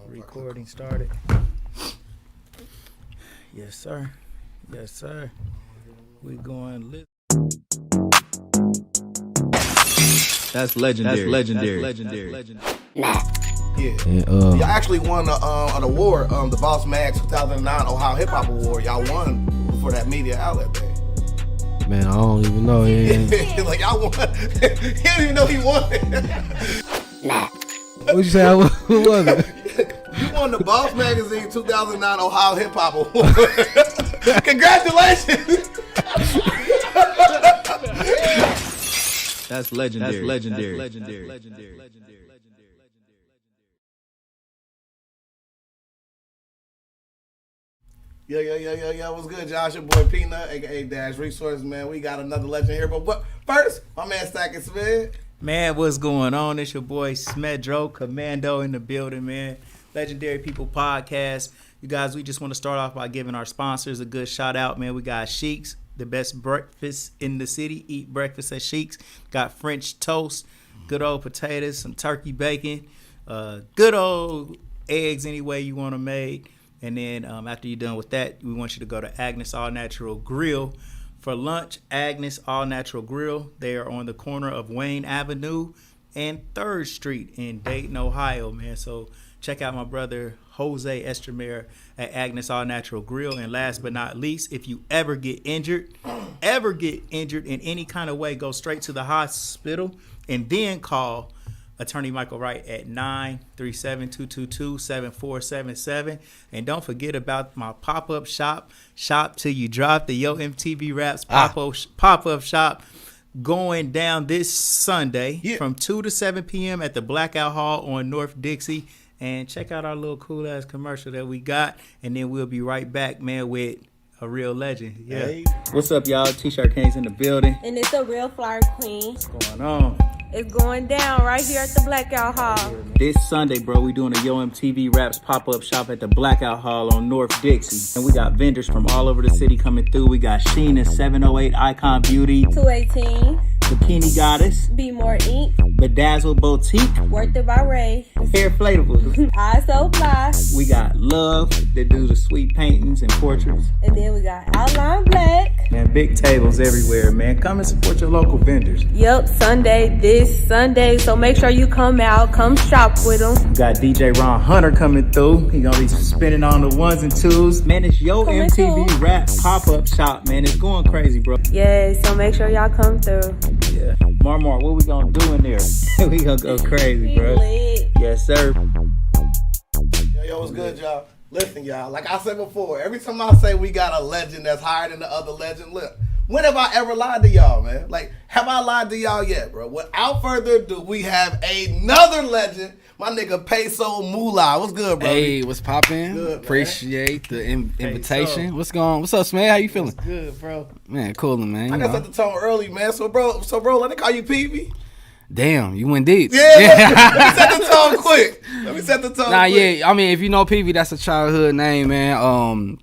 Recording started. Yes, sir. Yes, sir. We going. That's legendary. Yeah. Y'all actually won an award, the Boss Mag 2009 Ohio Hip Hop Award. Y'all won for that media outlet thing. Man, I don't even know. Like y'all won. He didn't even know he won. What'd you say? Who was it? You won the Boss Magazine 2009 Ohio Hip Hop Award. Congratulations. That's legendary. Yeah. What's good, Josh? Your boy Peanut, aka Dash Resources, man. We got another legend here. But first, my man Stack Smith. Man, what's going on? It's your boy Smedro Commando in the building, man. Legendary People Podcast. You guys, we just want to start off by giving our sponsors a good shout out, man. We got Sheik's, the best breakfast in the city. Eat breakfast at Sheik's. Got French toast, good old potatoes, some turkey bacon, good old eggs any way you want to make. And then after you're done with that, we want you to go to Agnes All Natural Grill for lunch. Agnes All Natural Grill. They are on the corner of Wayne Avenue and 3rd Street in Dayton, Ohio, man. So check out my brother Jose Estremera at Agnes All Natural Grill. And last but not least, if you ever get injured in any kind of way, go straight to the hospital and then call Attorney Michael Wright at 937-222-7477. And don't forget about my pop-up shop. Shop till you drop the Yo MTV Raps pop-up shop going down this Sunday from 2 to 7 p.m. at the Blackout Hall on North Dixie. And check out our little cool-ass commercial that we got. And then we'll be right back, man, with a real legend. Yeah. Hey. What's up, y'all? T-Shirt Kings in the building. And it's a real flyer queen. What's going on? It's going down right here at the Blackout Hall. This Sunday, bro, we doing a Yo MTV Raps pop-up shop at the Blackout Hall on North Dixie. And we got vendors from all over the city coming through. We got Sheena, 708 Icon Beauty, 218 Bikini Goddess, Be More Ink, Bedazzle Boutique, Worth It by Ray, Hair Flatables. I So Fly. We got Love that do the sweet paintings and portraits. And then we got Outline Black. Man, big tables everywhere, man. Come and support your local vendors. Yep, this Sunday. So make sure you come out, come shop with them. We got DJ Ron Hunter coming through. He gonna be spinning on the ones and twos. Man, it's Yo MTV Rap pop-up shop, man. It's going crazy, bro. Yeah, so make sure y'all come through. Yeah. Marmar, what we gonna do in there? We gonna go crazy, bro. Lit. Yes, sir. Yo, what's good, y'all? Listen, y'all, like I said before, every time I say we got a legend that's higher than the other legend, look, when have I ever lied to y'all, man? Like, have I lied to y'all yet, bro? Without further ado, we have another legend, my nigga Peso Mulah. What's good, bro? Hey, what's poppin'? Good, appreciate the invitation. Peso. What's up, Smay? How you feeling? What's good, bro? Man, coolin', man. I got set the tone early, man. So, bro, let me call you PV. Damn, you went deep. Yeah. Let me set the tone quick. Nah, yeah. I mean, if you know PV, that's a childhood name, man.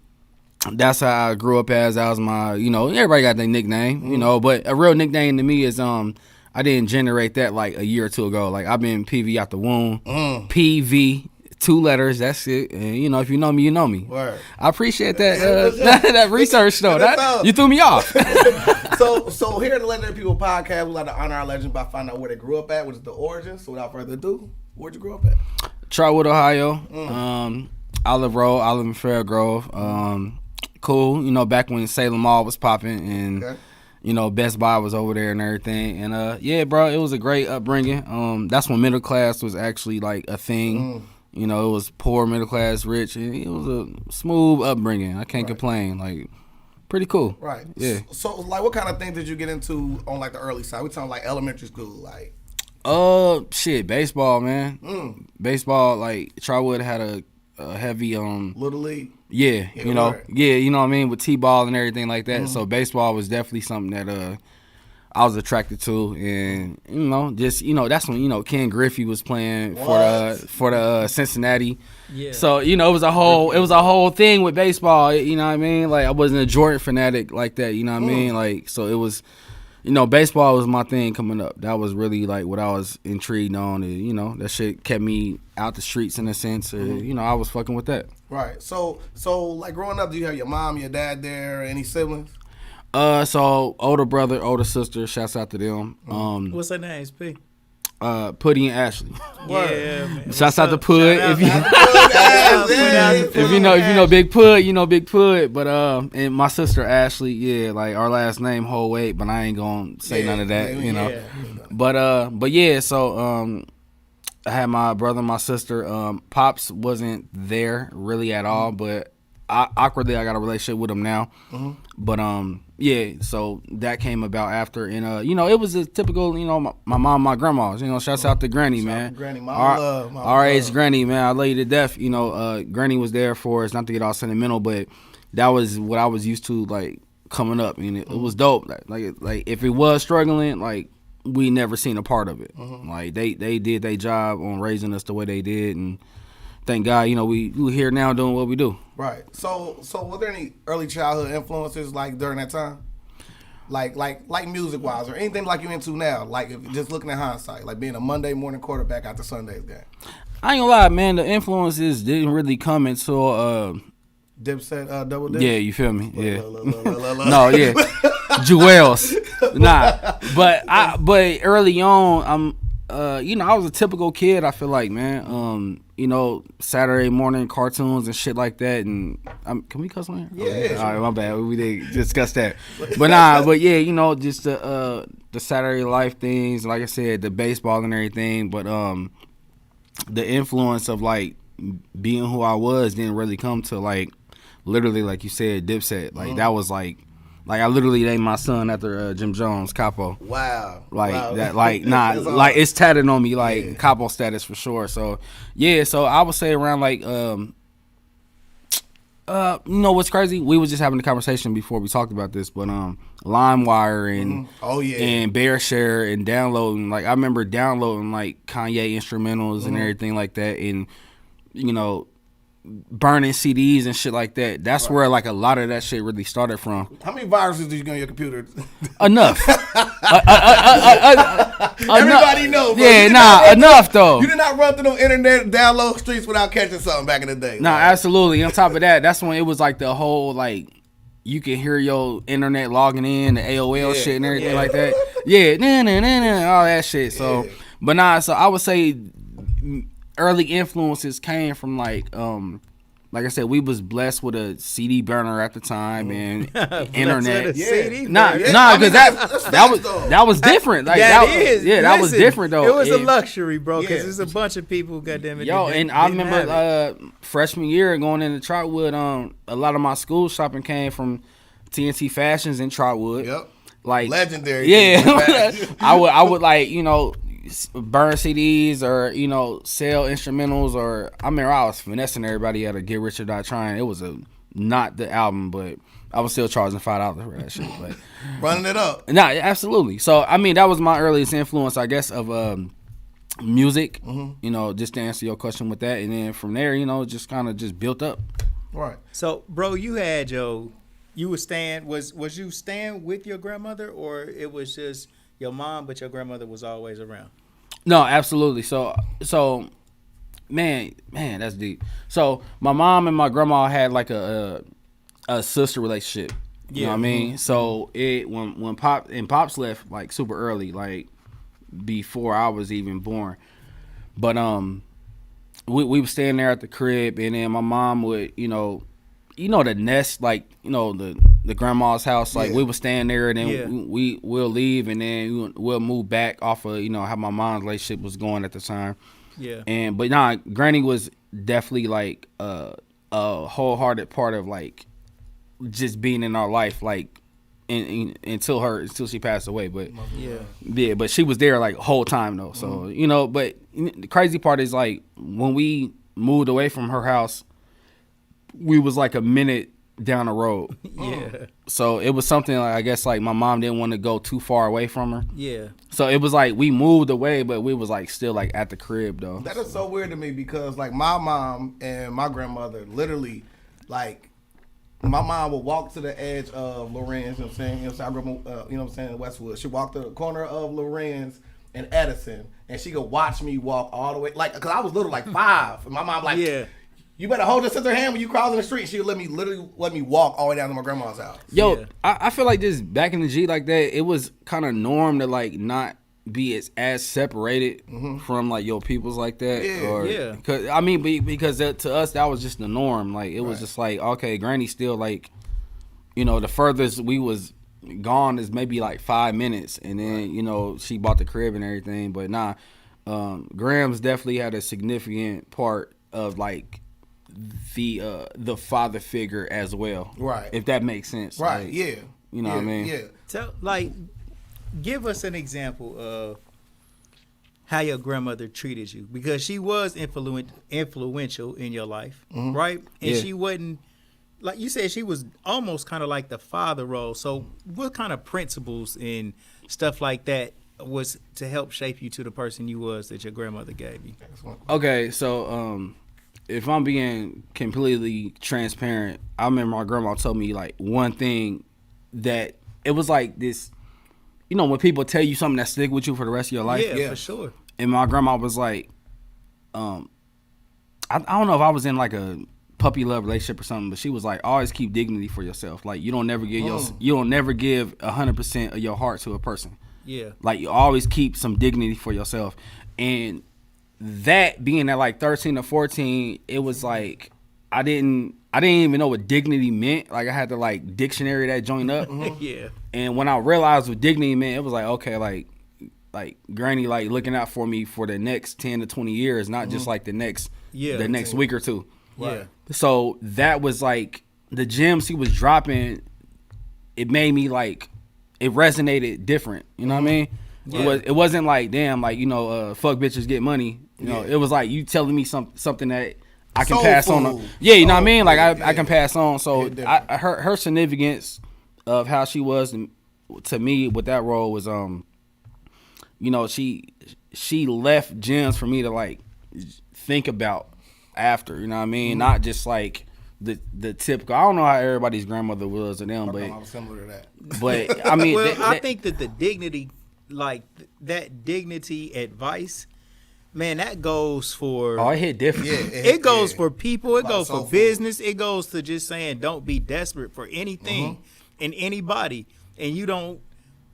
That's how I grew up as. That was my, everybody got their nickname, but a real nickname to me is I didn't generate that like a year or two ago. Like I've been PV out the womb. PV, 2 letters, that's it. And if you know me, you know me. Word. I appreciate that that research though. You threw me off. So here at the Legendary People Podcast, we like to honor our legends by finding out where they grew up at, which is the origin. So without further ado, where'd you grow up at? Trotwood, Ohio. Olive Road, Olive and Fairgrove. Cool. Back when Salem Mall was popping and Best Buy was over there and everything. And yeah, bro, it was a great upbringing. That's when middle class was actually like a thing. It was poor, middle class, rich, and it was a smooth upbringing. I can't complain. Like, pretty cool. Right. Yeah. So, like, what kind of things did you get into on, like, the early side? We talking, like, elementary school, like? Shit, baseball, man. Baseball, like, Trotwood had a heavy, Little League? Yeah, Yeah, you know. right. Yeah, you know what I mean? With T-ball and everything like that. So, baseball was definitely something that, I was attracted to, and that's when Ken Griffey was playing for the Cincinnati. Yeah. So it was a whole thing with baseball. You know what I mean? Like I wasn't a Jordan fanatic like that. You know what I mean? Like so it was baseball was my thing coming up. That was really like what I was intrigued on. And, that shit kept me out the streets in a sense. I was fucking with that. Right. So like growing up, do you have your mom, your dad there, any siblings? So older brother, older sister. Shouts out to them. What's her name? P. Putty and Ashley. Yeah, man. Shouts out to Put. If you know Big Put, you know Big Put. But and my sister Ashley, yeah, like our last name whole weight, but I ain't gonna say none of that, Yeah. But yeah, so I had my brother, my sister. Pops wasn't there really at all, but awkwardly I got a relationship with him now. But yeah, so that came about after, and it was a typical, my mom, my grandma's, shouts out to Granny, man. Granny, our age Granny, man, I love you to death. Granny was there for us, not to get all sentimental, but that was what I was used to, like, coming up, and it was dope. Like if it was struggling, like, we never seen a part of it. Like they did their job on raising us the way they did, and thank God, we here now doing what we do. Right. So were there any early childhood influences like during that time? Like music wise, or anything like you into now? Like if just looking at hindsight, like being a Monday morning quarterback after Sunday's game. I ain't gonna lie, man. The influences didn't really come until Dipset, Double Dip. Yeah, you feel me? Yeah. No, yeah. Jewels. Nah. But early on, I was a typical kid, I feel like, man. Saturday morning cartoons and shit like that. And can we cuss on here? Yeah. All right, my bad. We didn't discuss that. But yeah, just the Saturday life things. Like I said, the baseball and everything. But the influence of like being who I was didn't really come to like literally, like you said, Dipset. Like that was like I literally named my son after Jim Jones, Capo. Wow. That, like, nah, like it's tatted on me, like Capo status for sure. So yeah, so I would say around like, what's crazy? We was just having a conversation before we talked about this, but LimeWire and and BearShare and downloading. Like I remember downloading like Kanye instrumentals and everything like that, and burning CDs and shit like that. That's where like a lot of that shit really started from. How many viruses did you get on your computer? Enough. Everybody knows. Bro. Yeah, enough though. You did not run through the internet download streets without catching something back in the day. Nah, absolutely. On top of that, that's when it was like the whole like you can hear your internet logging in, the AOL shit and everything like that. Yeah, all that shit. So, but nah. So I would say early influences came from like I said, we was blessed with a CD burner at the time and internet. Because that was different. Like that was different though. It was a luxury, bro. Because there's a bunch of people, goddamn it. And I remember freshman year going into Trotwood. A lot of my school shopping came from TNT Fashions in Trotwood. Yep. Like legendary. Yeah. I would like burn CDs or sell instrumentals, or I remember I was finessing everybody at a Get Rich or Die Trying. It was not the album, but I was still charging $5 for that shit. But running it up. Nah, absolutely. So I mean that was my earliest influence, I guess, of music. Just to answer your question with that, and then from there, just kind of just built up. Right. So, bro, you had you were staying. Was you staying with your grandmother, or it was just your mom, but your grandmother was always around? No, absolutely. So, man, that's deep. So, my mom and my grandma had like a sister relationship. You know what I mean? So, when Pops left like super early, like before I was even born. But we were staying there at the crib, and then my mom would, the nest, like, the grandma's house, like we were staying there, and then we'll leave, and then we'll move back off of, how my mom's relationship was going at the time. Yeah. But nah, Granny was definitely like a wholehearted part of like just being in our life, like until she passed away. But but she was there like whole time though. So but the crazy part is like when we moved away from her house, we was like a minute down the road. So it was something like, I guess like my mom didn't want to go too far away from her. Yeah. So it was like we moved away, but we was like still like at the crib though. That is so weird to me because like my mom and my grandmother literally like my mom would walk to the edge of Lorenz, you know what I'm saying? You know what I'm saying? I grew up, you know what I'm saying, in Westwood. She walked to the corner of Lorenz and Edison, and she could watch me walk all the way, like, because I was little, like 5. And my mom, like, you better hold your sister's hand when you crossing the street. She would literally let me walk all the way down to my grandma's house. Yo, I feel like this back in the G like that, it was kind of norm to, like, not be as separated from, like, your peoples like that. Cause, I mean, because to us, that was just the norm. Like, it was just like, okay, Granny still, like, you know, the furthest we was gone is maybe, like, 5 minutes. And then, you know, she bought the crib and everything. But, Grams definitely had a significant part of, like, the father figure as well. Right. If that makes sense. Right, like, You know what I mean? Yeah. Tell, like, give us an example of how your grandmother treated you, because she was influential in your life, right? And she wasn't, like you said, she was almost kind of like the father role. So what kind of principles and stuff like that was to help shape you to the person you was that your grandmother gave you? Okay, so if I'm being completely transparent, I remember my grandma told me, like, one thing that it was like this, you know, when people tell you something that stick with you for the rest of your life. Yeah, for sure. And my grandma was like, I don't know if I was in like a puppy love relationship or something, but she was like, always keep dignity for yourself. Like, you don't never give 100% of your heart to a person. Yeah. Like, you always keep some dignity for yourself. And that being at like 13 or 14, it was like I didn't even know what dignity meant. Like, I had to like dictionary that joint up. Yeah. And when I realized what dignity meant, it was like, okay, like Granny like looking out for me for the next 10 to 20 years, not just like the next week or two. Right. Yeah. So that was like the gems he was dropping. It made me like, it resonated different. You know what I mean? Yeah. It wasn't like, damn, like, you know, fuck bitches get money. You know, it was like you telling me something that I can pass on. Yeah, you know what I mean? Like, I can pass on. So her significance of how she was to me with that role was, you know, she left gems for me to like think about after. You know what I mean? Not just like the typical. I don't know how everybody's grandmother was or them, but I was similar to that. But I mean, well, I think that the dignity, like that dignity advice, man, that goes for. Oh, it hit different. Yeah, it goes for people. It goes for business. It goes to just saying, don't be desperate for anything and anybody. And you don't.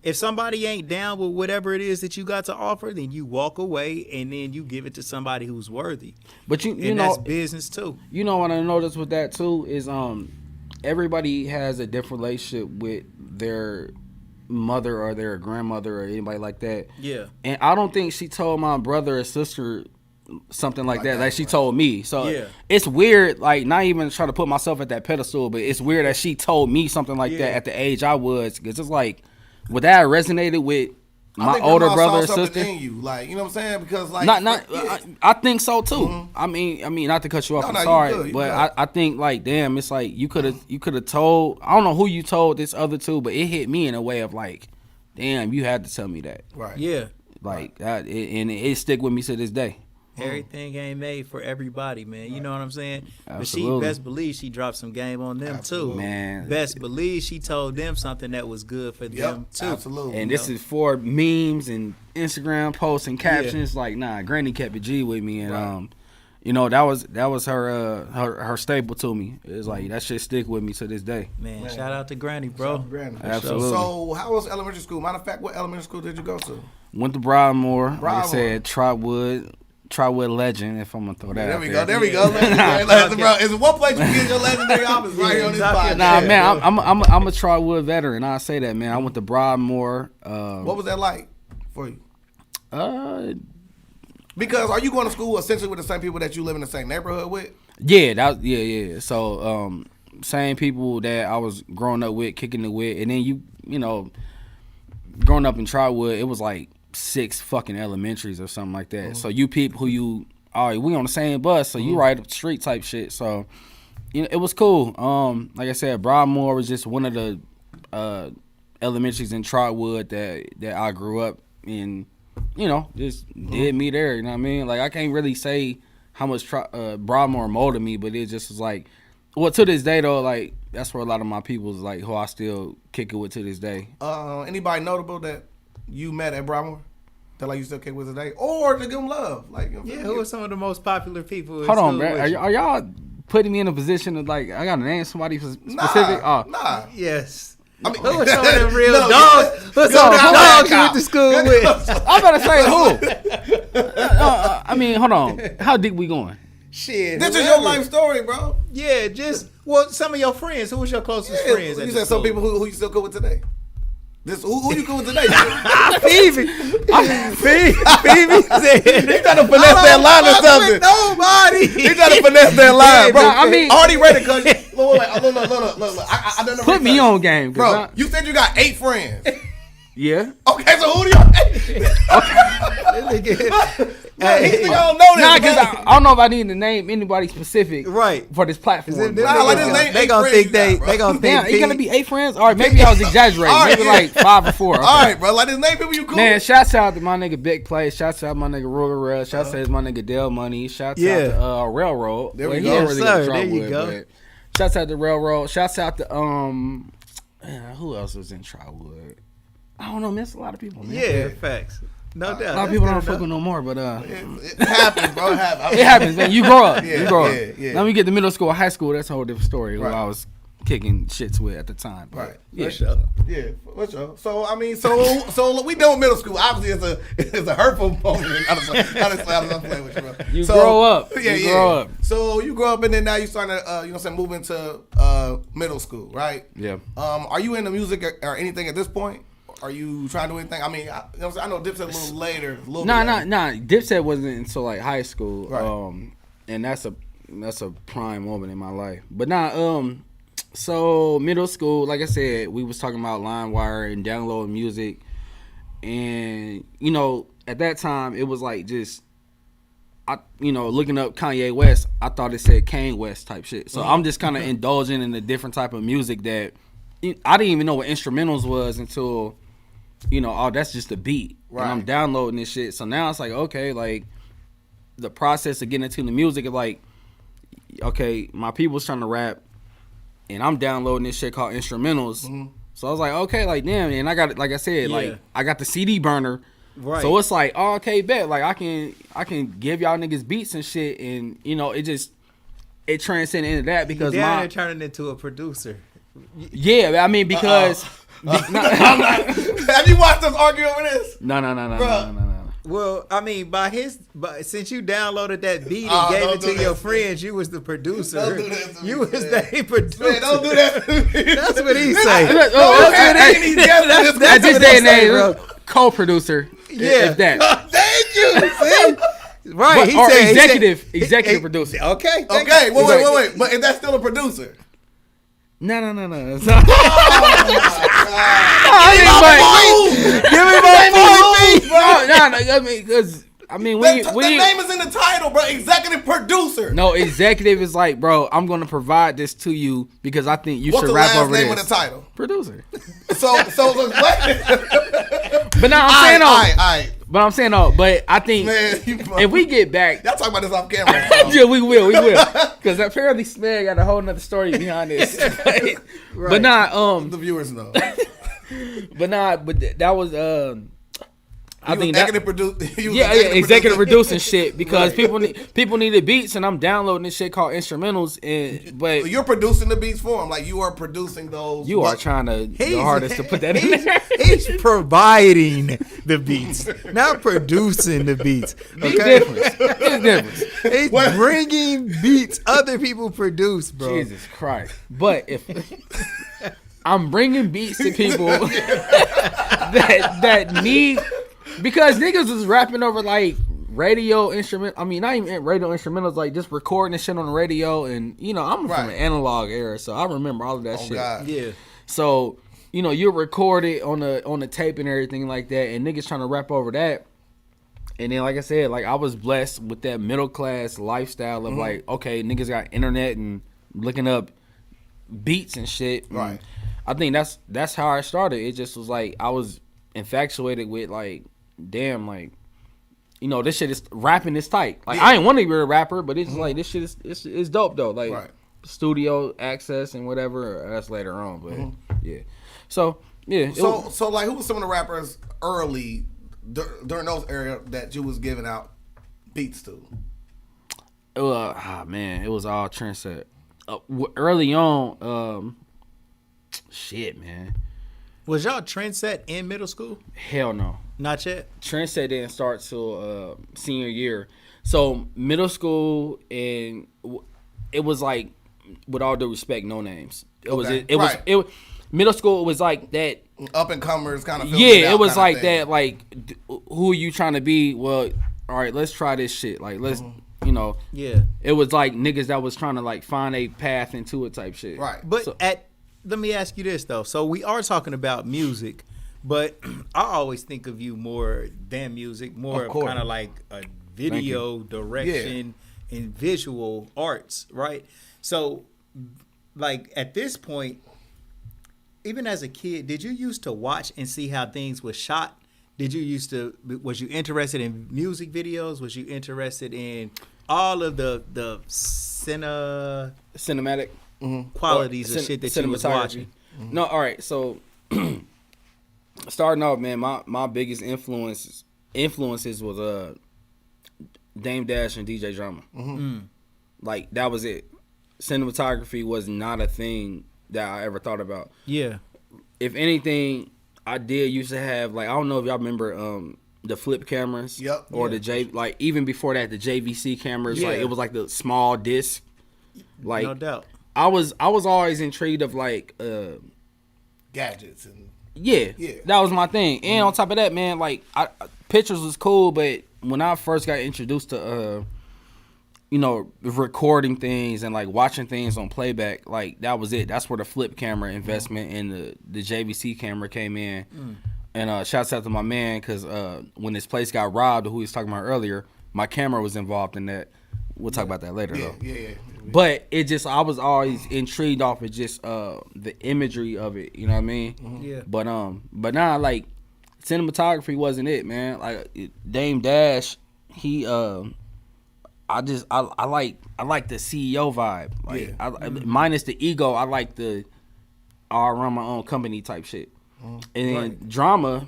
If somebody ain't down with whatever it is that you got to offer, then you walk away and then you give it to somebody who's worthy. But you know, that's business too. You know what I noticed with that too is everybody has a different relationship with their mother or their grandmother or anybody like that. Yeah. And I don't think she told my brother or sister something like that. Like she told me. So it's weird, like, not even trying to put myself at that pedestal, but it's weird that she told me something like that at the age I was. Because it's like, would that have resonated with my older brother or sister? In you, like, you know what I'm saying? Because like, I think so too. I mean, not to cut you off. I'm sorry, but I think like, damn, it's like you could have told. I don't know who you told this other two, but it hit me in a way of like, damn, you had to tell me that. Right. Yeah. Like that, and it stick with me to this day. Everything ain't made for everybody, man. You know what I'm saying? Absolutely. But she best believe she dropped some game on them too. Man. Best believe she told them something that was good for them too. Absolutely. And this is for memes and Instagram posts and captions. Like, nah, Granny kept it G with me, and you know, that was her staple to me. It's like that shit stick with me to this day. Man, shout out to Granny, bro. Granny. Absolutely. So how was elementary school? Matter of fact, what elementary school did you go to? Went to Broadmoor. Like I said, Trotwood legend, if I'm gonna throw that out there. There we go. Legendary. Bro, is one place you get your legendary office right here on this podcast. Nah, man, I'm a Trotwood veteran. I say that, man. I went to Broadmoor. What was that like for you? Because are you going to school essentially with the same people that you live in the same neighborhood with? Yeah. So same people that I was growing up with, kicking it with, and then you know, growing up in Trotwood, it was like 6 fucking elementaries or something like that. So you people who you, all right, we on the same bus, so you right up the street type shit. So, you know, it was cool. Like I said, Broadmoor was just one of the elementaries in Trotwood that I grew up in. You know, just did me there. You know what I mean? Like, I can't really say how much Broadmoor molded me, but it just was like, well, to this day though, like, that's where a lot of my people's like who I still kick it with to this day. Anybody notable that you met at Broadmoor that like you still kick with today, or to give them love? Like, you know, Who are some of the most popular people? In Hold on, school bro. with you? Are y'all putting me in a position of like I gotta name somebody specific? Nah. Yes. I mean, Who are some of them real no, dogs? Who are some of them dogs you went to school with? I'm about to say who. I mean, hold on. How deep we going? Shit. This is whoever. your life story, bro. Yeah, just some of your friends. Who was your closest friends? You at said the some school? people who you still cool with today. Who you cool with today? Phoebe. Phoebe. He trying to finesse that line or something. Nobody. He trying to finesse that line, bro. I mean- already read it, cuz. Look. I done the Put me research. on game, Bro, you said you got 8 friends. Yeah. Okay, so who do you? Man, he think I don't know this. Nah, because man. I don't know if I need to name anybody specific Right. for this platform. Nah, like this name They eight gonna friends think you got, they. bro. They gonna think. Damn, it gonna be 8 friends? All right, maybe I was exaggerating. All right, Maybe yeah. like 5 or 4. Okay. All right, bro. Like this name people you cool. Man, with. shouts out to my nigga Big Play. Shouts out my nigga Ruger Rush. Shouts out to my nigga Dell Money. Shouts out to Railroad. There we Well, go. he ain't Yes, really sir. in trouble There you with, go. but shouts out to Railroad. Shouts out to man, who else was in Trotwood? I don't know, man. It's a lot of people, man. Yeah, facts. No doubt. A lot of That's people good don't fuck enough. with no more, but It happens, bro. It happens. it happens, man. You grow up. Yeah, you grow up. yeah. Now we get to middle school or high school, that's a whole different story. Who Right. I was kicking shits with at the time. But, Right. Yeah. For sure. Yeah, for sure. So I mean, so we done with middle school. Obviously, it's a hurtful moment. I'm playing with you, bro. You So, grow up. Yeah, You yeah. grow up. So you grow up and then now you starting to, move into middle school, right? Yeah. Are you into music or anything at this point? Are you trying to do anything? I mean, I know Dipset a little later. Nah. Dipset wasn't until like high school. Right. And that's a prime moment in my life. But so middle school, like I said, we was talking about LimeWire and downloading music. And, at that time it was like just looking up Kanye West, I thought it said Kanye West type shit. So I'm just kind of indulging in a different type of music that I didn't even know what instrumentals was until that's just a beat. Right. And I'm downloading this shit. So now it's like, okay, like the process of getting into the music is like, okay, my people's trying to rap and I'm downloading this shit called instrumentals. Mm-hmm. So I was like, okay, like damn, and I got it, like I said, like I got the CD burner. Right. So it's like, oh, okay, bet. Like I can give y'all niggas beats and shit, and it transcended into that because Down there turning into a producer. I mean because Have you watched us argue over this? No. Well, I mean, since you downloaded that beat and gave it to your friends, you was the producer. Don't do that to me, You was man. the producer. Man, don't do that to me. That's what he say. At this day and age, co-producer. Yeah. If that. Thank you. See? Right. Or executive producer. Okay. Okay, wait. But is that still a producer? No. Give me my point. I mean, because The name is in the title, bro. Executive producer. No, executive is like, bro, I'm gonna provide this to you because I think you What's should the rap last over name this. of the title? Producer. So what? But now I'm saying Alright. But I'm saying but I think Man, if we get back, y'all talk about this off camera. yeah, we will, because apparently Smeg got a whole nother story behind this. But The viewers know. but that was I think executive producer. executive producing shit because people needed beats and I'm downloading this shit called instrumentals but You're producing the beats for them, like you are producing those. you are trying your hardest to put that in there. He's providing the beats, not producing the beats. Okay, It's different. he's bringing beats other people produce, bro. Jesus Christ. But if I'm bringing beats to people that need, because niggas was rapping over like radio instrument. I mean, not even radio instrumentals, like just recording this shit on the radio. And I'm from the analog era, so I remember all of that shit. God. Yeah. So you record it on the tape and everything like that, and niggas trying to rap over that. And then, like I said, like I was blessed with that middle class lifestyle of like, okay, niggas got internet and looking up beats and shit. Right. And I think that's how I started. It just was like I was infatuated with like, damn, like, this shit is rapping is tight. Like I ain't want to be a rapper, but it's like this shit is dope though. Like, Right. studio access and whatever, that's later on. But yeah, so yeah. So like, who was some of the rappers early during those era that you was giving out beats to? Man, it was all Trendset. Early on, shit, man. Was y'all Trendset in middle school? Hell no. Not yet. Trendset didn't start till senior year. So middle school, and it was like, with all due respect, no names. It was middle school. It was like that up and comers kind of. Yeah, it was like that. Like, who are you trying to be? Well, all right, let's try this shit. Like, let's Yeah. It was like niggas that was trying to like find a path into it type shit. Right. But let me ask you this though. So we are talking about music, but I always think of you more than music, more of kind of like a video direction and visual arts, right? So like at this point, even as a kid, did you used to watch and see how things were shot? Was you interested in music videos? Was you interested in all of the cinematic qualities of shit that you was watching? No, all right. So starting off, man, my biggest influences was Dame Dash and DJ Drama. Like, that was it. Cinematography was not a thing that I ever thought about. Yeah. If anything, I did used to have, like, I don't know if y'all remember the flip cameras. Yep. Or like even before that, the JVC cameras. Like, it was like the small disc. Like, no doubt. I was always intrigued of like gadgets and that was my thing. And on top of that, man, like pictures was cool, but when I first got introduced to recording things and like watching things on playback, like that was it. That's where the flip camera investment and the JVC camera came in. And shouts out to my man, because when this place got robbed, who he was talking about earlier, my camera was involved in that. We'll talk about that later though. Yeah. But I was always intrigued off of just the imagery of it, you know what I mean? Yeah. But now, like, cinematography wasn't it, man. Like Dame Dash, he I like the CEO vibe. Like minus the ego, I like the I'll run my own company type shit. And then Drama,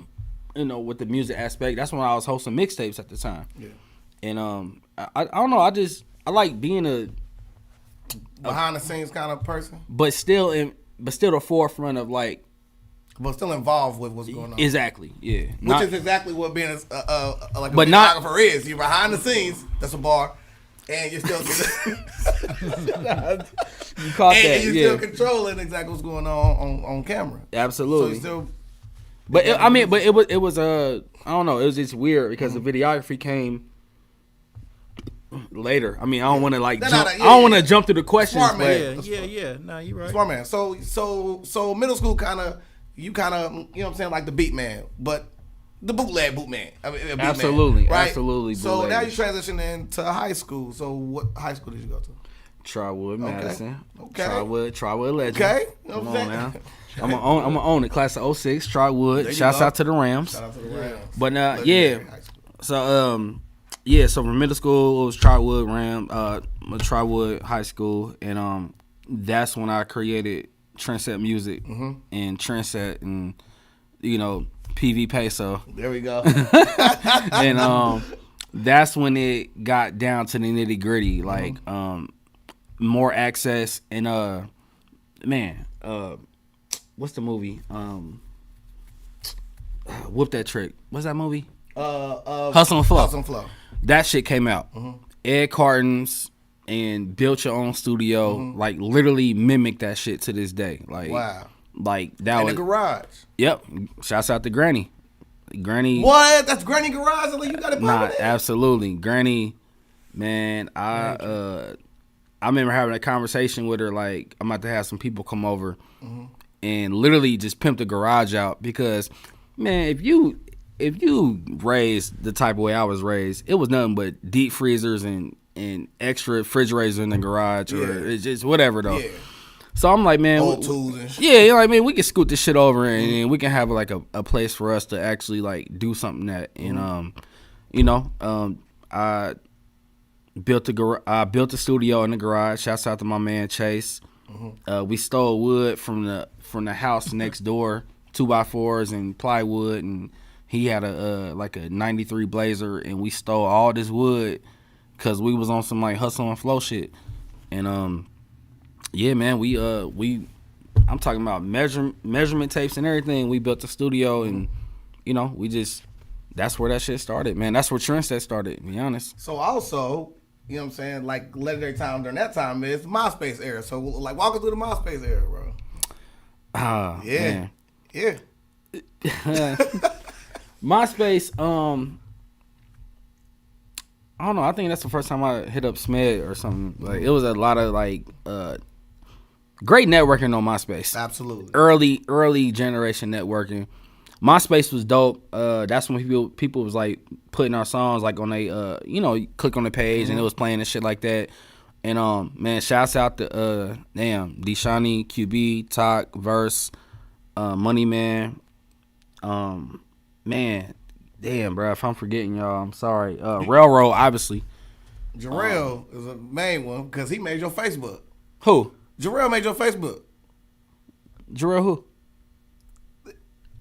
with the music aspect, that's when I was hosting mixtapes at the time. Yeah. And I don't know, I like being a behind the scenes kind of person, but still the forefront of like, but still involved with what's going on. Exactly, yeah. Which is exactly what being like a videographer is. You're behind the scenes. That's a bar, and you're still you caught that. And you're still controlling exactly what's going on camera. Absolutely. So but it was I don't know. It was just weird because the videography came later. I mean, I don't want to like I don't want to jump through the questions. Smart man. Yeah. No, you're right. Smart man. So middle school you know what I'm saying, like the beat man, but the bootleg boot man. I mean, absolutely, man, right? Absolutely. So now you transition into high school. So what high school did you go to? Trotwood, Madison. Okay. Trotwood legend. Okay. Come on now. I'm gonna own it. Class of 06, Trotwood. Shouts out to the Rams. Shout out to the Rams. But yeah. So so from middle school it was Trotwood Trotwood High School, and that's when I created Trendset Music and Trendset and PV Peso. There we go. And that's when it got down to the nitty gritty, like more access and what's the movie? Whoop That Trick. What's that movie? Hustle and Flow. Hustle and Flow. That shit came out. Ed Cartons and Built Your Own Studio, like literally mimic that shit to this day. Like, wow. Like that in was the garage. Yep. Shouts out to Granny. Granny. What? That's Granny Garage. You got it. Nah, absolutely. Granny, man. I remember having a conversation with her. Like, I'm about to have some people come over and literally just pimp the garage out because, man, if you raised the type of way I was raised, it was nothing but deep freezers and extra refrigerators in the garage or it's just whatever though. Yeah. So I'm like, man, old tools and shit. Yeah, like, man, we can scoot this shit over and we can have like a place for us to actually like do something that and built a studio in the garage. Shouts out to my man Chase. We stole wood from the house next door, 2x4s and plywood, and he had a 93 Blazer, and we stole all this wood because we was on some like hustle and flow shit. And yeah, man, we I'm talking about measurement tapes and everything. We built the studio, and that's where that shit started, man. That's where Trendset started, to be honest. So also, you know what I'm saying, like legendary time during that time is MySpace era. So like walk us through the MySpace era, bro. Man. Yeah. MySpace, I don't know. I think that's the first time I hit up Smed or something. Like it was a lot of great networking on MySpace. Absolutely. Early generation networking. MySpace was dope. That's when people was like putting our songs like on a click on the page and it was playing and shit like that. And man, shouts out to Deshani, QB, Talk, Verse, Money Man. Man, damn, bro, if I'm forgetting y'all, I'm sorry. Railroad, obviously. Jarrell is a main one because he made your Facebook. Who? Jarrell made your Facebook. Jarrell who?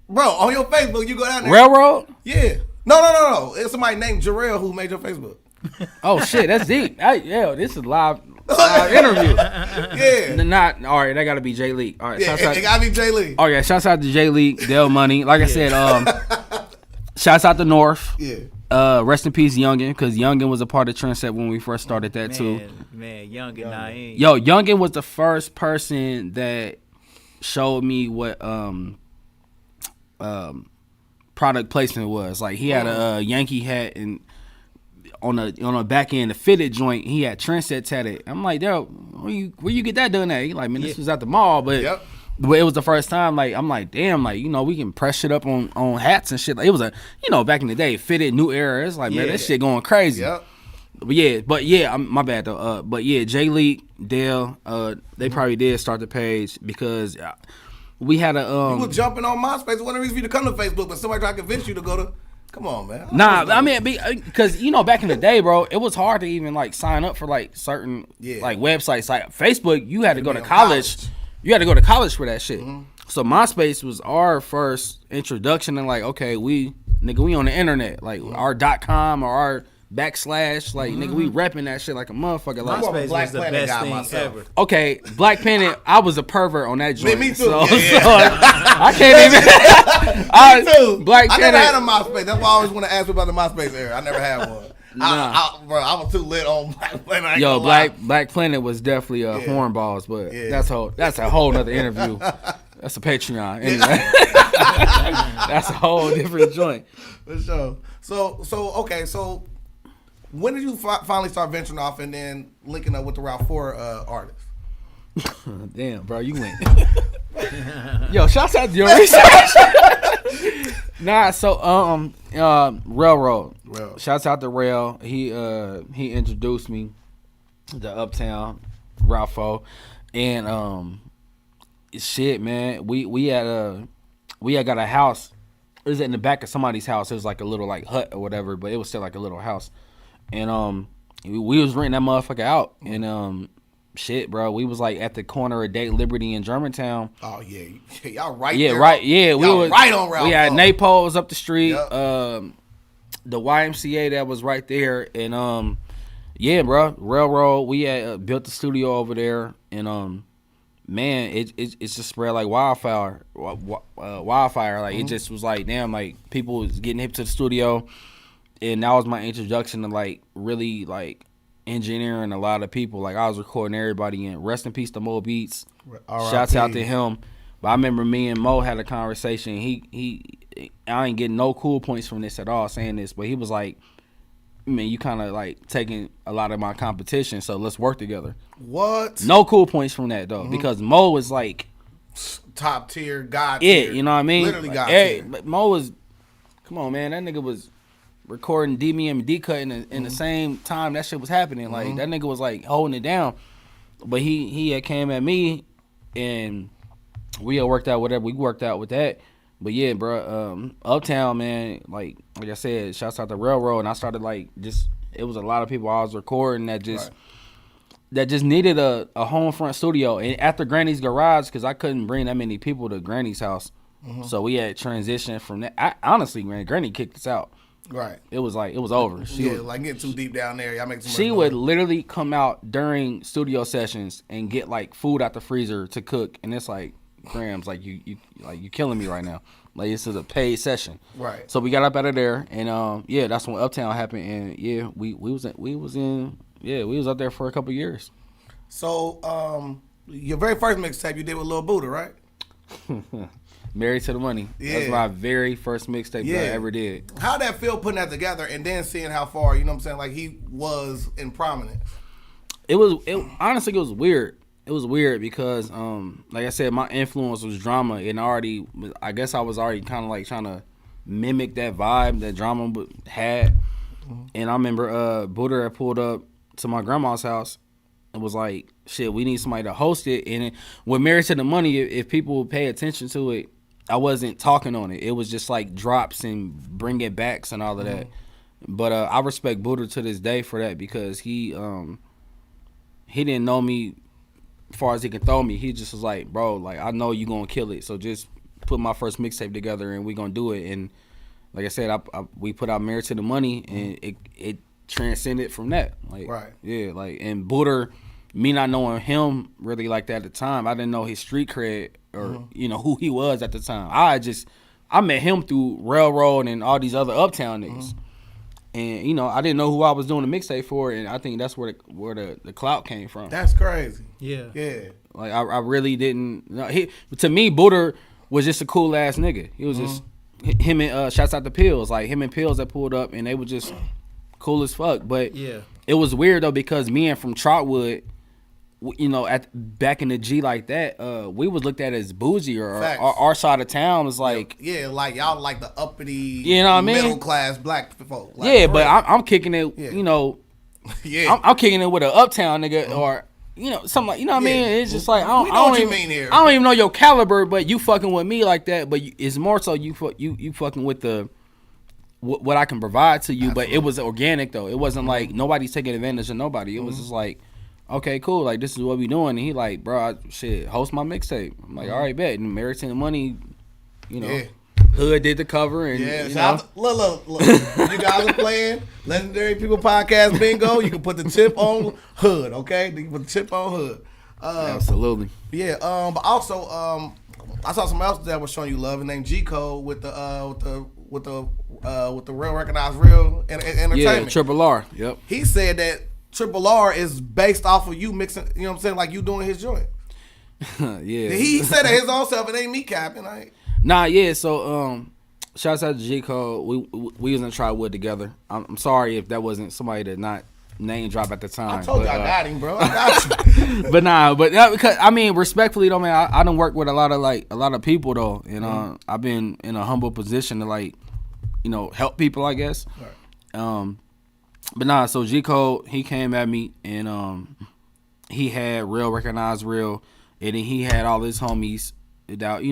Bro, on your Facebook, you go down there. Railroad? Yeah. No. It's somebody named Jarrell who made your Facebook. Oh shit, that's deep. This is live interview. Yeah. Not all right. That got to be Jay Lee. All right, Yeah, it got to be Jay Lee. Oh yeah, shouts out to Jay Lee, Dale Money. Like I said, shouts out to North. Yeah. Rest in peace, Youngin, because Youngin was a part of Trendset when we first started that too. Man, Youngin, I ain't. Yo, Youngin was the first person that showed me what product placement was. Like he had a Yankee hat and on a back end, the fitted joint, he had Trendset tatted. I'm like, yo, where you get that done at? He like, man, this was at the mall, but it was the first time. Like, I'm like, damn, like we can press shit up on hats and shit. Like, it was back in the day, fitted, new era. It's like, man, that shit going crazy. Yep. But yeah, my bad though. But yeah, Jay Lee, Dale, they probably did start the page because we had a you was jumping on MySpace. One of the reasons for you to come to Facebook, but somebody tried to convince you to go to. Come on, man. I mean, because back in the day, bro, it was hard to even like sign up for like certain like websites. Like Facebook, you had to go to college. You had to go to college for that shit. So MySpace was our first introduction, and like, okay, we on the internet, like our .com or our / like nigga, we repping that shit like a motherfucker. Like MySpace was the best thing ever. Okay, Black Planet, I was a pervert on that joint. Me too. So, Yeah. so I can't even. Me too. Black I Planet. never had a MySpace. That's why I always want to ask you about the MySpace era. I never had one. Bro, I was too lit on Black Planet. Yo, Black Planet was definitely hornballs, but that's a whole nother interview. That's a Patreon. Anyway. That's a whole different joint. For sure. So okay, so when did you finally start venturing off and then linking up with the Route 4 artists? Damn, bro, you went. Yo, shouts out to your research. Nah, so Railroad. Shouts out to Rail. He introduced me to Uptown Route 4, and shit, man, we had got a house. It was in the back of somebody's house. It was like a little like hut or whatever, but it was still like a little house. And we was renting that motherfucker out, and shit, bro, we was like at the corner of Date Liberty in Germantown. Oh yeah, y'all right. Yeah, there. right. Yeah, we was right on Route. We had 4. Naples up the street, Yep. the YMCA that was right there, and yeah, bro, Railroad. We had built the studio over there, and man, it just spread like wildfire. Like it just was like, damn, like people was getting hip to the studio. And that was my introduction to like really like engineering a lot of people. Like I was recording everybody in. Rest in peace to Mo Beats. Shouts out to him. But I remember me and Mo had a conversation. I ain't getting no cool points from this at all saying this, but he was like, man, you kind of like taking a lot of my competition, so let's work together. What? No cool points from that though, because Mo was like top tier, God tier. You know what I mean? Literally like, God tier. Mo was, come on, man, that nigga was recording DME and D-Cut in the same time that shit was happening. Like that nigga was like holding it down, but he had came at me, and we had worked out whatever we worked out with that. But yeah, bro, Uptown, man, like I said, shouts out to Railroad, and I started like just it was a lot of people I was recording that just needed a home front studio. And after Granny's garage, because I couldn't bring that many people to Granny's house, so we had transitioned from that. Honestly, man, Granny kicked us out. Right. It was over. She was like getting too deep down there. Y'all make too much She noise. would literally come out during studio sessions and get like food out the freezer to cook, and it's like, Grams, like you killing me right now. Like, this is a paid session. Right. So we got up out of there, and that's when Uptown happened, and we was up there for a couple years. So your very first mixtape you did with Lil Buddha, right? Married to the Money. Yeah. That's my very first mixtape that I ever did. How'd that feel putting that together and then seeing how far, you know what I'm saying, like he was in prominence? Honestly, it was weird. It was weird because, like I said, my influence was drama, and I guess I was already kind of like trying to mimic that vibe that drama had. And I remember Buddha had pulled up to my grandma's house and was like, shit, we need somebody to host it. And with Married to the Money, if people pay attention to it, I wasn't talking on it. It was just like drops and bring it backs and all of that. But I respect Buddha to this day for that, because he didn't know me as far as he can throw me. He just was like, bro, like, I know you gonna kill it, so just put my first mixtape together and we gonna do it. And like I said, we put out Married to the Money, and it transcended from that. Like, yeah, like, and Buddha, me not knowing him really like that at the time, I didn't know his street cred or who he was at the time. I met him through Railroad and all these other Uptown niggas. And, I didn't know who I was doing the mixtape for, and I think that's where the clout came from. That's crazy. Yeah. Yeah. Like, I really didn't. To me, Buddha was just a cool-ass nigga. He was just, him and, shouts out to Pills, like, him and Pills that pulled up, and they were just cool as fuck. But it was weird, though, because me and from Trotwood, back in the G like that, we was looked at as bougie, or our side of town was like, like y'all like the uppity, middle class black folk. Like, but I'm kicking it, I'm kicking it with an Uptown nigga, or something like, what I mean. It's just like, I don't even know your caliber, but you fucking with me like that. But it's more so you fucking with what I can provide to you. Absolutely. But it was organic though. It wasn't like nobody's taking advantage of nobody. It was just like, okay, cool, like, this is what we doing. And he like, bro, host my mixtape. I'm like, all right, bet. And Married to the Money, Hood did the cover. And look, you guys are playing Legendary People Podcast Bingo. You can put the tip on Hood, okay? You can put the tip on Hood. Absolutely. Yeah. But also, I saw someone else that was showing you love, named G Code with the Real Recognized Real Entertainment. Yeah, Triple R. Yep. He said that Triple R is based off of you mixing, you know what I'm saying, like you doing his joint. Yeah. He said it his own self. It ain't me capping. So shouts out to G Code. We was in Trotwood together. I'm sorry if that wasn't somebody that not name drop at the time. I told you I got him, bro. I got you. but because I mean, respectfully though, man, I done work with a lot of people though, and I've been in a humble position to help people, I guess. Right. But so G Code, he came at me, and he had Real Recognized Real, and then he had all his homies that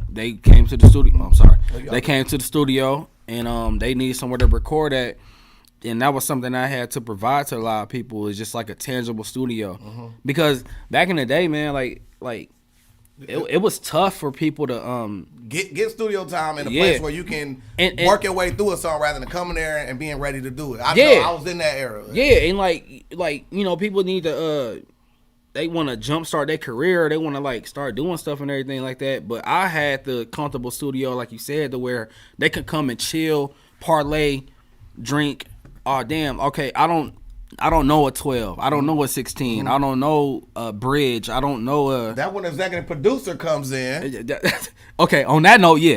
they came to the studio. I'm sorry, they came to the studio, and they needed somewhere to record at, and that was something I had to provide to a lot of people. Is just like a tangible studio, because back in the day, man, like it was tough for people to get studio time in a place where you can work your way through a song rather than coming there and being ready to do it. I know I was in that era. Yeah, and people need to they want to jumpstart their career, they want to start doing stuff and everything like that. But I had the comfortable studio, like you said, to where they could come and chill, parlay, drink. Oh damn, okay, I don't know a 12. I don't know a 16. I don't know a bridge. I don't know a... That when executive producer comes in. Okay, on that note, yeah.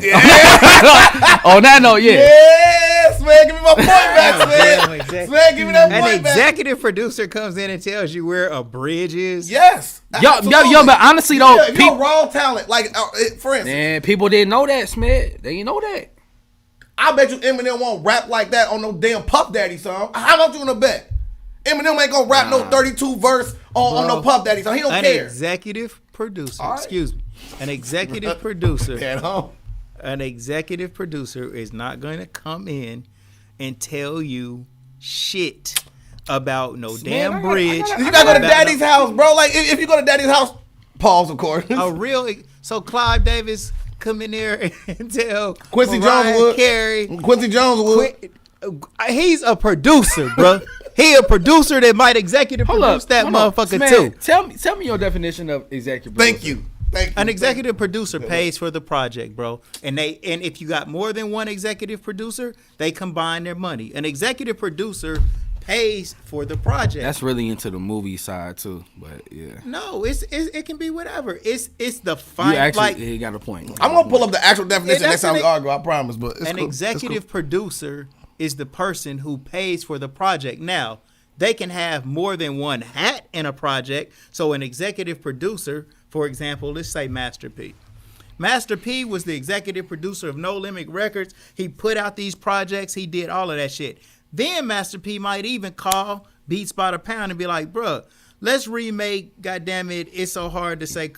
On that note, yeah. Yes, man, give me my point back, man. Man, give me that point back. An executive producer comes in and tells you where a bridge is. Yes. Yo, but honestly, though... If you're raw talent, for instance... Man, people didn't know that, Smith. They didn't know that. I bet you Eminem won't rap like that on no damn Puff Daddy song. How much you wanna bet? Eminem ain't gonna rap no 32 verse on no Puff Daddy song. He don't care. An executive producer, excuse me. An executive producer. An executive producer is not going to come in and tell you shit. about no damn bridge. You gotta go to Daddy's house, bro. Like if you go to Daddy's house, pause, of course. A real so Clive Davis come in there and tell Quincy Mariah Jones would. Carey. Quincy Jones would. He's a producer, bro. He a producer that might executive produce that motherfucker too. Tell me your definition of executive producer. Thank you. An executive producer pays for the project, bro. And if you got more than one executive producer, they combine their money. An executive producer pays for the project. That's really into the movie side too, but yeah. No, it can be whatever. It's the You fine. actually he got a point. I'm gonna pull up the actual definition next time we an- argue. I promise. But it's an cool. executive producer is the person who pays for the project. Now, they can have more than one hat in a project. So an executive producer, for example, let's say Master P. Master P was the executive producer of No Limit Records. He put out these projects. He did all of that shit. Then Master P might even call Beats by the Pound and be like, bruh, let's remake, goddammit, It's So Hard to Say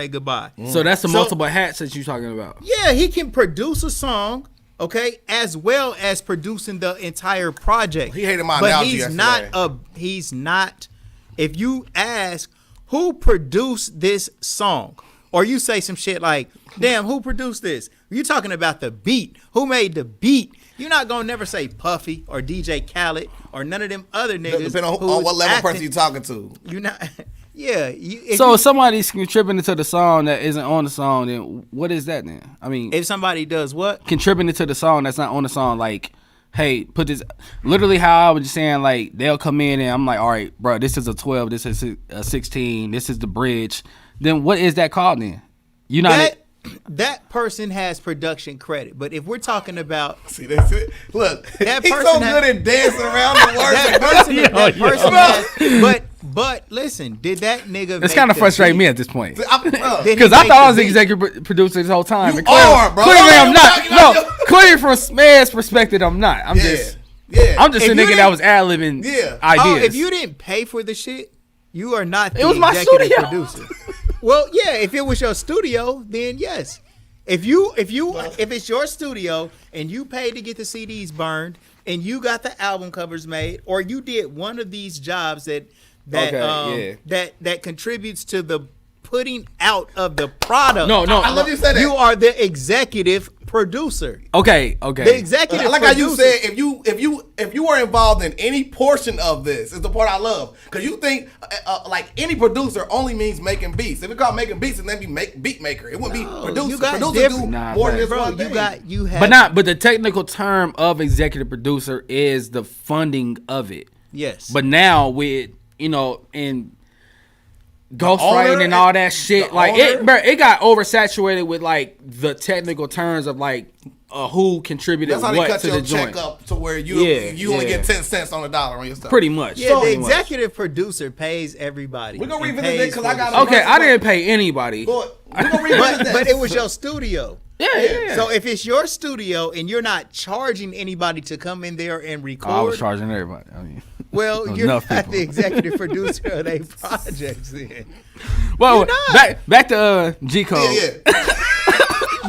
Goodbye. So that's the multiple hats that you're talking about. Yeah, he can produce a song, okay, as well as producing the entire project. He hated my but analogy he's not. If you ask who produced this song, or you say some shit like, "Damn, who produced this?" You're talking about the beat. Who made the beat? You're not gonna never say Puffy or DJ Khaled or none of them other niggas. Depending on what level person you talking to. You not. Yeah. If somebody's contributing to the song that isn't on the song, then what is that then? I mean, if somebody does what? Contributing to the song that's not on the song, like, hey, put this. Literally, how I was just saying, like, they'll come in and I'm like, all right, bro, this is a 12, this is a 16, this is the bridge. Then what is that called then? You know that person has production credit, but if we're talking about that's it. Look, that he's person so good at dancing around the words. that person has, but listen, did that nigga? It's kind of frustrating me at this point Did because he I make thought I the was the beat? executive producer this whole time. You And clearly, are, bro. Clearly, I'm not. talking about No, clearly from Smed's perspective, I'm not. I'm just a If you nigga that didn't- was ad-libbing ideas. Oh, if you didn't pay for the shit, you are not the It was my executive studio. producer. Well, yeah, if it was your studio, then yes. If it's your studio and you paid to get the CDs burned and you got the album covers made, or you did one of these jobs that contributes to the putting out of the product. I love you said that. You are the executive producer. Okay. The executive Like how you producer. said, if you were involved in any portion of this, is the part I love. Because you think like any producer only means making beats. If we call making beats, and then be beat maker. It wouldn't be producer. you got Producer different- do more than just Bro, one thing. you have But the technical term of executive producer is the funding of it. yes. But now with in ghostwriting and all that shit, like it got oversaturated with like the technical terms of like who contributed That's how they what cut to your the check joint. up to where you only get 10 cents on the dollar on your stuff. Pretty much. Yeah, the Pretty much. executive producer pays everybody. We're gonna and revisit pays it 'cause for I the got shit. Okay, I didn't pay anybody. We're gonna revisit that. But it was your studio. Yeah. So if it's your studio and you're not charging anybody to come in there and record, I was charging everybody. I mean, well, Enough you're not people. the executive producer of their projects then. well, You're not. back to G Code. yeah.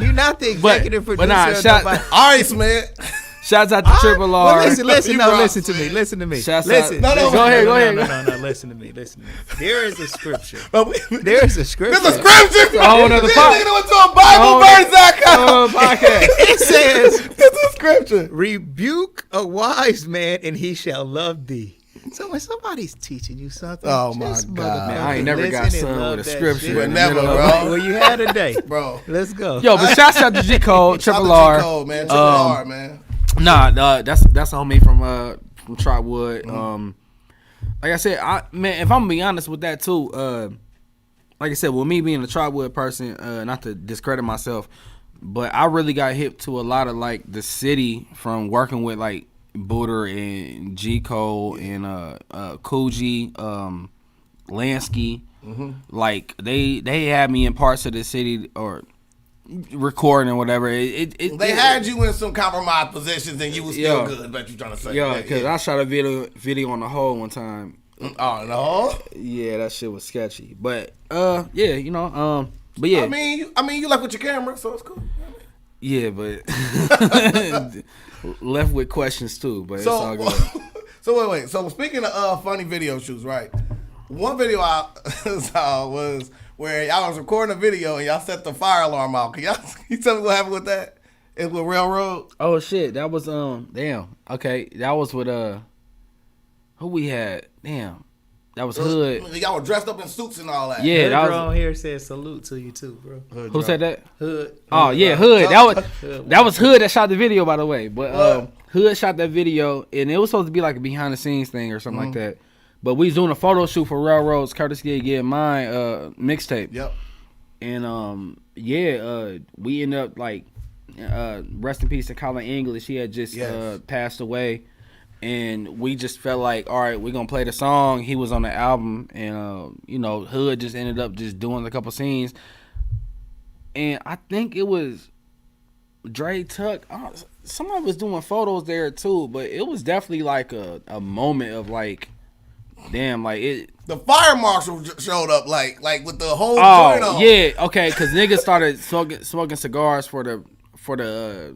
You're not the executive producer of nobody. All right, man. Shouts out to Triple R. Well, listen to me. Shouts Listen. out. No, Go ahead. No, listen to me. There is a scripture. There's There's a scripture. a scripture. A whole nother This pod- nigga went to a BibleVerse.com. podcast. It says, It's a scripture. rebuke a wise man and he shall love thee. So when somebody's teaching you something, Oh, my just God. Man, I ain't never got listen and son love with a that scripture. shit. in the Never, middle of- bro. Well, you had a day, Bro. Let's go. Yo, but shouts out to G Code, Shout out Triple to R. G-Code, man. Triple R, man. Nah, that's a homie from Trotwood. Like I said, if I'm gonna be honest with that too, like I said, with me being a Trotwood person, not to discredit myself, but I really got hip to a lot of like the city from working with like Booter and G Code and Coogee, Lansky. Like they had me in parts of the city or recording or whatever. They had you in some compromised positions and you was still good, but you trying to say. Yeah, because I shot a video on the hole one time. Oh, no. Yeah, that shit was sketchy. But but yeah. I mean, you left with your camera, so it's cool. Yeah, but left with questions too, but it's all good. So wait. So speaking of funny video shoots, right? One video I saw was where y'all was recording a video and y'all set the fire alarm out. Can you tell me what happened with that? It was with Railroad. Oh shit, that was damn. Okay, that was with who we had. Damn, that was Hood. Y'all were dressed up in suits and all that. Yeah, Hood that was on here said salute to you too, bro. Hood who said that? Hood. Oh yeah, Hood. That was Hood that shot the video, by the way. But Hood shot that video, and it was supposed to be like a behind the scenes thing or something like that. But we was doing a photo shoot for Railroad's courtesy of Get Mine mixtape. Yep. And we ended up like rest in peace to Colin English. He had just passed away, and we just felt like, all right, we're gonna play the song. He was on the album, and Hood just ended up just doing a couple scenes, and I think it was Dre Tuck. Somebody was doing photos there too, but it was definitely like a moment of like, damn, like it. The fire marshal showed up like with the whole joint on. Yeah, okay, because niggas started smoking cigars for the photos.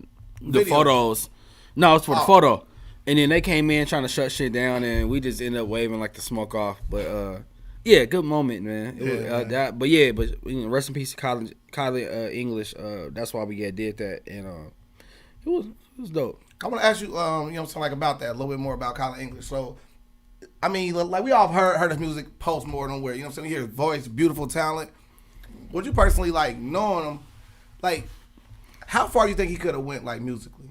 No, it's for the photo. And then they came in trying to shut shit down, and we just ended up waving like the smoke off. But yeah, good moment, man. It was, but rest in peace to Kylie English. That's why we did that, and it was dope. I want to ask you, something like about that, a little bit more about Colin English. So, I mean, like we all heard his music post-mortem where, you hear his voice, beautiful talent. Would you personally, like, knowing him, like, how far do you think he could have went, like, musically?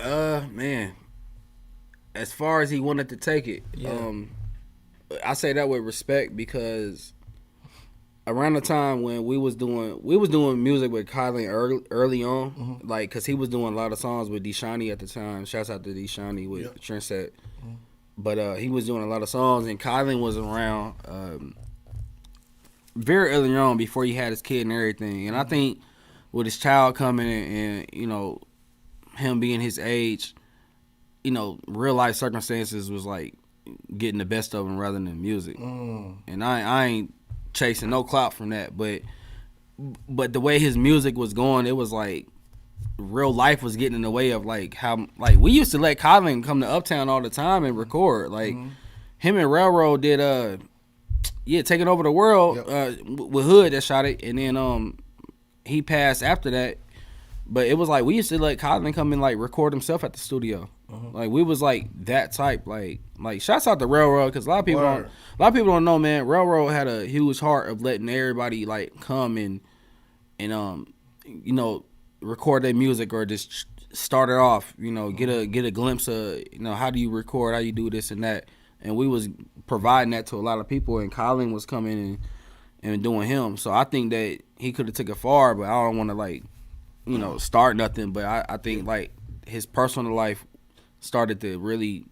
Man, as far as he wanted to take it, I say that with respect because around the time when we was doing music with Kylie early on, like, cause he was doing a lot of songs with Deshani at the time. Shouts out to Deshani with Trendset. But he was doing a lot of songs, and Kylie was around very early on before he had his kid and everything. And I think with his child coming and him being his age, real life circumstances was like getting the best of him rather than music. And I ain't chasing no clout from that, but the way his music was going, it was like real life was getting in the way of like how, like, we used to let Colin come to Uptown all the time and record. Like him and Railroad did Taking Over the World with Hood that shot it, and then he passed after that. But it was like we used to let Colin come and like record himself at the studio. Like we was like that type. Like shouts out to Railroad, because a lot of people don't know, man. Railroad had a huge heart of letting everybody like come and record their music or just start it off. Get a glimpse of how do you record, how you do this and that. And we was providing that to a lot of people, and Colin was coming and doing him. So I think that he could have took it far, but I don't want to like start nothing. But I think like his personal life started to really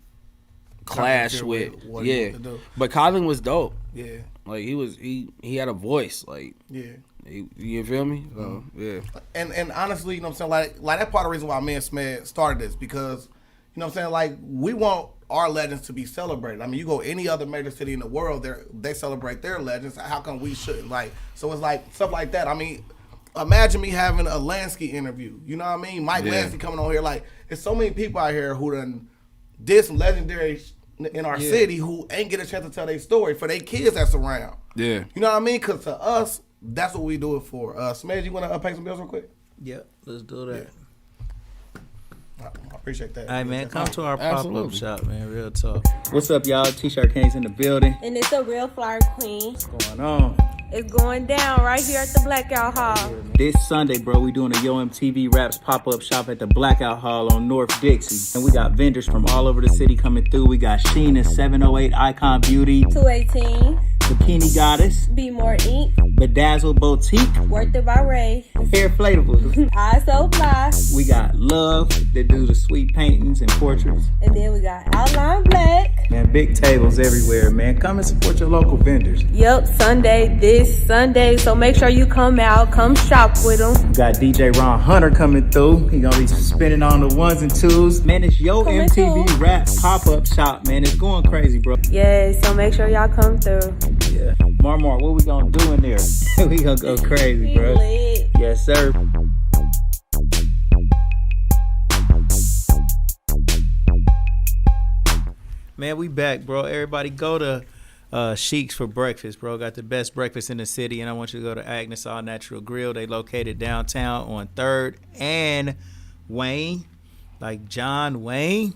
clash with what he wanted to do. But Colin was dope. Yeah, like he had a voice. Like you feel me? So, yeah. And honestly, you know what I'm saying, like that part of the reason why me and Smed started this, because you know what I'm saying, like we want our legends to be celebrated. I mean, you go any other major city in the world, they celebrate their legends. How come we shouldn't? Like, so it's like stuff like that. I mean, imagine me having a Lansky interview. You know what I mean? Mike Lansky coming on here. Like, there's so many people out here who done did some legendary in our city who ain't get a chance to tell their story for their kids that's around. Yeah. You know what I mean? Because to us, that's what we do it for. Smedge, you want to pay some bills real quick? Yep, let's do that. I appreciate that. All right, man, come to our pop-up shop, man. Real talk. What's up, y'all? T-shirt Kings in the building. And it's a real flyer queen. What's going on? It's going down right here at the Blackout Hall. This Sunday, bro, we doing a Yo MTV Raps pop-up shop at the Blackout Hall on North Dixie. And we got vendors from all over the city coming through. We got Sheena, 708 Icon Beauty, 218. Bikini Goddess, Be More Ink. Bedazzle Boutique, Worth It by Ray. Hair Flatables. I So Fly. We got Love that do the sweet paintings and portraits. And then we got Outline Black. Man, big tables everywhere, man. Come and support your local vendors. Yep, this Sunday. So make sure you come out, come shop with them. We got DJ Ron Hunter coming through. He gonna be spinning on the ones and twos. Man, it's Yo Coming MTV through. Rap pop-up shop, man. It's going crazy, bro. Yeah, so make sure y'all come through. Yeah. Marmar, what we gonna do in there? We gonna go crazy, We bro. lit. Yes, sir. Man, we back, bro. Everybody go to Sheik's for breakfast, bro. Got the best breakfast in the city, and I want you to go to Agnes All Natural Grill. They located downtown on 3rd and Wayne, like John Wayne.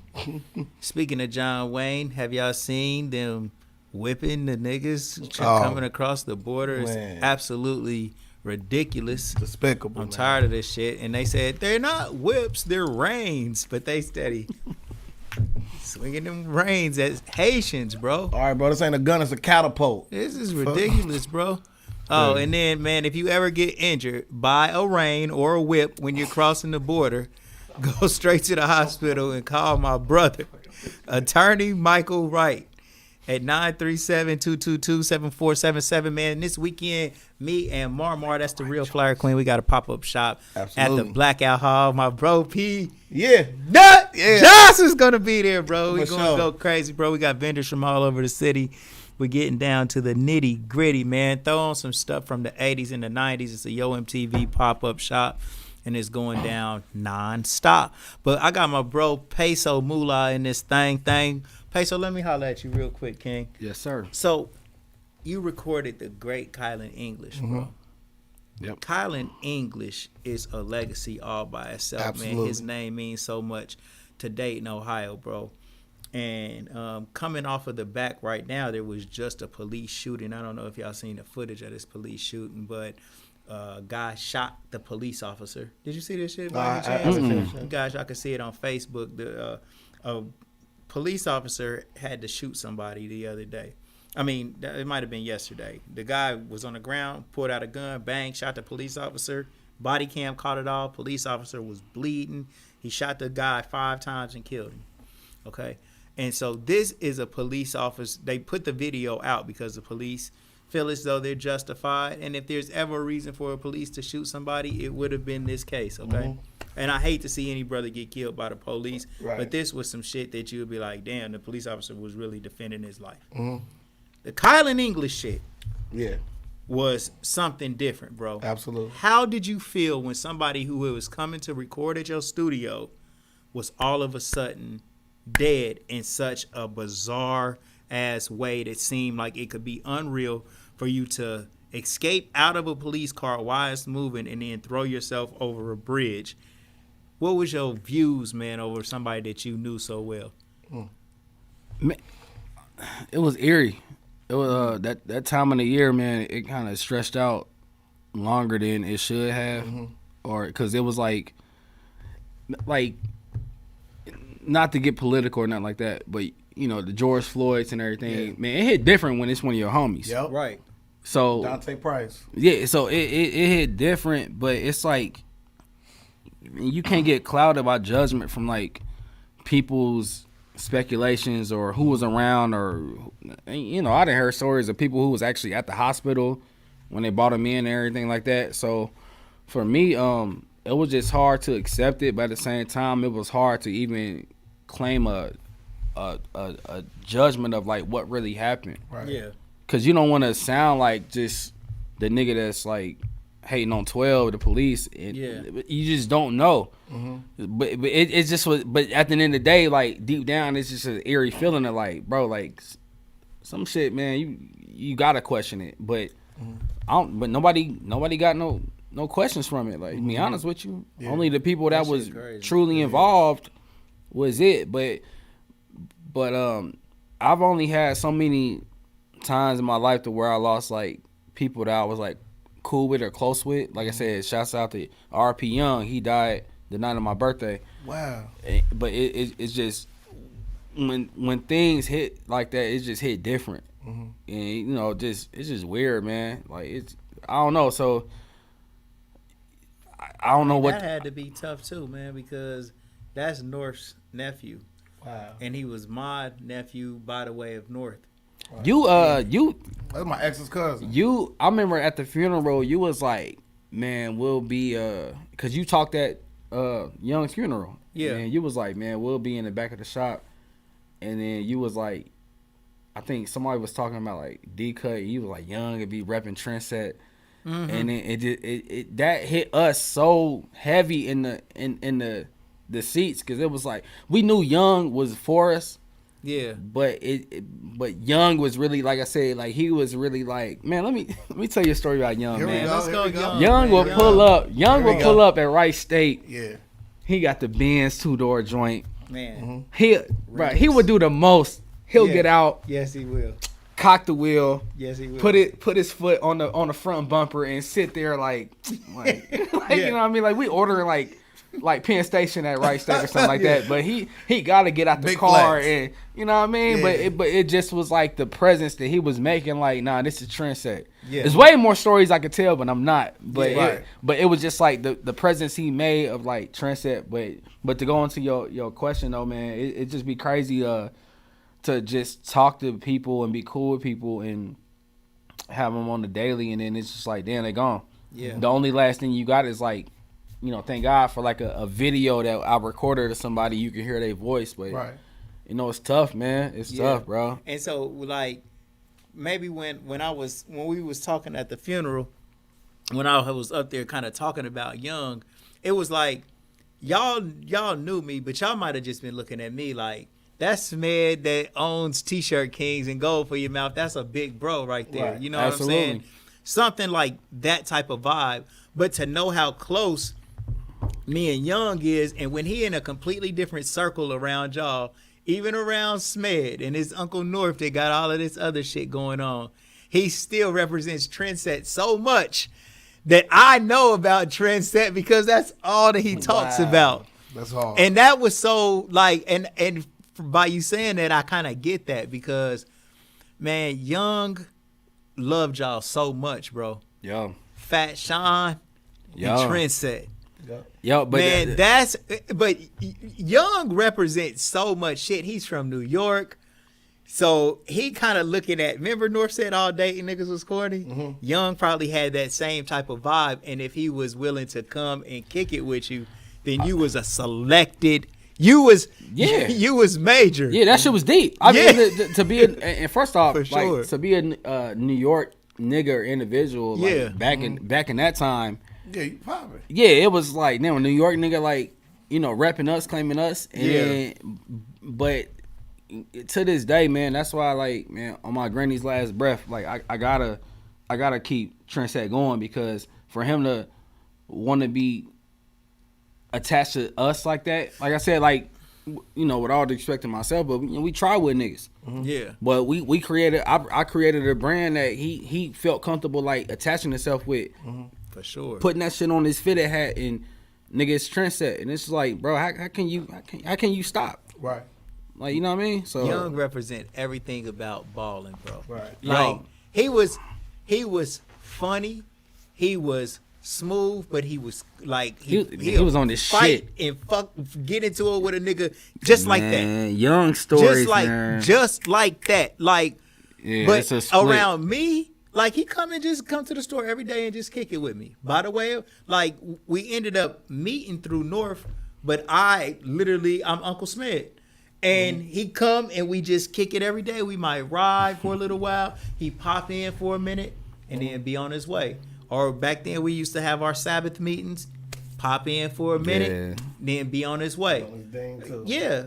Speaking of John Wayne, have y'all seen them whipping the niggas coming across the border? It's absolutely ridiculous. Despicable. I'm tired of this shit. And they said, they're not whips, they're reins. But they steady swinging them reins as Haitians, bro. All right, bro. This ain't a gun. It's a catapult. This is ridiculous, bro. Oh, and then, man, if you ever get injured, buy a rein or a whip when you're crossing the border. Go straight to the hospital and call my brother, Attorney Michael Wright, at 937-222-7477. Man, this weekend, me and Marmar, that's the real Flyer Queen, we got a pop-up shop at the Blackout Hall. My bro P. Nut Johnson's gonna be there, bro. We're gonna go crazy, bro. We got vendors from all over the city. We're getting down to the nitty gritty, man. Throw on some stuff from the 80s and the 90s. It's a Yo MTV pop-up shop, and it's going down non-stop. But I got my bro Peso Mulah in this thing. Peso, let me holler at you real quick, King. Yes, sir. So, you recorded the great Kylan English, bro. Yep. Kylan English is a legacy all by itself, man. His name means so much to Dayton, Ohio, bro. And coming off of the back right now, there was just a police shooting. I don't know if y'all seen the footage of this police shooting, but a guy shot the police officer. Did you see this shit? Guys, y'all can see it on Facebook. The police officer had to shoot somebody the other day. I mean, it might have been yesterday. The guy was on the ground, pulled out a gun, bang, shot the police officer. Body cam caught it all. Police officer was bleeding. He shot the guy 5 times and killed him. Okay? And so this is a police officer. They put the video out because the police feel as though they're justified. And if there's ever a reason for a police to shoot somebody, it would have been this case, okay? And I hate to see any brother get killed by the police, but this was some shit that you would be like, damn, the police officer was really defending his life. The Kylan English shit was something different, bro. Absolutely. How did you feel when somebody who was coming to record at your studio was all of a sudden dead in such a bizarre ass way that seemed like it could be unreal for you to escape out of a police car while it's moving and then throw yourself over a bridge? What was your views, man, over somebody that you knew so well? Man, it was eerie. It was that time of the year, man. It kind of stretched out longer than it should have, or because it was like not to get political or nothing like that, but you know the George Floyds and everything. Man, it hit different when it's one of your homies. Yep. Right. So Dante Price. Yeah. So it hit different, but it's like you can't get clouded by judgment from like people's speculations or who was around, or you know, I done heard stories of people who was actually at the hospital when they brought him in and everything like that. So for me, it was just hard to accept it, but at the same time, it was hard to even claim a judgment of like what really happened. Right. Yeah. Cause you don't want to sound like just the nigga that's like hating on 12, the police, and you just don't know. But it just was. But at the end of the day, like deep down, it's just an eerie feeling of like, bro, like some shit, man. You gotta question it, but I don't. But nobody got no questions from it. Like to be honest with you, only the people that was truly involved was it. But I've only had so many times in my life to where I lost like people that I was like cool with or close with. Like I said, shouts out to R.P. Young. He died the night of my birthday. Wow. But it's just when things hit like that, it just hit different. And you know, it's just weird, man. Like I don't know. So I don't know what that had to be tough too, man, because that's North's nephew. Wow. And he was my nephew by the way of North. That's my ex's cousin. I remember at the funeral, you was like, man, we'll be cause you talked at Young's funeral. Yeah. And you was like, man, we'll be in the back of the shop. And then you was like, I think somebody was talking about like D-Cut. You was like, Young would be repping Trendset. And then it that hit us so heavy in the seats, because it was like we knew Young was for us, Yeah. But but Young was really, like I said, like he was really like, man, let me tell you a story about Young, Here we man. go. Let's go, Young. Young will pull up. Young Here we will go. pull up at Wright State. Yeah. He got the Benz 2-door joint. Man. He would do the most. He'll Yeah. get out, Yes, he will. cock the wheel, Yes, he will. put his foot on the front bumper and sit there like Yeah. you know what I mean? Like we ordering like Penn Station at Wright State or something like that. But he got to get out the Big car flex. and you know what I mean. Yeah. But it just was like the presence that he was making. Like, nah, this is trendset. Yeah. There's way more stories I could tell, but I'm not. But Yeah. Right. but it was just like the presence he made of like trendset. But to go into your question though, man, it just be crazy to just talk to people and be cool with people and have them on the daily, and then it's just like, damn, they gone. Yeah. The only last thing you got is like, you know, thank God for like a video that I recorded of somebody you can hear their voice, but Right. you know, it's tough, man. It's Yeah. tough, bro. And so, like, maybe when we was talking at the funeral, when I was up there kind of talking about Young, it was like y'all knew me, but y'all might have just been looking at me like, that's Smed that owns T-shirt Kings and Gold for Your Mouth. That's a big bro right there. Right. You know what I'm saying? Absolutely. Something like that type of vibe. But to know how close me and Young is, and when he in a completely different circle around y'all, even around Smed and his Uncle North that got all of this other shit going on, he still represents Trendset so much that I know about Trendset because that's all that he talks Wow. about. That's hard. And that was so like, and by you saying that, I kind of get that because, man, Young loved y'all so much, bro. Yo, Fat Sean Yo. and Trendset. yo, but Man, but Young represents so much shit. He's from New York. So he kind of looking at, remember North said all dating niggas was corny? Mm-hmm. Young probably had that same type of vibe. And if he was willing to come and kick it with you, then you was a selected, you was major. yeah, that shit was deep. I Yeah. mean, to be and first off, For sure. like to be a New York nigga individual, like, Yeah. back in that time. Yeah, you poppin'. Yeah, it was like, damn, a New York nigga, like, you know, repping us, claiming us. And then, but to this day, man, that's why, like, man, on my granny's last breath, like, I gotta keep Trendset going because for him to want to be attached to us like that, like I said, like, you know, with all the respect to myself, but we try with niggas. Yeah. But we created, I created a brand that he felt comfortable, like, attaching himself with. For sure. Putting that shit on his fitted hat and nigga, it's Trendset, and it's just like, bro, how can you stop? Right. Like, you know what I mean? So Young represent everything about balling, bro. Right. Like he was funny, he was smooth, but he was like He was on this fight shit. and get into it with a nigga just like that. Man, Young stories, Just like that. Like, Yeah, but it's a split. around me, like he come to the store every day and just kick it with me. By the way, like we ended up meeting through North, but I'm Uncle Smith. And he come and we just kick it every day. We might ride for a little while. He pop in for a minute and then be on his way. Or back then we used to have our Sabbath meetings. Pop in for a minute, then be on his way. Yeah.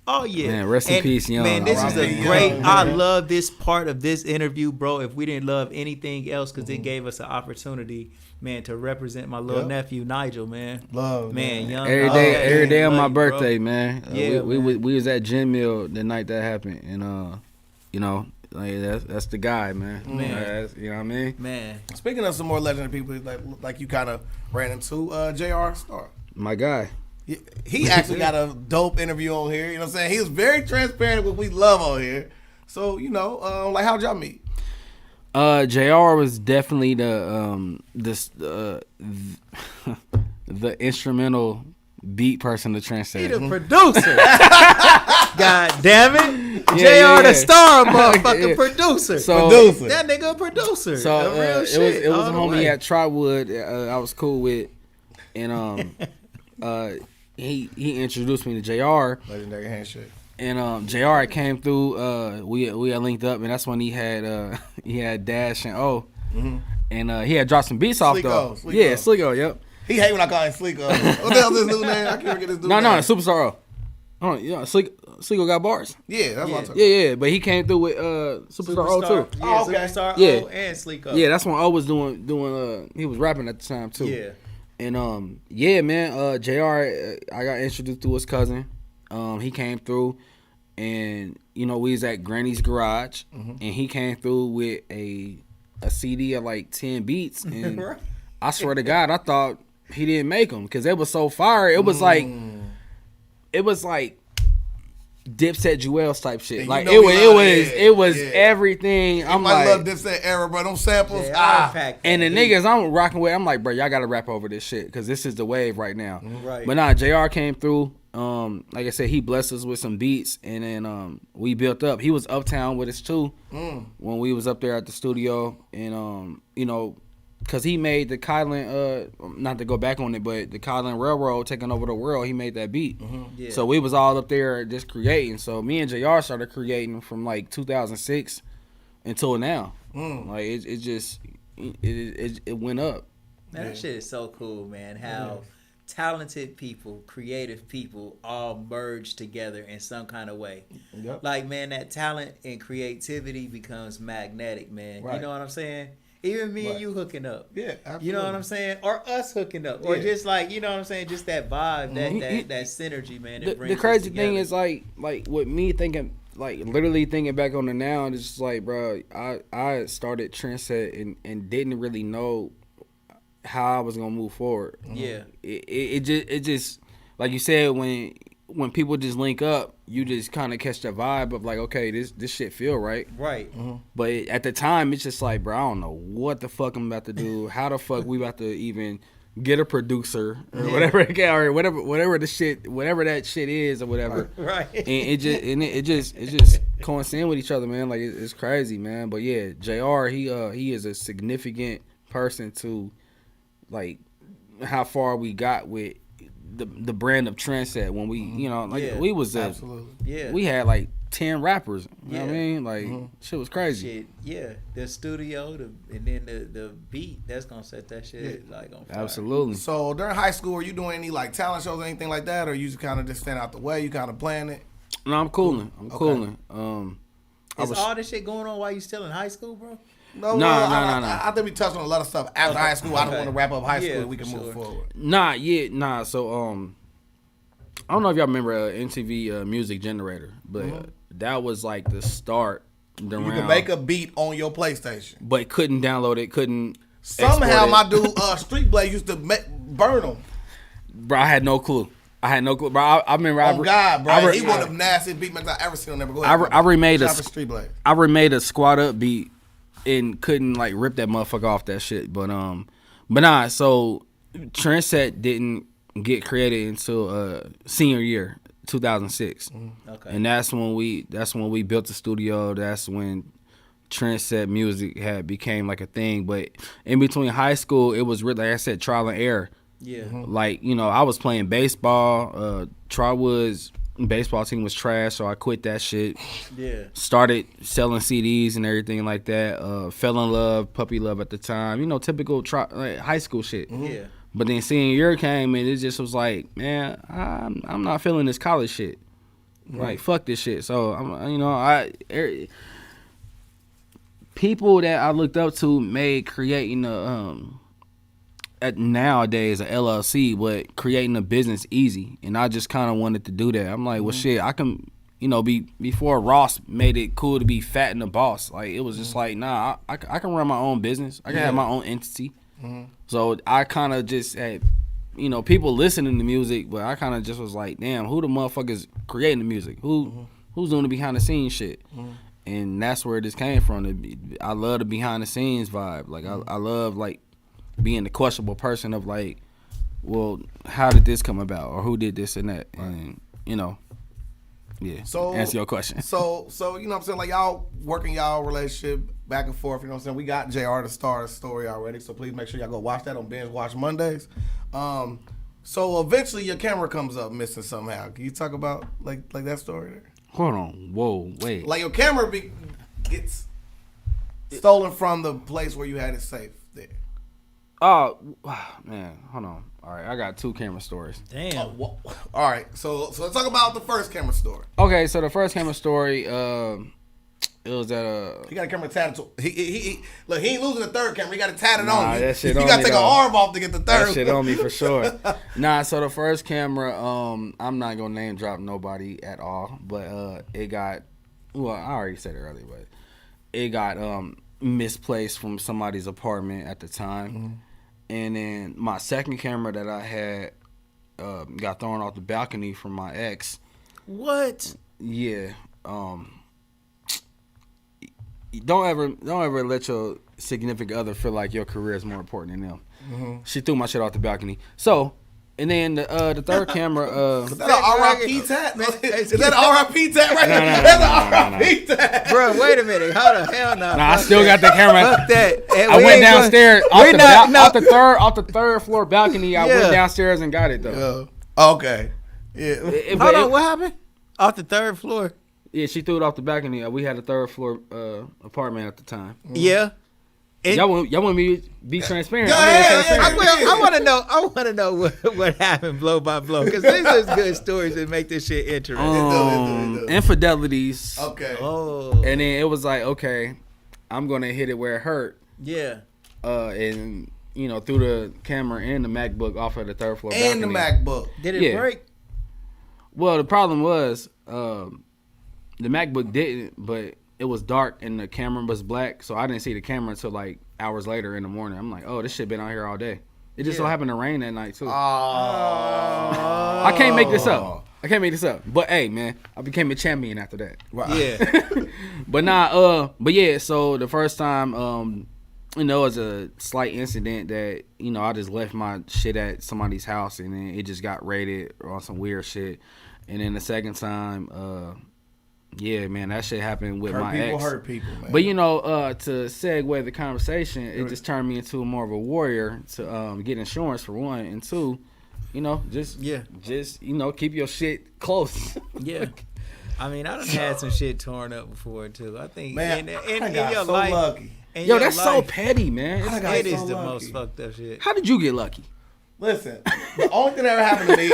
Oh yeah. Man, rest in peace, Young. Man, this is a R.I.P. great. Young, I man. love this part of this interview, bro. If we didn't love anything else, because it gave us an opportunity, man, to represent my little Yep. nephew Nigel, man. Love, man. Young. every day on my love you, bro. birthday, man. Yeah, we man. was at Gym Mill the night that happened, and you know, like that's the guy, man. Man. You know what I mean? Man. Speaking of some more legendary people, like you kind of ran into J.R. Star. My guy. He actually got a dope interview on here. You know what I'm saying? He was very transparent with what we love on here. So, you know, like how'd y'all meet? JR was definitely the instrumental beat person to He Trendset. the producer. God damn it. Yeah, JR the yeah. star motherfucking Yeah. producer. So- Producer. That nigga a producer. So A real it shit, was all a the homie way. at Trotwood I was cool with, and he introduced me to JR, Legendary handshake. and JR came through. We had linked up, and that's when he had Dash and O, and he had dropped some beats off though. Slicko. Yeah, Slicko. Yep. He hate when I call him Slicko. What the hell's his new name? I can't forget his new No, name. Superstar O. Oh, yeah, Slick. Sligo got bars. Yeah, that's what I'm talking Yeah, but he came through with Superstar O too. Yeah, Oh, okay. Superstar Yeah. O and Sleek O. Yeah, that's when O was doing. He was rapping at the time too. Yeah. And yeah, man, JR, I got introduced to his cousin. He came through, and we was at Granny's garage, and he came through with a CD of like 10 beats, and Right. I swear to God, I thought he didn't make them because they was so fire. It was like Dipset Jewels type shit. And Like you know it was yeah. everything. I'm I like, love Dipset era, bro. Them samples. and the niggas I'm rocking with, I'm like, bro, y'all gotta rap over this shit because this is the wave right now. Right. But nah, JR came through. Like I said, he blessed us with some beats, and then we built up. He was uptown with us too when we was up there at the studio, and because he made the Kylan, not to go back on it, but the Kylan Railroad taking over the world, he made that beat. Yeah. So we was all up there just creating. So me and JR started creating from like 2006 until now. Like it went up. Man, that shit is so cool, man. How talented people, creative people all merge together in some kind of way. Yep. Like, man, that talent and creativity becomes magnetic, man. Right. You know what I'm saying? Even me and Right. you hooking up. Yeah, absolutely. You know what I'm saying? Or us hooking up. Or Yeah. just like, you know what I'm saying? Just that vibe, that synergy, man. That brings The us crazy thing together. is like with me thinking, like literally thinking back on it now, it's just like, bro, I started Trendset and didn't really know how I was gonna move forward. Yeah. It just like you said, when people just link up, you just kind of catch the vibe of like, okay, this shit feel right. Right. But at the time, it's just like, bro, I don't know what the fuck I'm about to do. How the fuck we about to even get a producer or whatever, or whatever the shit, whatever that shit is or whatever. Right. And it just coinciding with each other, man. Like it's crazy, man. But yeah, JR, he is a significant person to like how far we got with the brand of Trendset when we, we was Absolutely. Yeah. we had like 10 rappers. You know what I Yeah. mean? Like shit was crazy. Shit, yeah. The studio, and then the beat, that's gonna set that shit like on fire. Absolutely. So during high school, were you doing any like talent shows or anything like that, or you just kind of just stand out the way? You kind of playing it? No, I'm cooling. I'm Okay. cooling. Is all this shit going on while you still in high school, bro? No, No. I think we touched on a lot of stuff after high school. I don't Okay. want to wrap up high school. Yeah, We can for move sure. forward. Nah. So I don't know if y'all remember MTV Music Generator, but that was like the start. You can make a beat on your PlayStation. but couldn't download it. Couldn't. Somehow export my it. dude Street Blade used to burn them. Bro, I had no clue. Bro, I remember. Oh God, bro, he one I, of them nasty beatmakers I ever seen on there. Go ahead, I remade Shout a out to Street Blade. I remade a squat up beat and couldn't like rip that motherfucker off that shit. But nah. So Trendset didn't get created until senior year, 2006. Okay. And that's when we built the studio. That's when Trendset Music had became like a thing. But in between high school, it was really, like I said, trial and error. Yeah. Like, I was playing baseball. Trotwood's baseball team was trash, so I quit that shit. Yeah. Started selling CDs and everything like that. Fell in love, puppy love at the time. Typical like high school shit. Yeah. But then senior year came and it just was like, man, I'm not feeling this college shit. Like, fuck this shit. So people that I looked up to made creating nowadays a LLC, but creating a business easy, and I just kind of wanted to do that. I'm like, well, shit, I can, before Ross made it cool to be fat and the boss. Like, it was just like, nah, I can run my own business. I can have my own entity. So I kind of just had, people listening to music, but I kind of just was like, damn, who the motherfuckers creating the music? Who's doing the behind the scenes shit? And that's where this came from. I love the behind the scenes vibe. Like, I love like being the questionable person of like, well, how did this come about, or who did this and that, and yeah. So answer your question. So you know what I'm saying, like y'all working y'all relationship back and forth. You know what I'm saying. We got JR to start a story already, so please make sure y'all go watch that on Binge Watch Mondays. So eventually your camera comes up missing somehow. Can you talk about like that story there? Hold on. Whoa. Wait. Like your camera gets stolen from the place where you had it safe there. Oh, man, hold on. All right, I got 2 camera stories. Damn. All right, so let's talk about the first camera story. Okay, so the first camera story, it was at He got a camera tatted. He look. He ain't losing the third camera. He got it tatted Nah, on you. that shit You on got to me, take though. an arm off to get the third. that shit on me for sure. Nah, so the first camera, I'm not gonna name drop nobody at all, but it got, well, I already said it earlier, but it got misplaced from somebody's apartment at the time. Mm-hmm. And then my second camera that I had got thrown off the balcony from my ex. What? Yeah. Don't ever let your significant other feel like your career is more important than them. Mm-hmm. She threw my shit off the balcony. So, and then the third camera. Is that an RIP tat? Is that an RIP tat right there? That's an RIP tat. Bro, wait a minute. Hold on. Hell no. Nah, I still got the camera. Fuck that. I went downstairs off the third floor balcony. I went downstairs and got it though. Okay. Yeah. Hold on. What happened? Off the third floor. Yeah, she threw it off the balcony. We had a third floor apartment at the time. Yeah. Y'all want me to be transparent? I want to know what happened blow by blow, because these are good stories that make this shit interesting. Infidelities. Okay. Oh. And then it was like, okay, I'm gonna hit it where it hurt. Yeah. And threw the camera and the MacBook off of the third floor balcony. And the MacBook. Did it break? Well, the problem was the MacBook didn't, but it was dark and the camera was black, so I didn't see the camera until like hours later in the morning. I'm like, oh, this shit been out here all day. It just so happened to rain that night too. I can't make this up. But hey, man, I became a champion after that. Wow. Yeah. But yeah, so the first time, it was a slight incident that, I just left my shit at somebody's house and then it just got raided on some weird shit. And then the second time, yeah, man, that shit happened with my ex. Hurt people, man. But to segue the conversation, it just turned me into more of a warrior to get insurance for one, and two, just keep your shit close. Yeah. I mean, I done had some shit torn up before too. I think, man, in got your so life, lucky. Yo, that's so petty, man. It is the most fucked up shit. How did you get lucky? Listen, the only thing that ever happened to me,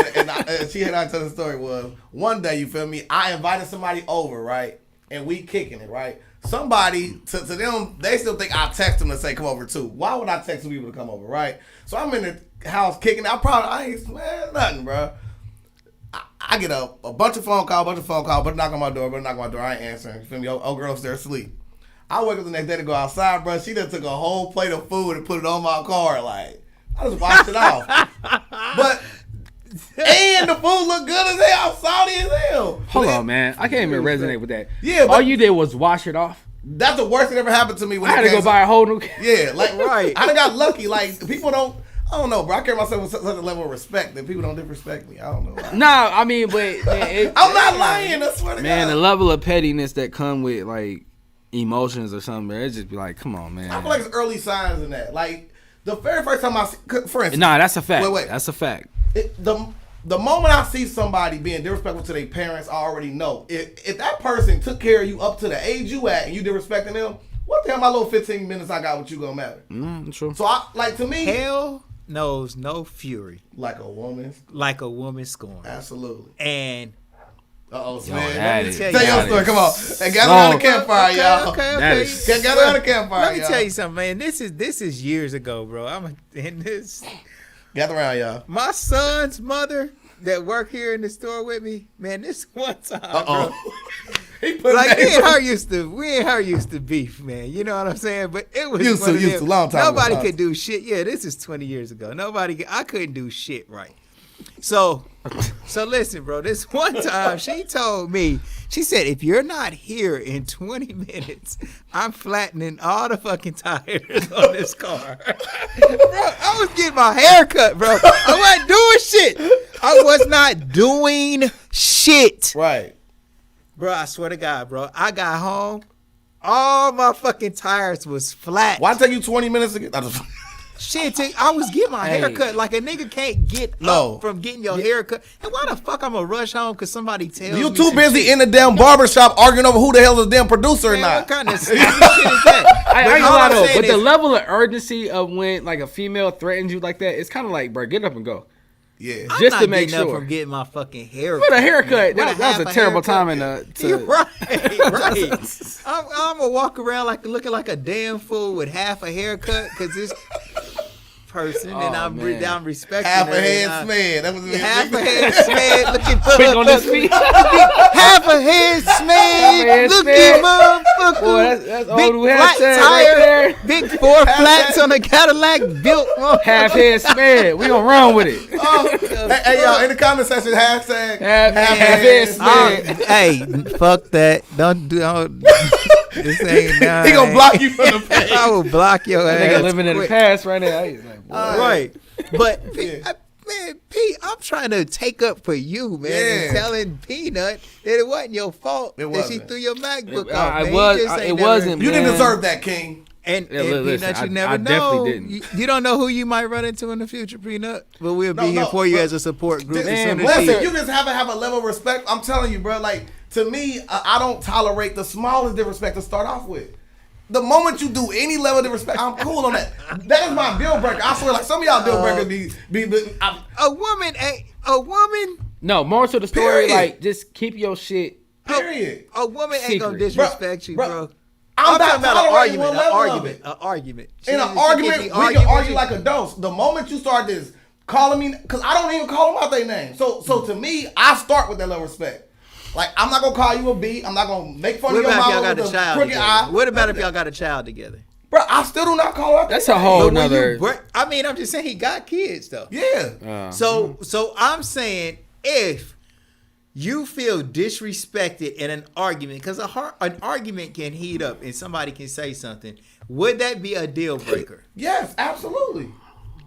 and she and I tell the story, was one day, you feel me, I invited somebody over, right? And we kicking it, right? Somebody, to them, they still think I text them to say come over too. Why would I text people to come over, right? So I'm in the house kicking it. I ain't, man, nothing, bro. I get a bunch of phone calls, but knock on my door, I ain't answering. You feel me? Old girl's there asleep. I wake up the next day to go outside, bro. She done took a whole plate of food and put it on my car, like. I just washed it off. And the food looked good as hell, salty as hell. Hold on, man. I can't even resonate with that. Yeah, all you did was wash it off. That's the worst thing that ever happened to me. When I had to go buy a whole new. Yeah, like right. I done got lucky. Like people don't. I don't know, bro. I carry myself with such a level of respect that people don't disrespect me. I don't know. Nah, I mean, but man, I'm not lying. I swear to God. Man, the level of pettiness that come with like emotions or something, it just be like, come on, man. I feel like it's early signs in that. Like. The very first time I see, for instance. Nah, that's a fact. Wait. That's a fact. The moment I see somebody being disrespectful to their parents, I already know. If that person took care of you up to the age you at and you disrespecting them, what the hell my little 15 minutes I got with you gonna matter? True. So to me. Hell knows no fury. Like a woman's scorn. Absolutely. And. Uh-oh, Yo, man. Tell your story. Come on. Hey, gather around the campfire, y'all. Okay. Gather around the campfire, Let me tell you something, man. This is years ago, bro. Gather around, y'all. My son's mother that worked here in the store with me, man, this one time, bro. He put like we and her used to beef, man. You know what I'm saying? But it was used to long time nobody ago. could do shit. Yeah, this is 20 years ago. I couldn't do shit right. So listen, bro, this one time she told me, she said, if you're not here in 20 minutes, I'm flattening all the fucking tires on this car. Bro, I was getting my hair cut, bro. I wasn't doing shit. I was not doing shit. Right. Bro, I swear to God, bro. I got home, all my fucking tires was flat. Why take you 20 minutes to get? Shit, I was getting my hair cut. Like a nigga can't get up from getting your hair cut. And why the fuck I'm gonna rush home because somebody tells me you too busy in the damn barbershop arguing over who the hell is the damn producer or not. What kind of stupid shit is that? I ain't gonna lie though, but the is, level of urgency of when like a female thrattens you like that, it's kind of like, bro, get up and go. Yeah, I'm just not to make getting sure. up from getting my fucking hair. What a haircut! Man. That was a terrible timing. You're right. I'm gonna walk around like looking like a damn fool with half a haircut because this person and I'm respecting half her. a head smear. That was half a head smear. Looking for quick on this feet. half a head smear. Looking motherfucker. Boy, that's big old flat hashtag tire. right there. Big 4 flats on a Cadillac built. Half head smeared. We gonna run with it. Hey, y'all, in the comment section, hashtag Half head smeared. Hey, fuck that. Don't. This ain't nah, he gonna block you from the page. I will block your ass. Nigga living in the past right now. He's like, boy. Right. But man, P, I'm trying to take up for you, man, and telling Peanut that it wasn't your fault that she threw your MacBook off. It wasn't. You didn't deserve that, King. And listen, Peanut, you never I know. definitely didn't. You don't know who you might run into in the future, Peanut. But we'll be here for you as a support group. Listen, you just have a level of respect. I'm telling you, bro. Like, to me, I don't tolerate the smallest disrespect to start off with. The moment you do any level of disrespect, I'm cool on that. That is my deal breaker. I swear, like some of y'all deal breakers a woman. No, more to the story. Period. Like, just keep your shit. Period. A woman ain't gonna Secret. disrespect you, bro. I'm talking about an argument. An argument. In an argument, we can argue like adults. The moment you start this calling me, because I don't even call them out their name. So to me, I start with that level of respect. Like, I'm not gonna call you a B. I'm not gonna make fun of your mama with a crooked eye. What about if y'all got a child together? Bro, I still do not call her. That's a whole nother. I mean, I'm just saying he got kids though. Yeah. So I'm saying if you feel disrespected in an argument, because an argument can heat up and somebody can say something, would that be a deal breaker? Yes, absolutely.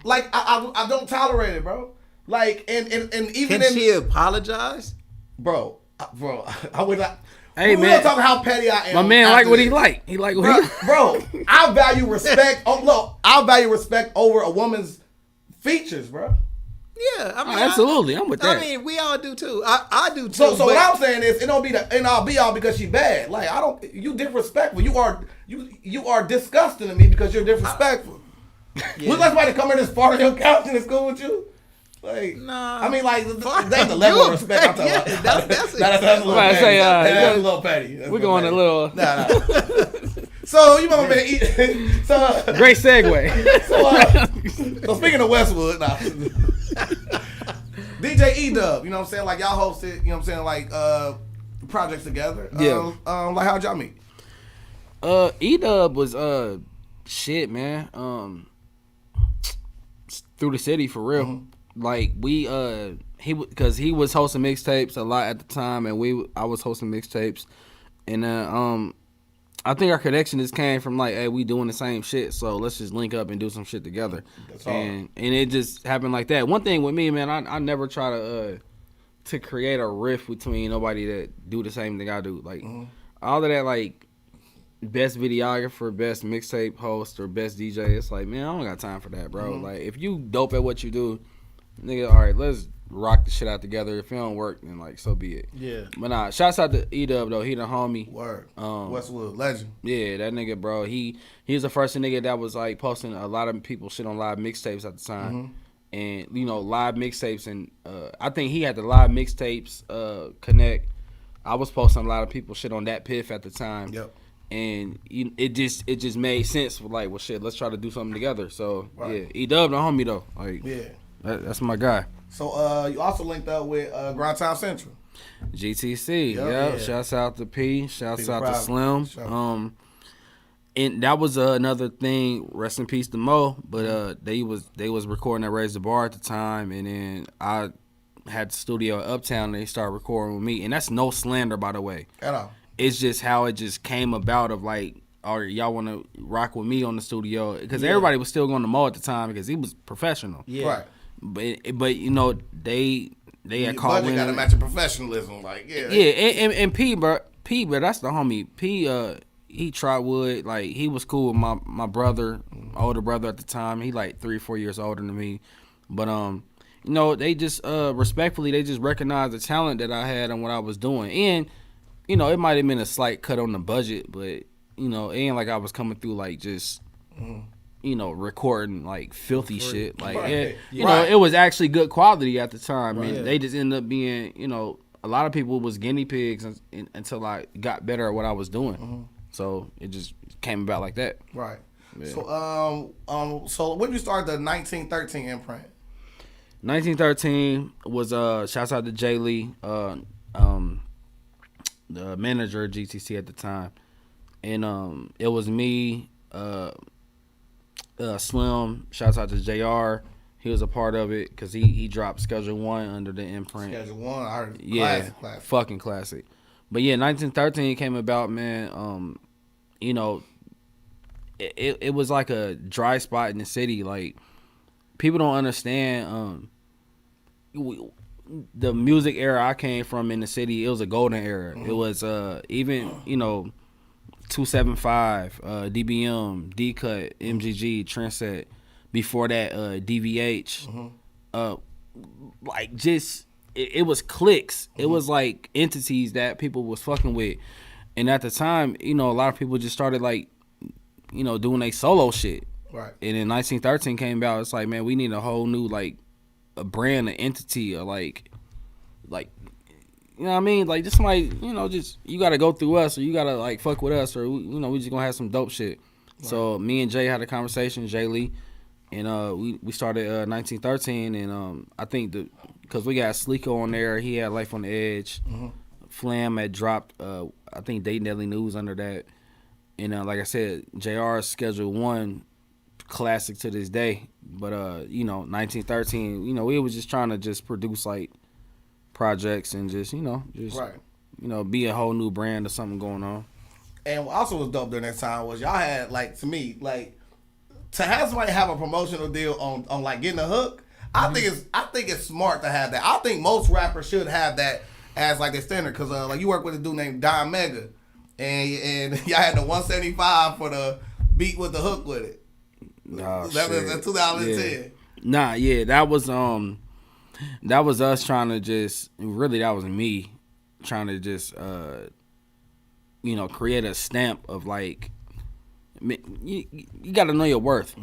Like I don't tolerate it, bro. Like and even can she apologize, bro? I would not. Hey, we man, talking how petty I am. My man like what he like. He like what he bro. I value respect. I value respect over a woman's features, bro. Yeah, I mean, absolutely. I'm with that. I mean, we all do too. I do too. So what I'm saying is, it don't be the and I'll be all because she bad. Like I don't. You disrespectful. You are disgusting to me because you're disrespectful. Yeah. Would like somebody come in and fart on your couch and it's cool with you? Like, nah. I mean, like, that's the level of respect I'm talking about. That's a little petty. That's a little petty. We're going a little. Nah. So, you mama been eating. So, great segue. So speaking of Westwood, DJ E-Dub, you know what I'm saying? Like, y'all hosted, you know what I'm saying? Like, projects together. Yeah. Like, how'd y'all meet? E-Dub was, shit, man. Through the city, for real. Mm-hmm. Like because he was hosting mixtapes a lot at the time, and I was hosting mixtapes, and I think our connection just came from like, hey, we doing the same shit, so let's just link up and do some shit together. And it just happened like that. One thing with me, man, I never try to create a rift between nobody that do the same thing I do. Like all of that, like best videographer, best mixtape host, or best DJ. It's like, man, I don't got time for that, bro. Like if you dope at what you do, nigga, all right, let's rock the shit out together. If it don't work, then like so be it. Yeah. But nah, shouts out to E-Dub though. He the homie. Word. Westwood legend. Yeah, that nigga, bro. He was the first nigga that was like posting a lot of people shit on live mixtapes at the time. And you know, live mixtapes, and I think he had the live mixtapes connect. I was posting a lot of people shit on that piff at the time. Yep. And it just made sense. Like, well, shit, let's try to do something together. So yeah, E-Dub the homie though. Like, yeah. That's my guy. So you also linked up with Grind Time Central. GTC. Yeah. Shouts out to P. Shouts out to Slim. Sure. And that was another thing. Rest in peace to Mo. But they was recording at Raise the Bar at the time, and then I had the studio at Uptown. And they started recording with me, and that's no slander, by the way. At all. It's just how it just came about of like, or y'all want to rock with me on the studio, because everybody was still going to Mo at the time because he was professional. Yeah. Right. But you know they had called in. Got to match your professionalism, like and P, but that's the homie. P, he tried wood, like he was cool with my brother, older brother at the time. He like 3 or 4 years older than me. But you know, they just respectfully, they just recognized the talent that I had and what I was doing. And, you know, it might have been a slight cut on the budget, but, you know, it ain't like I was coming through like just you know, recording like filthy shit. Like, you know, it was actually good quality at the time. And they just ended up being, you know, a lot of people was guinea pigs until I got better at what I was doing. So it just came about like that. Right. Yeah. So when you started the 1913 imprint? 1913 was shouts out to Jay Lee, the manager of GTC at the time, and it was me, Slim. Shouts out to JR. He was a part of it because he dropped Schedule 1 under the imprint. Schedule 1, I heard. Yeah, classic. Fucking classic. But yeah, 1913 came about, man. You know, it was like a dry spot in the city. Like, people don't understand. The music era I came from in the city, it was a golden era. It was even, you know, 275, DBM, D-Cut, MGG, Trendset. Before that, DVH. Like, just it was cliques. It was like entities that people was fucking with. And at the time, you know, a lot of people just started like, you know, doing their solo shit. Right. And then 1913 came about. It's like, man, we need a whole new like a brand, an entity, or like you know what I mean? Like, just somebody, you know, just you gotta go through us, or you gotta like fuck with us, or you know, we just gonna have some dope shit. Right. So me and Jay had a conversation, Jay Lee, and we started 1913, and I think because we got Sleeko on there, he had Life on the Edge. Flam had dropped I think Dayton Daily News under that, and like I said, JR's Schedule 1 classic to this day. But you know, 1913, you know, we was just trying to just produce like projects and just you know be a whole new brand or something going on. And what also was dope during that time was y'all had, like, to me, like, to have somebody have a promotional deal on like getting a hook. I think it's smart to have that. I think most rappers should have that as like their standard, because like you work with a dude named Don Mega, and y'all had the 175 for the beat with the hook with it. Oh, that was in 2010. Yeah. Nah, yeah, that was us trying to just, really that was me trying to just you know, create a stamp of like, you got to know your worth.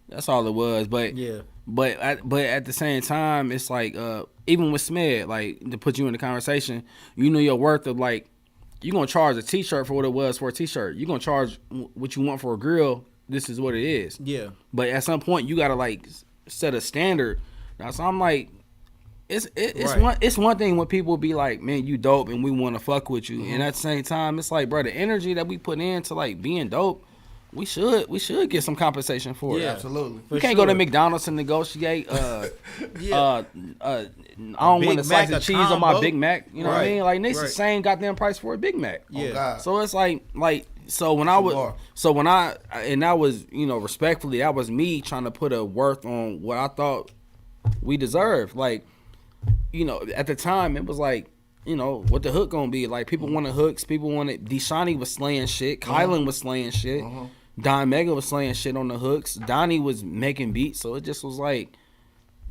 That's all it was. But but at the same time, it's like even with Smed, like, to put you in the conversation, you know your worth of like, you're gonna charge a t-shirt for what it was for a t-shirt. You're gonna charge what you want for a grill. This is what it is. Yeah. But at some point, you gotta like set a standard. Now, so I'm like, it's one thing when people be like, man, you dope, and we want to fuck with you, and at the same time, it's like, bro, the energy that we put into like being dope, we should get some compensation for it. Yeah, absolutely. You can't go to McDonald's and negotiate. I don't want a slice of cheese on my Big Mac. You know what I mean? Like, it's the same goddamn price for a Big Mac. Yeah. So it's like so when and that was, you know, respectfully, that was me trying to put a worth on what I thought we deserved. Like, you know, at the time it was like, you know, what the hook gonna be? Like, people wanted hooks. People wanted. Deshani was slaying shit. Kylan was slaying shit. Don Mega was slaying shit on the hooks. Donnie was making beats. So it just was like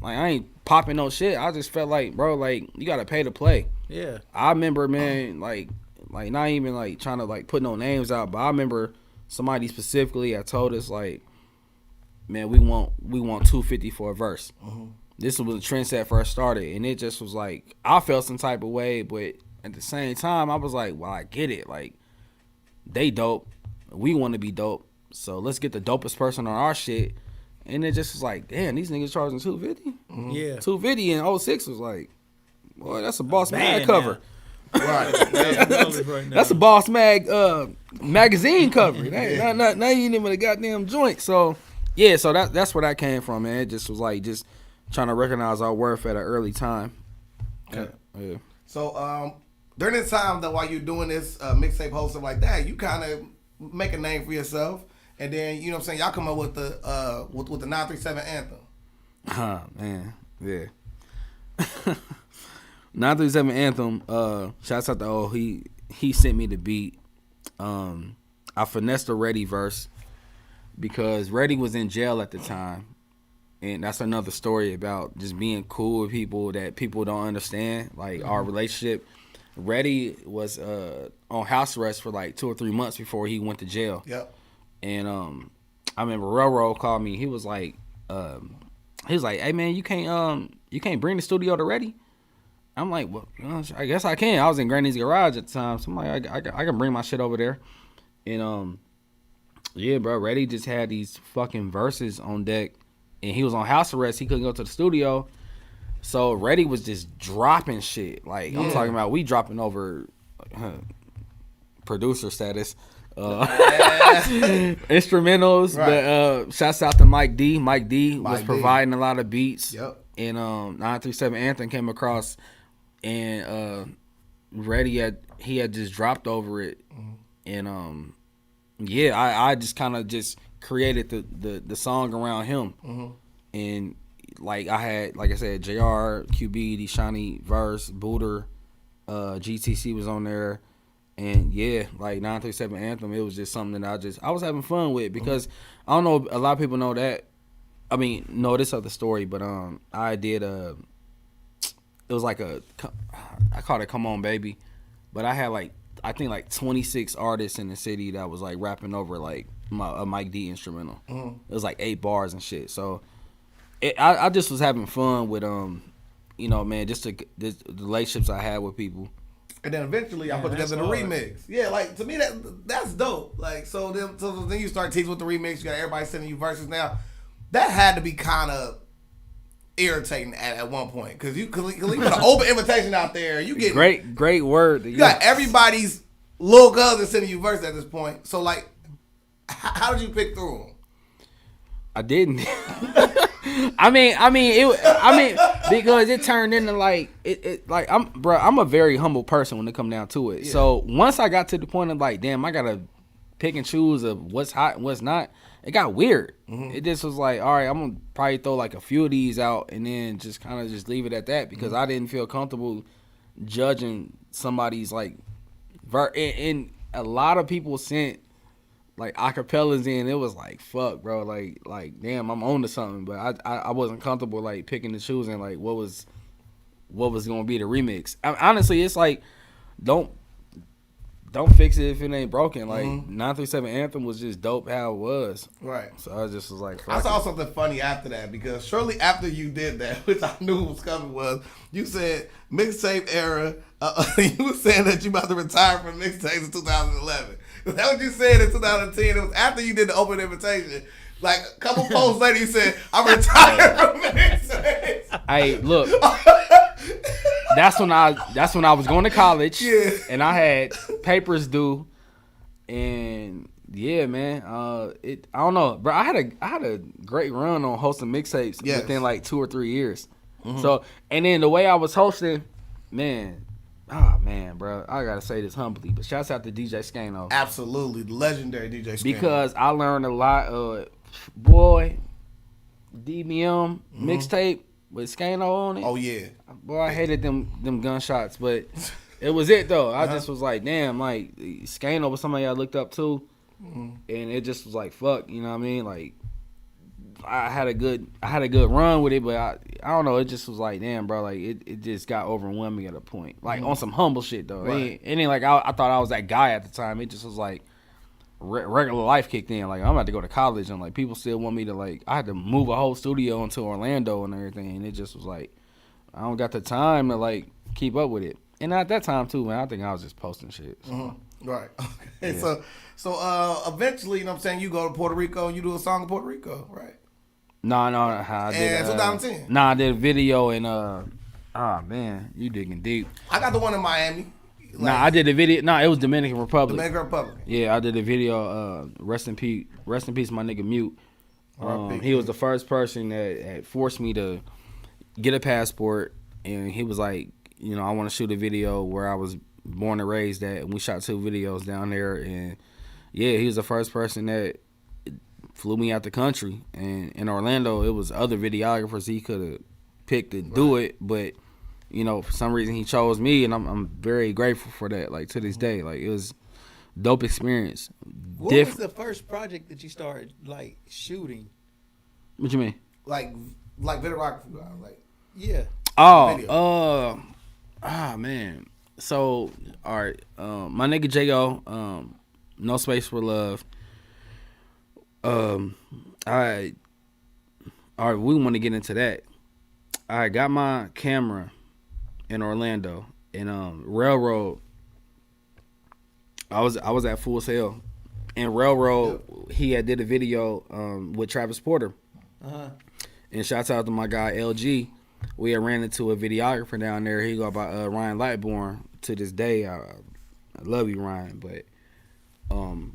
I ain't popping no shit. I just felt like, bro, like, you gotta pay to play. Yeah. I remember, man, like not even like trying to like put no names out, but I remember somebody specifically had told us like, man, we want $250 for a verse. This was when the Trendset first started, and it just was like, I felt some type of way, but at the same time, I was like, well, I get it. Like, they dope. We want to be dope. So let's get the dopest person on our shit. And it just was like, damn, these niggas charging $250? Yeah. $250 in 06 was like, boy, that's a Boss Mag cover. Right. That's a Boss Mag magazine cover. That ain't even a goddamn joint. So, yeah, so that's where that came from, man. It just was like, just trying to recognize our worth at an early time. Okay. Yeah. So during this time that while you're doing this mixtape hosting like that, you kind of make a name for yourself, and then, you know what I'm saying, y'all come up with the 937 anthem. Man, yeah. 937 anthem. Shouts out to he sent me the beat. I finessed the ready verse. because Reddy was in jail at the time. And that's another story about just being cool with people that people don't understand, like our relationship. Reddy was on house arrest for like 2 or 3 months before he went to jail. Yep. And I remember Railroad called me. He was like, "Hey man, you can't bring the studio to Reddy." I'm like, "Well, I guess I can." I was in Granny's garage at the time, so I'm like, I can bring my shit over there. And yeah, bro, Reddy just had these fucking verses on deck. And he was on house arrest. He couldn't go to the studio. So Reddy was just dropping shit. Like, I'm talking about we dropping over producer status. Instrumentals. Right. But shouts out to Mike D. Mike D was providing a lot of beats. Yep. And 937 Anthem came across. And Reddy had just dropped over it. And yeah, I just kind of just created the song around him. And like I had, like I said, JR, QB, Deshani, verse, Booter, GTC was on there. And yeah, like 937 Anthem, it was just something that I was having fun with, because I don't know, a lot of people know that. I mean, know this other story, but I did it was like I called it Come On Baby, but I had like, I think like 26 artists in the city that was like rapping over like a Mike D instrumental. It was like 8 bars and shit. So I just was having fun with you know, man, just the relationships I had with people. And then eventually I put together the remix. Yeah, like to me that's dope. Like so then you start teasing with the remix. You got everybody sending you verses now. That had to be kind of irritating at one point, because you put an open invitation out there. You get great word. You got everybody's little cousin sending you verses at this point. So like, how did you pick through them? I didn't. I mean, because it turned into like like I'm a very humble person when it come down to it. Yeah. So once I got to the point of like, damn, I gotta pick and choose of what's hot and what's not. It got weird. It just was like, all right, I'm gonna probably throw like a few of these out and then just kind of just leave it at that, because I didn't feel comfortable judging somebody's like and a lot of people sent like acapellas in. It was like, fuck, bro, like damn, I'm on to something, but I wasn't comfortable like picking and choosing like what was gonna be the remix. Honestly, it's like don't fix it if it ain't broken. Like 937 Anthem was just dope how it was. Right. So I just was like, I saw something funny after that, because shortly after you did that, which I knew was coming, was you said mixtape era. You were saying that you about to retire from mixtapes in 2011. Is that what you said in 2010? It was after you did the open invitation. Like a couple posts later, you said, I'm retired from mixtapes. Hey, look. That's when I was going to college, and I had papers due, and yeah, man, I don't know, bro. I had a great run on hosting mixtapes within like 2 or 3 years. So, and then the way I was hosting, man, bro, I gotta say this humbly, but shouts out to DJ Skano. Absolutely, the legendary DJ Skano. Because I learned a lot of DBM mixtape with Skano on it. Oh yeah. Boy, I hated them gunshots, but it was it though. I just was like, damn, like Skano was somebody I looked up to, and it just was like, fuck, you know what I mean? Like, I had a good run with it, but I don't know. It just was like, damn, bro, like it just got overwhelming at a point, like on some humble shit though. Right. It ain't like I thought I was that guy at the time. It just was like regular life kicked in. Like, I'm about to go to college, and like people still want me to, like, I had to move a whole studio into Orlando and everything, and it just was like, I don't got the time to like keep up with it. And at that time too, man, I think I was just posting shit. So. Right. Okay. Yeah. So eventually, you know what I'm saying, you go to Puerto Rico and you do a song in Puerto Rico, right? No, I did. In 2010. No, I did a video in man, you digging deep. I got the one in Miami. Like, I did a video. It was Dominican Republic. Dominican Republic. Yeah, I did a video. Rest in peace, my nigga Mute. He was the first person that had forced me to get a passport, and he was like, you know, I want to shoot a video where I was born and raised at, and we shot 2 videos down there, and yeah, he was the first person that flew me out the country. And in Orlando, it was other videographers he could have picked to do it, but you know, for some reason he chose me, and I'm very grateful for that. Like, to this day, like, it was dope experience. What was the first project that you started like shooting? What you mean? Like videography, like Yeah. Man. So, all right, my nigga J.O., No Space for Love. All right, we want to get into that. I got my camera in Orlando, and Railroad. I was at Full Sail, and Railroad he had did a video with Travis Porter, and shouts out to my guy LG. We had ran into a videographer down there. He go by Ryan Lightbourne. To this day, I love you, Ryan. But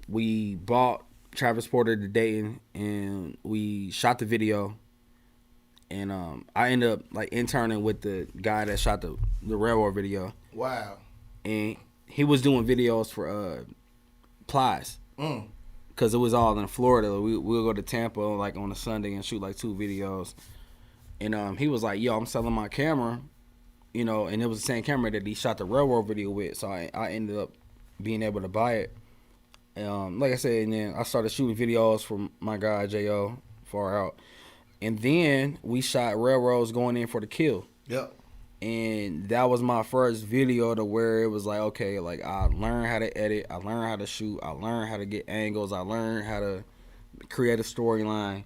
we bought Travis Porter to Dayton, and we shot the video. And I ended up like interning with the guy that shot the Railroad video. Wow. And he was doing videos for Plies. Because it was all in Florida. We'll go to Tampa like on a Sunday and shoot like 2 videos. And he was like, yo, I'm selling my camera. You know, and it was the same camera that he shot the Railroad video with. So I ended up being able to buy it. Like I said, and then I started shooting videos for my guy, J.O., far out. And then we shot Railroads going in for the kill. Yep. And that was my first video to where it was like, okay, like I learned how to edit. I learned how to shoot. I learned how to get angles. I learned how to create a storyline.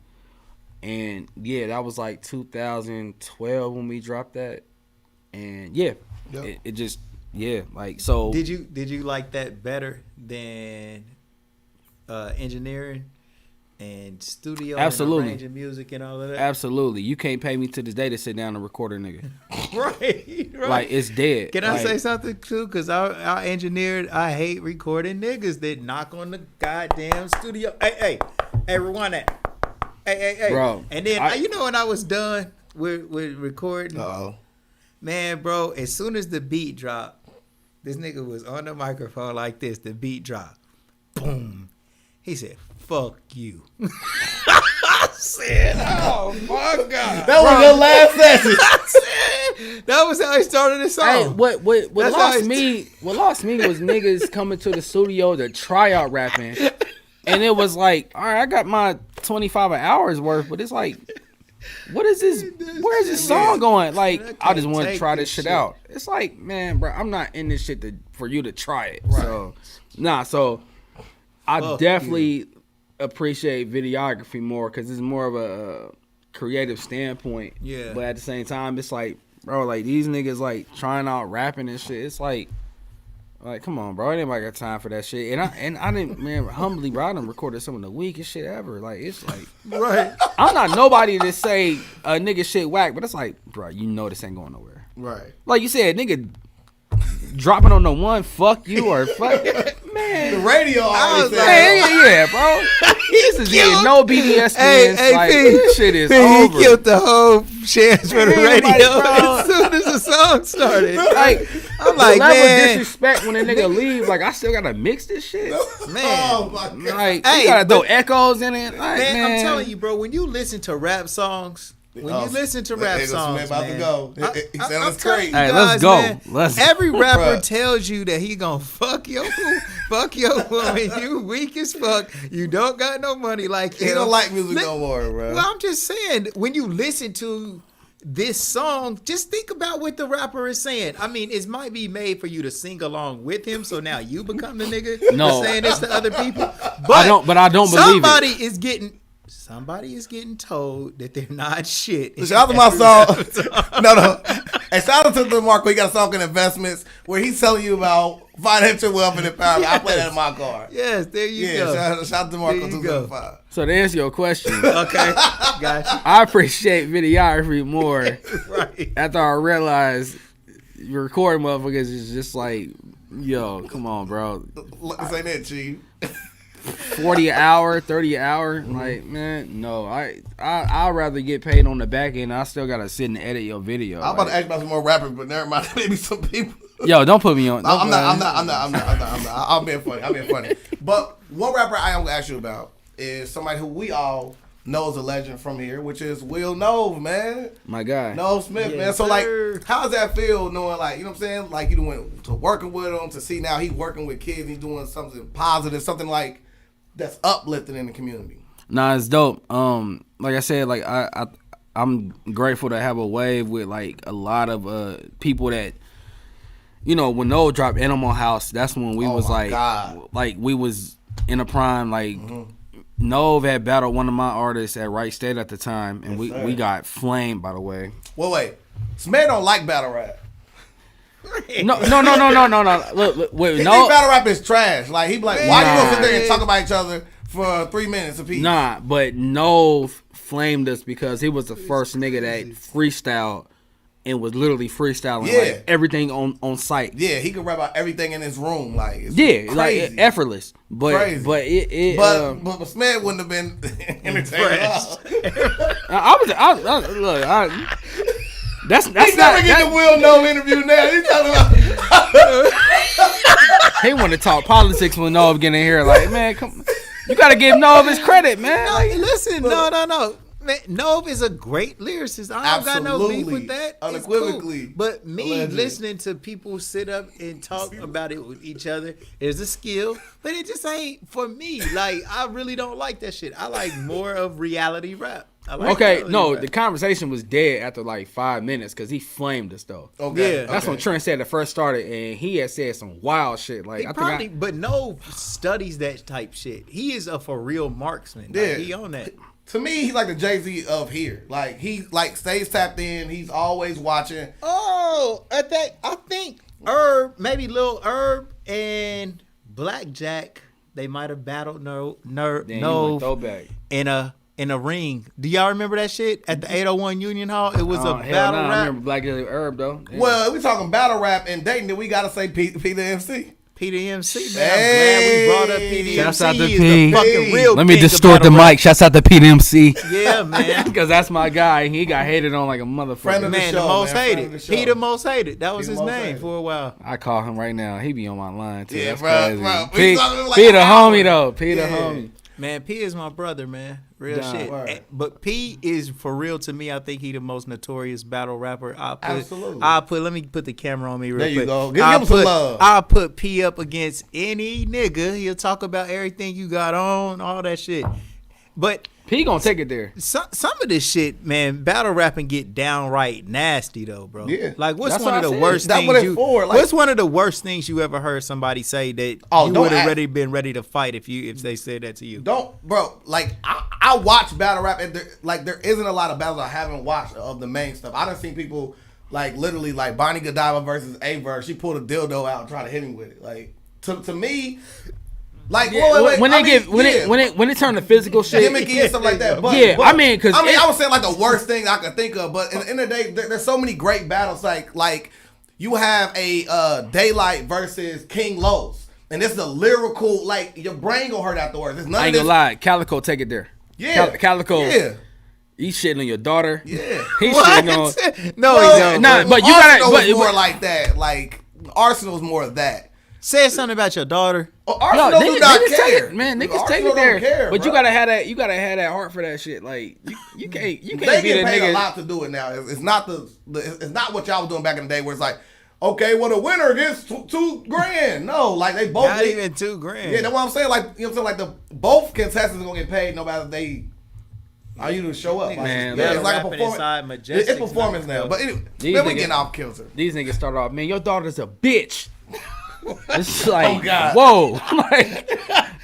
And, yeah, that was like 2012 when we dropped that. And yeah, it just like so. Did you like that better than engineering and studio? Absolutely. And arranging music and all of that. Absolutely, you can't pay me to this day to sit down and record a nigga. right. Like it's dead. Can I say something too? Because I engineered. I hate recording niggas that knock on the goddamn studio. Hey, rewind that. Hey, bro. And then when I was done with recording. Man, bro, as soon as the beat dropped, this nigga was on the microphone like this. The beat dropped. Boom. He said, fuck you. I said, oh, my God. That was your last session. That was how he started the song. Hey, what lost me was niggas coming to the studio to try out rapping. And it was like, all right, I got my 25 hours worth, but it's like, what is this? Where is this song going? Like, I just want to try this shit out. It's like, man, bro, I'm not in this shit for you to try it. Right. So I definitely appreciate videography more because it's more of a creative standpoint. Yeah. But at the same time, it's like, bro, like these niggas like trying out rapping and shit. It's like come on, bro. Anybody got time for that shit? And I didn't, man, humbly, bro, I done recorded some of the weakest shit ever. Like, it's like, right. I'm not nobody to say a nigga shit whack, but it's like, bro, you know this ain't going nowhere. Right. Like you said, nigga dropping on the one, fuck you or fuck, man. The radio always yeah, bro. This is it. No BDS fans. Like, this shit is over. He killed the whole chance for the radio as soon as the song started. Like, I'm like, the level man. of disrespect when a nigga leave, like, I still gotta mix this shit. Man. Oh, my God. Like, you gotta throw echoes in it. Like, Man, I'm telling you, bro, when you listen to rap songs, he sounds, man. He sounds crazy. Hey, let's go. Man, Let's every rapper tells you that he gonna fuck your woman. You weak as fuck. You don't got no money like him. He don't like music no more, bro. Well, I'm just saying, when you listen to this song, just think about what the rapper is saying. I mean, it might be made for you to sing along with him, so now you become the nigga that's saying this to other people. But I don't believe it. Somebody is getting told that they're not shit. Shout out to my song. No. And shout out to DeMarco. He got a song in investments where he's telling you about financial wealth and empowerment. I play that in my car. Yes, there you go. Shout out to DeMarco 275. So to answer your question, Okay, gotcha. I appreciate videography more Right. after I realized recording motherfuckers is just like, yo, come on, bro. This ain't it, Chief. 40 an hour, 30 an hour. Like, man, no. I'd rather get paid on the back end. I still gotta sit and edit your video. I'm about to ask about some more rappers, but never mind. Maybe some people. Yo, don't put me on. I'm not. I'm being funny. But one rapper I am gonna ask you about is somebody who we all knows a legend from here, which is Will Nove, man. My guy. Nove Smith, man. So, like, how does that feel knowing, like, you know what I'm saying? Like, you went to working with him to see now he's working with kids. He's doing something positive, something, like, that's uplifting in the community. Nah, it's dope. Like I said, like, I'm grateful to have a wave with, like, a lot of people that, you know, when Nove dropped Animal House, that's when we was, like, we was in a prime, like, Nove had battled one of my artists at Wright State at the time, and we got flamed, by the way. Well, wait. Smith don't like battle rap. No. Look, wait, He no. think battle rap is trash. Like, he be like, why you gonna sit there and talk about each other for 3 minutes apiece? Nah, but Nove flamed us because he was the first nigga that freestyled and was literally freestyling like everything on site. Yeah, he could rap about everything in his room. Like, it's yeah, crazy. like effortless. But But Smith wouldn't have been entertained. That's He's never getting the Will Nove interview now. He's talking about. He want to talk politics when Nove get in here. Like, man, come, you got to give Nove his credit, man. No, Like, listen, no. Man, Nove is a great lyricist. I don't got no beef with that. Unequivocally. Cool. But me Allegedly. listening to people sit up and talk about it with each other is a skill, but it just ain't for me. Like, I really don't like that shit. I like more of reality rap. The conversation was dead after like 5 minutes because he flamed us though. Okay. Yeah. That's when Trent said it first started, and he had said some wild shit. Like, But Nove studies that type shit. He is a for real marksman. Yeah. Like, he on that. To me, he's like the Jay-Z of here. Like, he like stays tapped in. He's always watching. Oh, I think Herb, maybe Lil Herb and Blackjack, they might have battled Nove throwback. in a ring. Do y'all remember that shit at the 801 Union Hall? It was a battle rap. I remember Black Herb though. Yeah. Well, we talking battle rap and Dayton. Then we gotta say Peter MC. Peter MC, man. I'm glad we brought up Peter Shouts MC. out to He is P. the fucking real Let me king of distort the battle rap. mic. Shouts out to Pete MC. Yeah, man. Because that's my guy. He got hated on like a Friend motherfucker. of Man, show, the most man. Friend of the hated. show. Peter most hated. That was Peter his most name hated. for a while. I call him right now. He be on my line too. Yeah, That's bro, crazy. bro. We Pete, talking like Peter an hour. homie though. Peter Yeah. homie. Man, P is my brother, man. Real Nah, shit. word. But P is for real to me. I think he the most notorious battle rapper. Absolutely. Let me put the camera on me real There you quick. go. Give him some love. I'll put P up against any nigga. He'll talk about everything you got on, all that shit. But P gonna take it there. some of this shit, man, battle rapping get downright nasty though, bro. Yeah. Like, what's That's one what of I the said. worst That's things what it's you? for, like- What's one of the worst things you ever heard somebody say that you don't would have ask- already been ready to fight if they said that to you? Bro, like, I watch battle rap, and there isn't a lot of battles I haven't watched of the main stuff. I done seen people, like, literally, like, Bonnie Godiva versus A-Verse. She pulled a dildo out and tried to hit him with it. Like, to me, like, wait, when I they mean, when it turned to physical shit, gimmicky and stuff like that. But, Yeah, but, I mean, 'cause I was saying, like, the worst thing I could think of, but in the end of the day, there's so many great battles, like, you have a Daylight versus King Los. And this is a lyrical, like, your brain gonna hurt afterwards. There's none I of ain't this. gonna lie, Calico take it there. Yeah. Calico. Yeah. He shitting on your daughter. Yeah. He What? shitting on. No, Well, he don't. Nah, but you Arsenal gotta. was more like that. Like, Arsenal's more of that. Say something about your daughter. Arsenal do not niggas care. take it, man. Niggas take Arsenal it there. don't care, but bro. you gotta have that. You gotta have that heart for that shit. Like you can't They be get the paid a nigga. lot to do it now. It's not it's not what y'all was doing back in the day where it's like, okay, well, the winner gets $2,000. No, like, they both Not get- even $2,000. Yeah, that's what I'm saying. Like, you know what I'm saying? Like, both contestants gonna get paid no matter if they are you to show up. Like, Man, yeah, it's like a rapping performance. inside It's Majestics performance now. now. But anyway, These then we niggas- getting off kilter. These niggas start off, man. Your daughter's a bitch. It's like, Oh, God. whoa, like,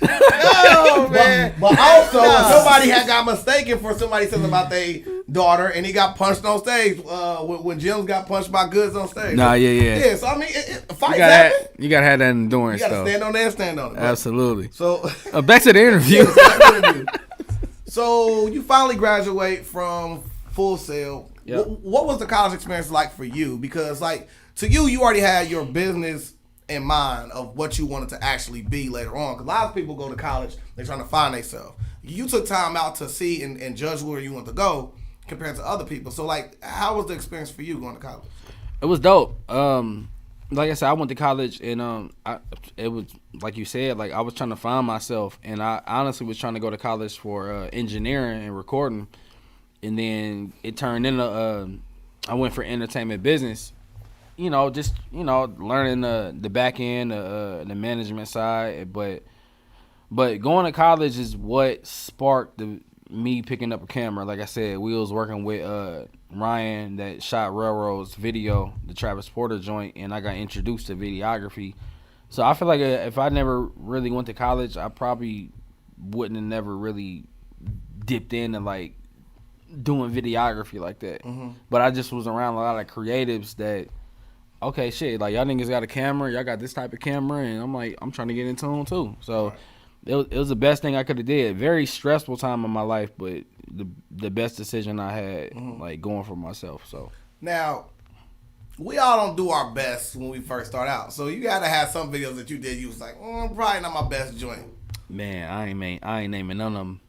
Oh, man. But also, if somebody had got mistaken for somebody saying about their daughter, and he got punched on stage when Jim's got punched by Goods on stage. Nah, yeah. Yeah, so I mean, fights you happen. you gotta have that endurance You gotta though. stand on there and stand on it. bro. Absolutely. So, Back to the interview. so you finally graduate from Full Sail. Yep. What was the college experience like for you? Because, like, to you already had your business in mind of what you wanted to actually be later on. Because a lot of people go to college, they're trying to find themselves. You took time out to see and judge where you want to go compared to other people. So, like, how was the experience for you going to college? It was dope. like I said, I went to college and it was like you said, like I was trying to find myself, and I honestly was trying to go to college for engineering and recording, and then it turned into I went for entertainment business. Just learning the back end, the management side, but going to college is what sparked me picking up a camera. Like I said, we was working with Ryan that shot Railroad's video, the Travis Porter joint, and I got introduced to videography. So I feel like if I never really went to college, I probably wouldn't have never really dipped into like doing videography like that. Mm-hmm. But I just was around a lot of creatives that, okay, shit, like y'all niggas got a camera, y'all got this type of camera, and I'm like, I'm trying to get into them too. So it was the best thing I could have did. Very stressful time of my life, but the best decision I had, like going for myself. So now, we all don't do our best when we first start out. So you gotta have some videos that you did. You was like, probably not my best joint. Man, I ain't naming none of them.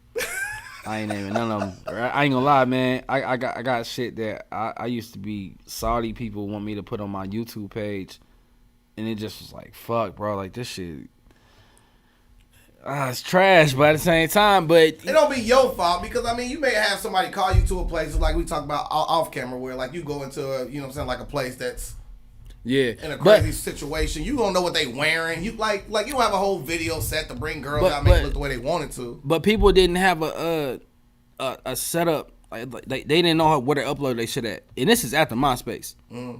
I ain't naming none of them. I ain't gonna lie, man. I got shit that I used to be Saudi people want me to put on my YouTube page, and it just was like, fuck, bro. Like this shit. It's trash, but at the same time, but it don't be your fault because I mean you may have somebody call you to a place like we talk about off camera where like you go into a, you know what I'm saying, like a place that's in a crazy situation. You don't know what they wearing. You like you don't have a whole video set to bring girls out and make it look the way they wanted to. But people didn't have a setup. Like they didn't know where to upload they shit at, and this is after MySpace.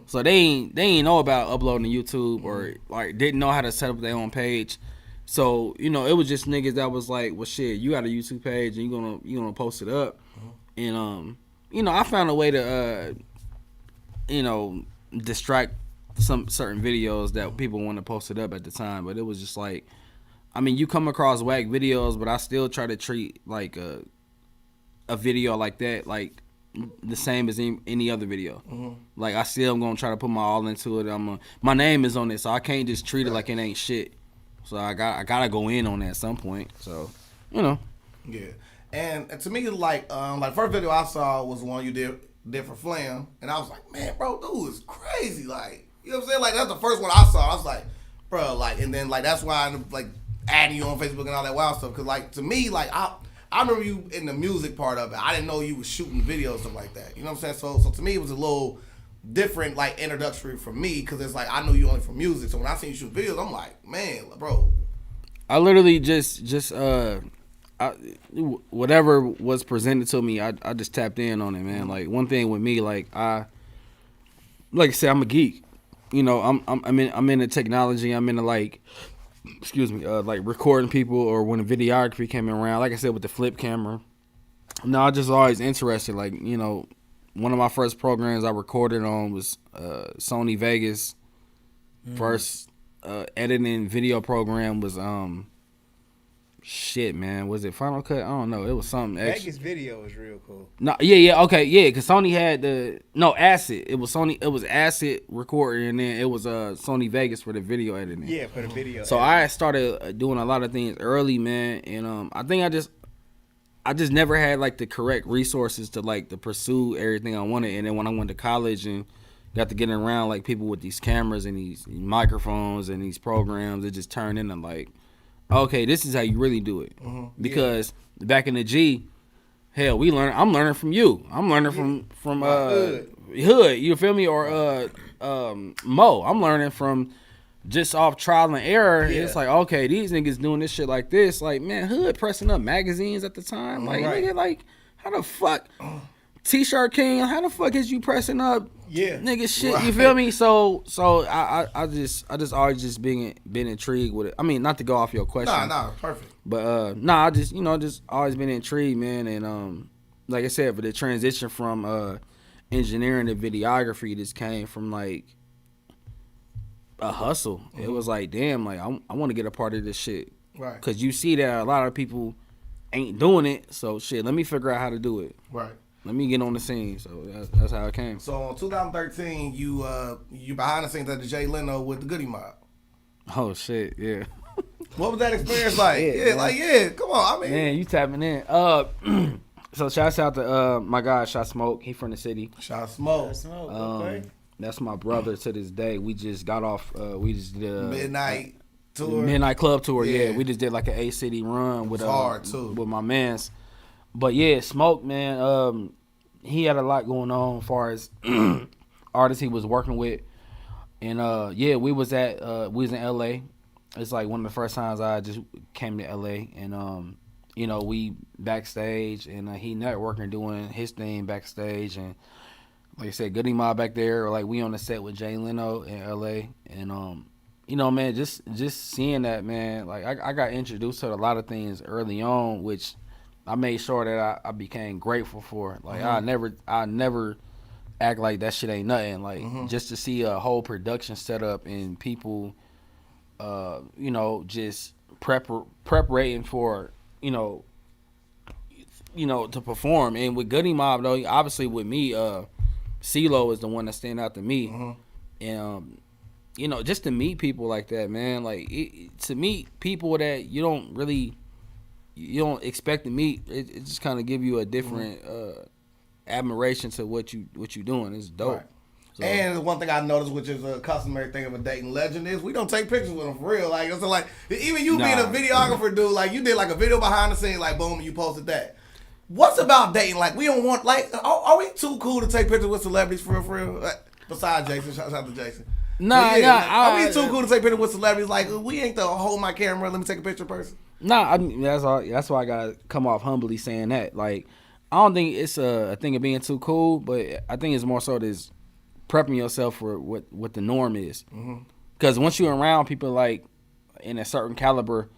So they ain't know about uploading to YouTube or like didn't know how to set up their own page. So, it was just niggas that was like, well, shit, you got a YouTube page and you gonna post it up. And, I found a way to, distract some certain videos that people want to post it up at the time. But it was just like, I mean, you come across whack videos, but I still try to treat like a video like that, like the same as any other video. Like I still am gonna try to put my all into it. My name is on it, so I can't just treat it like it ain't shit. So I gotta go in on that at some point. So, Yeah. And to me, like first video I saw was the one you did for Flam, and I was like, man, bro, dude is crazy. Like, you know what I'm saying? Like that's the first one I saw. I was like, bro, like, and then like that's why I ended up like adding you on Facebook and all that wild stuff. Cause like to me, like I remember you in the music part of it. I didn't know you was shooting videos stuff like that. You know what I'm saying? So to me, it was a little different, like introductory for me, because it's like I know you only from music. So when I seen you shoot videos, I'm like, man, bro. I literally just whatever was presented to me, I just tapped in on it, man. Like one thing with me, like I said, I'm a geek. I'm into technology. I'm into like recording people, or when the videography came around. Like I said, with the flip camera. No, I just always interested. Like one of my first programs I recorded on was Sony Vegas. First editing video program was shit, man. Was it Final Cut? I don't know. It was something extra. Vegas video was real cool. No, yeah, okay, yeah. Cause Sony had Acid. It was Sony. It was Acid recording, and then it was Sony Vegas for the video editing. Yeah, for the video. So I started doing a lot of things early, man, and I think I just never had like the correct resources to pursue everything I wanted. And then when I went to college and got to get around like people with these cameras and these microphones and these programs, it just turned into like, okay, this is how you really do it. Because back in the G, hell, I'm learning from you. I'm learning from Hood. You feel me? Or Mo. I'm learning from just off trial and error. Yeah. It's like, okay, these niggas doing this shit like this. Like, man, Hood pressing up magazines at the time. Like, nigga, like, how the fuck? T-shirt King, how the fuck is you pressing up? Yeah, nigga, shit. Right. You feel me? So I just always just been intrigued with it. I mean, not to go off your question. Nah, perfect. But I just just always been intrigued, man. And like I said, for the transition from engineering to videography, this came from like a hustle. It was like, damn, like I want to get a part of this shit, right? Because you see that a lot of people ain't doing it. So shit, let me figure out how to do it, right? Let me get on the scene. So that's how it came. So in 2013, you behind the scenes at the Jay Leno with the Goody Mob. Oh shit, yeah. What was that experience like? Come on, I mean, man, you tapping in. So shouts out to my guy Shot Smoke. He from the city. Shot Smoke. Okay. That's my brother to this day. We just got off. We just did a Midnight tour. Midnight club tour. Yeah, we just did like an 8-city run with hard too. With my mans. But yeah, Smoke, man. He had a lot going on as far as artists he was working with, and we was in LA. It's like one of the first times I just came to LA, and we backstage, and he networking, doing his thing backstage, and like I said, Goody Mob back there, or like we on the set with Jay Leno in LA, and man, just seeing that, man, like I got introduced to a lot of things early on, which I made sure that I became grateful for. Like I never act like that shit ain't nothing. Like just to see a whole production set up and people, just preparing for, to perform. And with Goody Mob though, obviously with me, CeeLo is the one that stand out to me, and just to meet people like that, man. Like to meet people that you don't expect to meet, it just kind of give you a different admiration to what you doing. It's dope. Right. So. And one thing I noticed, which is a customary thing of a dating legend, is we don't take pictures with them for real. Like it's like even you being a videographer, dude, like you did like a video behind the scenes, like boom, and you posted that. What's about dating? Like we don't want are we too cool to take pictures with celebrities for real? Like, besides Jason, shout out to Jason. Are we too cool to take pictures with celebrities? Like we ain't to hold my camera, let me take a picture person. I mean that's why I gotta come off humbly saying that. Like I don't think it's a thing of being too cool, but I think it's more so this prepping yourself for what the norm is. Because once you're around people like in a certain caliber,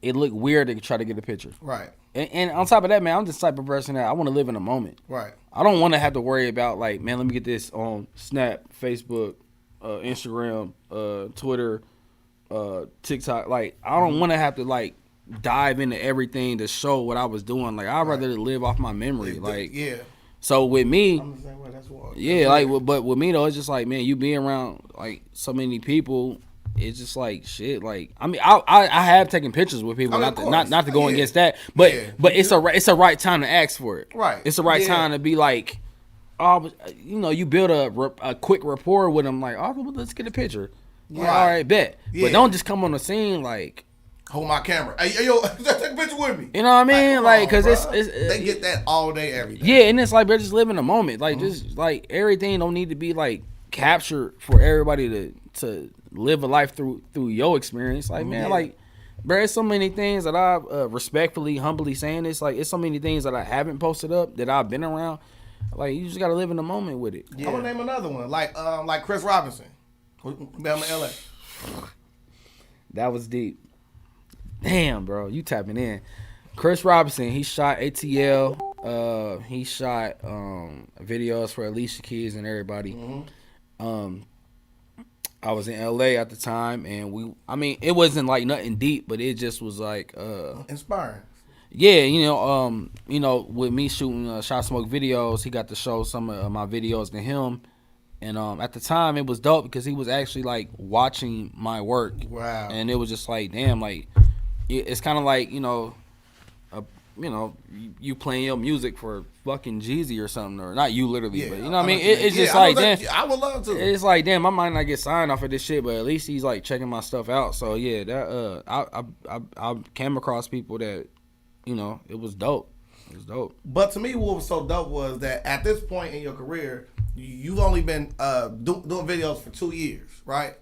it look weird to try to get a picture. Right. And on top of that, man, I'm the type of person that I want to live in a moment. Right. I don't want to have to worry about like, man, let me get this on Snap, Facebook, Instagram, Twitter, TikTok. Like I don't want to have to like dive into everything to show what I was doing. Like I'd rather live off my memory. So with me, but with me though, it's just like, man, you being around like so many people, it's just like shit. Like I mean, I have taken pictures with people, not to go against that, but it's a right time to ask for it. Right. It's the right time to be like, you build a quick rapport with them. Like, well, let's get a picture. Right. All right, bet. But don't just come on the scene like. Hold my camera. Hey, yo, take a picture with me. You know what I mean? Like, cause it's they get that all day, every day. Yeah, and it's like they're just living a moment. Like, just like everything don't need to be like captured for everybody to live a life through your experience. Like, man, like, bro, there's so many things that I respectfully, humbly saying this. Like, it's so many things that I haven't posted up that I've been around. Like, you just gotta live in the moment with it. Yeah. I'm gonna name another one, like Chris Robinson, down in LA. That was deep. Damn, bro, you tapping in. Chris Robinson, he shot ATL. He shot videos for Alicia Keys and everybody. I was in LA at the time, and it wasn't like nothing deep, but it just was like inspiring. Yeah, with me shooting Shot Smoke videos, he got to show some of my videos to him. And at the time, it was dope because he was actually like watching my work. Wow. And it was just like, damn, like it's kind of like you playing your music for fucking Jeezy or something, or not you literally, but you know what I mean. It's just like, damn, I would love to. It's like, damn, I might not get signed off of this shit, but at least he's like checking my stuff out. So yeah, that I came across people that it was dope. It was dope. But to me, what was so dope was that at this point in your career, you've only been doing videos for 2 years, right?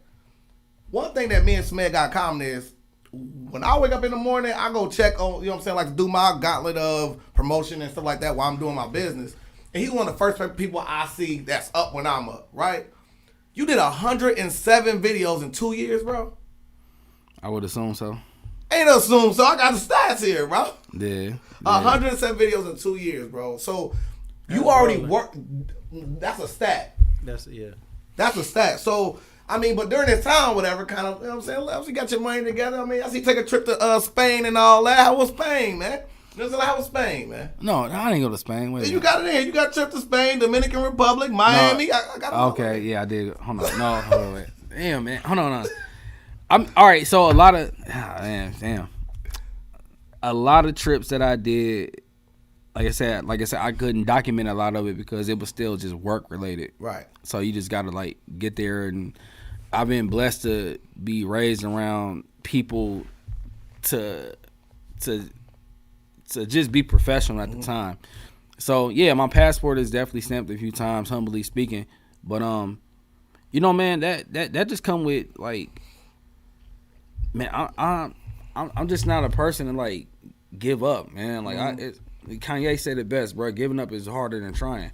One thing that me and Smed got in common is when I wake up in the morning, I go check on, like do my gauntlet of promotion and stuff like that while I'm doing my business. And he's one of the first people I see that's up when I'm up, right? You did 107 videos in 2 years, bro? I would assume so. Ain't assume so. I got the stats here, bro. Yeah. 107 videos in 2 years, bro. So you already worked. That's a stat. That's a stat. So, I mean, but during this time, whatever, kind of, what I'm saying, you got your money together. I mean, I see you take a trip to Spain and all that. How was Spain, man? How was Spain, man? No, I didn't go to Spain. Wait, you got it in. You got a trip to Spain, Dominican Republic, Miami. No. I got it. Okay, yeah, I did. Hold on. No, hold on, wait. Damn, man. Hold on. I'm all right. So a lot of a lot of trips that I did, like I said, I couldn't document a lot of it because it was still just work related. Right. So you just gotta like get there, and I've been blessed to be raised around people to just be professional at the time. So yeah, my passport is definitely stamped a few times, humbly speaking. But you know, man, that just come with like, man, I'm just not a person to like give up, man. Like Kanye said it best, bro. Giving up is harder than trying.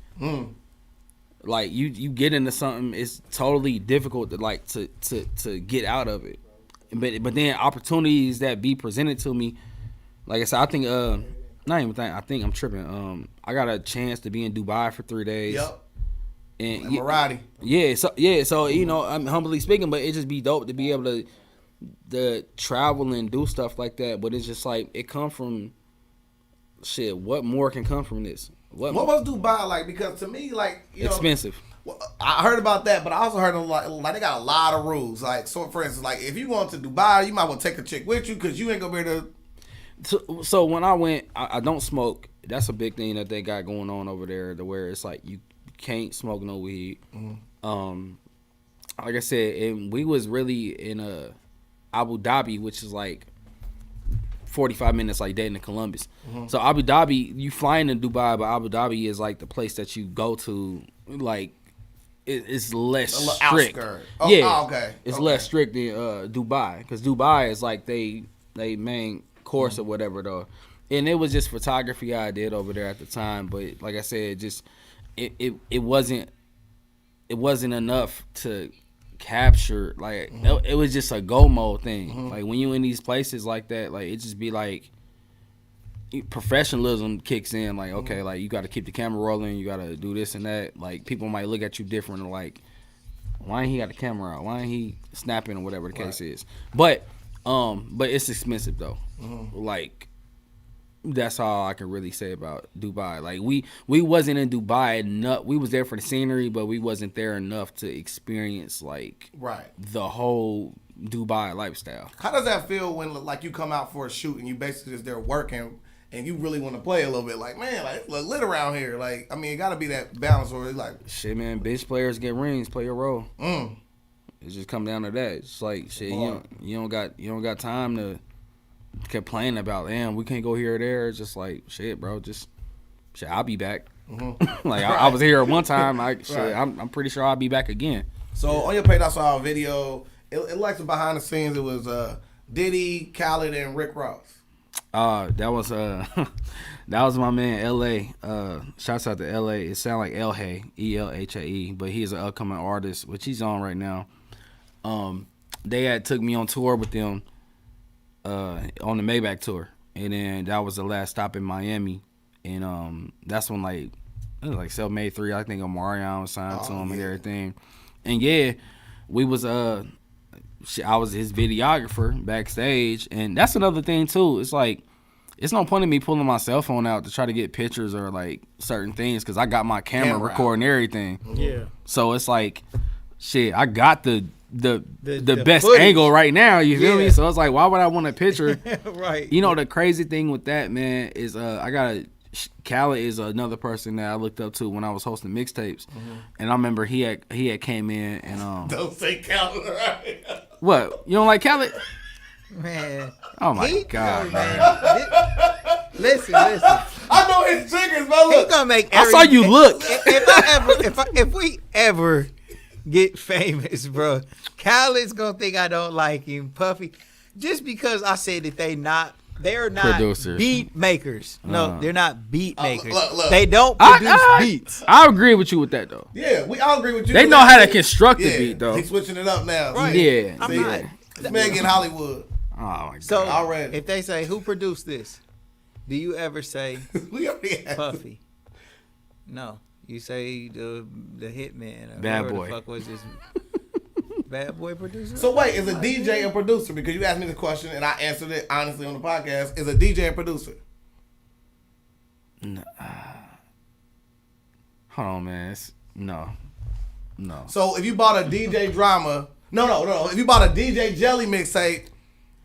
Like you get into something, it's totally difficult to like to get out of it. But then opportunities that be presented to me, like I said, I think I think I'm tripping. I got a chance to be in Dubai for 3 days. Yep. And Emirati. So you know, I'm humbly speaking, but it just be dope to be able to travel and do stuff like that. But it's just like it come from shit. What more can come from this? What was Dubai like? Because to me, like, you know, expensive. Well, I heard about that, but I also heard like they got a lot of rules. Like, so for instance, like if you want to Dubai, you might want to take a chick with you because you ain't gonna be able to. So when I went, I don't smoke. That's a big thing that they got going on over there, to where it's like you can't smoke no weed. Like I said, and we was really in Abu Dhabi, which is like 45 minutes like dating to Columbus. So Abu Dhabi, you flying to Dubai, but Abu Dhabi is like the place that you go to, like it's less strict. Okay. It's less strict than Dubai, because Dubai is like they main course or whatever though. And it was just photography I did over there at the time, but like I said, just it wasn't enough to capture, like it was just a go mode thing. Like when you in these places like that, like it just be like professionalism kicks in, like okay, like you got to keep the camera rolling, you got to do this and that. Like people might look at you different, like why ain't he got the camera out, why ain't he snapping or whatever the case is. But it's expensive though. Like that's all I can really say about Dubai. Like we wasn't in Dubai enough. We was there for the scenery, but we wasn't there enough to experience like the whole Dubai lifestyle. How does that feel when like you come out for a shoot and you basically just there working and you really want to play a little bit? Like, man, like it's lit around here. Like, I mean, it got to be that balance, or it's like shit, man. Bench players get rings, play your role. It just come down to that. It's like shit. You don't got time to complain about, damn, we can't go here or there. It's just like shit, bro. Just shit. I'll be back. Like I was here at one time. I'm pretty sure I'll be back again. So on your page, I saw a video. It like some behind the scenes. It was Diddy, Khaled, and Rick Ross. That was my man LA. Shouts out to LA. It sound like Elhae, Elhae, but he's an upcoming artist, which he's on right now. They had took me on tour with them on the Maybach tour, and then that was the last stop in Miami, and that's when like it was like Self-Made 3. I think Omarion was signed to him and everything, and yeah, we was I was his videographer backstage, and that's another thing too. It's like it's no point in me pulling my cell phone out to try to get pictures or like certain things because I got my camera recording everything. Yeah. So it's like shit. I got the best footage. angle right now. You feel me? So it's like, why would I want a picture? Right. You know, the crazy thing with that, man, is Khaled is another person that I looked up to when I was hosting mixtapes, and I remember he had came in and Don't say Khaled, right? What? You don't like Khaled? Man. Oh my God, man. Listen. I know his triggers, bro. He gonna make. I saw you look. If we ever get famous, bro, Khaled's gonna think I don't like him. Puffy, just because I said that they're not producers. beat makers. No, they're not beat makers. Look. They don't produce beats. I agree with you with that though. Yeah, we all agree with you. They know how to construct the beat though. He's switching it up now. Right. Yeah. I'm not. This man getting Hollywood. Oh my God. So Already. if they say who produced this, do you ever say We already had Puffy? No, you say the hitman. Or Bad whoever Boy. The fuck was this? Bad Boy producer. So wait, is a DJ a producer? Because you asked me the question and I answered it honestly on the podcast. Is a DJ a producer? No. Hold on, man. No. So if you bought a DJ drama, no. If you bought a DJ Jelly mixtape,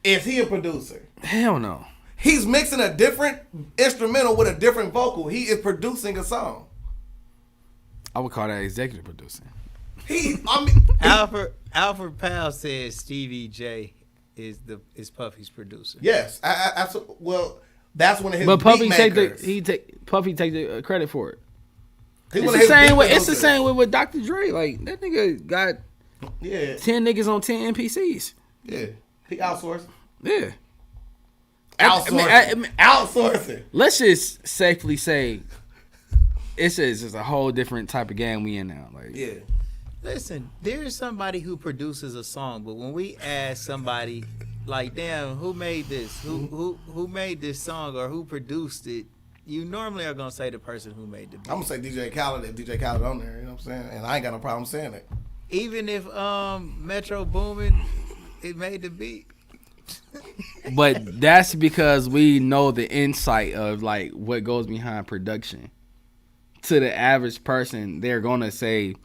is he a producer? Hell no. He's mixing a different instrumental with a different vocal. He is producing a song. I would call that executive producing. Alfred Powell says Stevie J is Puffy's producer. Yes, well, that's one of his. But Puffy beat Puffy take the credit for it. He's It's one of the his same beat way. It's the producers. same way with Dr. Dre. Like that nigga got 10 niggas on 10 NPCs. Yeah, he outsourced. Yeah. Outsourcing. Let's just safely say it's just a whole different type of game we in now. Like, Yeah. Listen, there is somebody who produces a song, but when we ask somebody, like, damn, who made this? Who made this song or who produced it? You normally are gonna say the person who made the beat. I'm gonna say DJ Khaled if DJ Khaled on there. You know what I'm saying? And I ain't got no problem saying it. Even if Metro Boomin, it made the beat. but that's because we know the insight of like what goes behind production. To the average person, they're gonna say,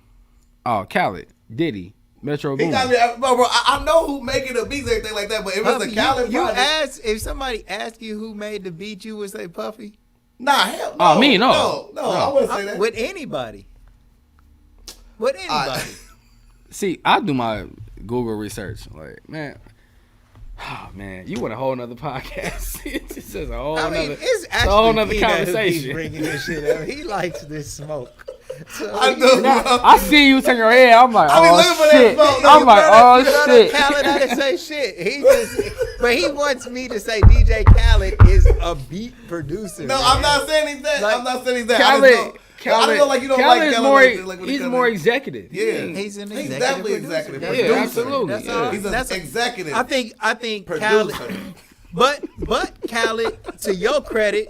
"Oh, Khaled, Diddy, Metro He Boomin." got me, bro. I know who making the beats and everything like that, but if it's a Khaled you project, ask if somebody asked you who made the beat, you would say Puffy. nah, hell no. Oh, me, no. No, I wouldn't say that. With anybody. With anybody. See, I do my Google research. Like, man, oh man, you want a whole nother podcast? It's just a whole nother, it's a whole nother Peanut who keeps conversation. bringing this shit up. He likes this smoke. So I know. bro. I see you turn your head. I'm like, I be looking oh for that shit. smoke. No, I'm you like, better- oh shit. Khaled, I didn't say shit. But he wants me to say DJ Khaled is a beat producer. No, man. I'm not saying he's that. Like, I'm not saying he's that. Khaled, I just know like you don't Khaled like is Khaled. more, like when it he's comes more to- executive. Yeah, He's an He's executive definitely producer. executive That's producer. all. absolutely. That's Yeah. all. He's an That's executive. I think producer. Khaled. But Khaled, to your credit,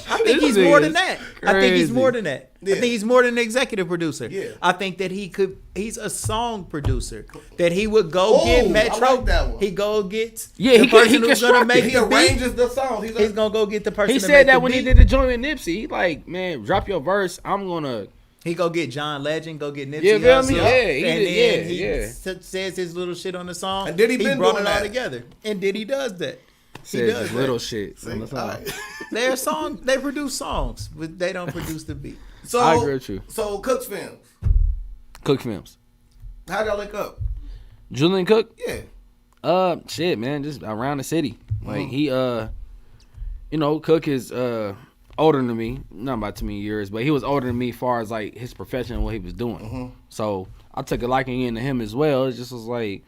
I think he's more than that. I think he's more than that. I Yeah. think he's more than an executive producer. Yeah. I think that he's a song producer. That he would go Ooh, get I Metro. like that one. He go get Yeah, the he can person who's gonna construct make it. He the beat. arranges the songs. He's gonna go get the person. He to said make that the when he beat. did the joint with Nipsey. He like, man, drop your verse. I'm gonna. He go get John Legend, go get Nipsey Yeah, feel Hussle, me? Yeah, he and did- then he yeah. says his little shit on the song. And Diddy been brought doing it all that. together, and Diddy does that. He Said does just that. little shit. on the song. All right. They're song. They produce songs, but they don't produce the beat. So I agree with you. So Cook's Films, Cook Films. how'd y'all link up? Julian Cook. Yeah. Shit, man, just around the city. Like he, Cook is older than me, not by too many years, but he was older than me as far as like his profession and what he was doing. So I took a liking into him as well. It just was like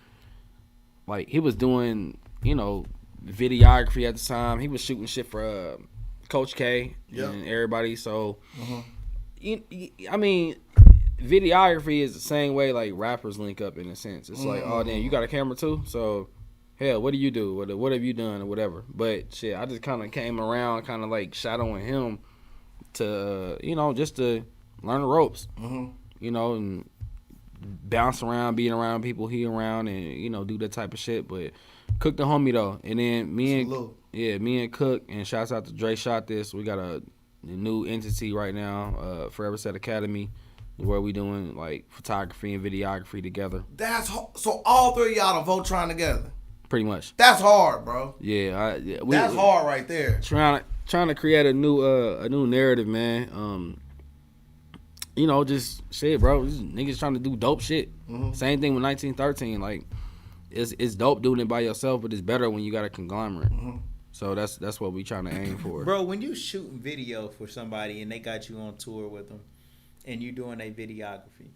he was doing, videography at the time. He was shooting shit for Coach K and everybody. So, I mean, videography is the same way like rappers link up in a sense. It's like, oh damn, you got a camera too? So, hell, what do you do? What have you done or whatever? But shit, I just kind of came around, kind of like shadowing him to, just to learn the ropes, and bounce around, being around people he around, and do that type of shit. But Cook the homie though, and then me and Cook, and shouts out to Dre Shot This. We got a new entity right now, Forever Set Academy, where we doing like photography and videography together. So all three of y'all are Voltron together. Pretty much. That's hard, bro. Yeah, That's hard right there. Trying to create a new narrative, man. Just shit, bro. Just niggas trying to do dope shit. Same thing with 1913. Like, it's dope doing it by yourself, but it's better when you got a conglomerate. So that's what we trying to aim for. Bro, when you shooting video for somebody and they got you on tour with them, and you doing a videography,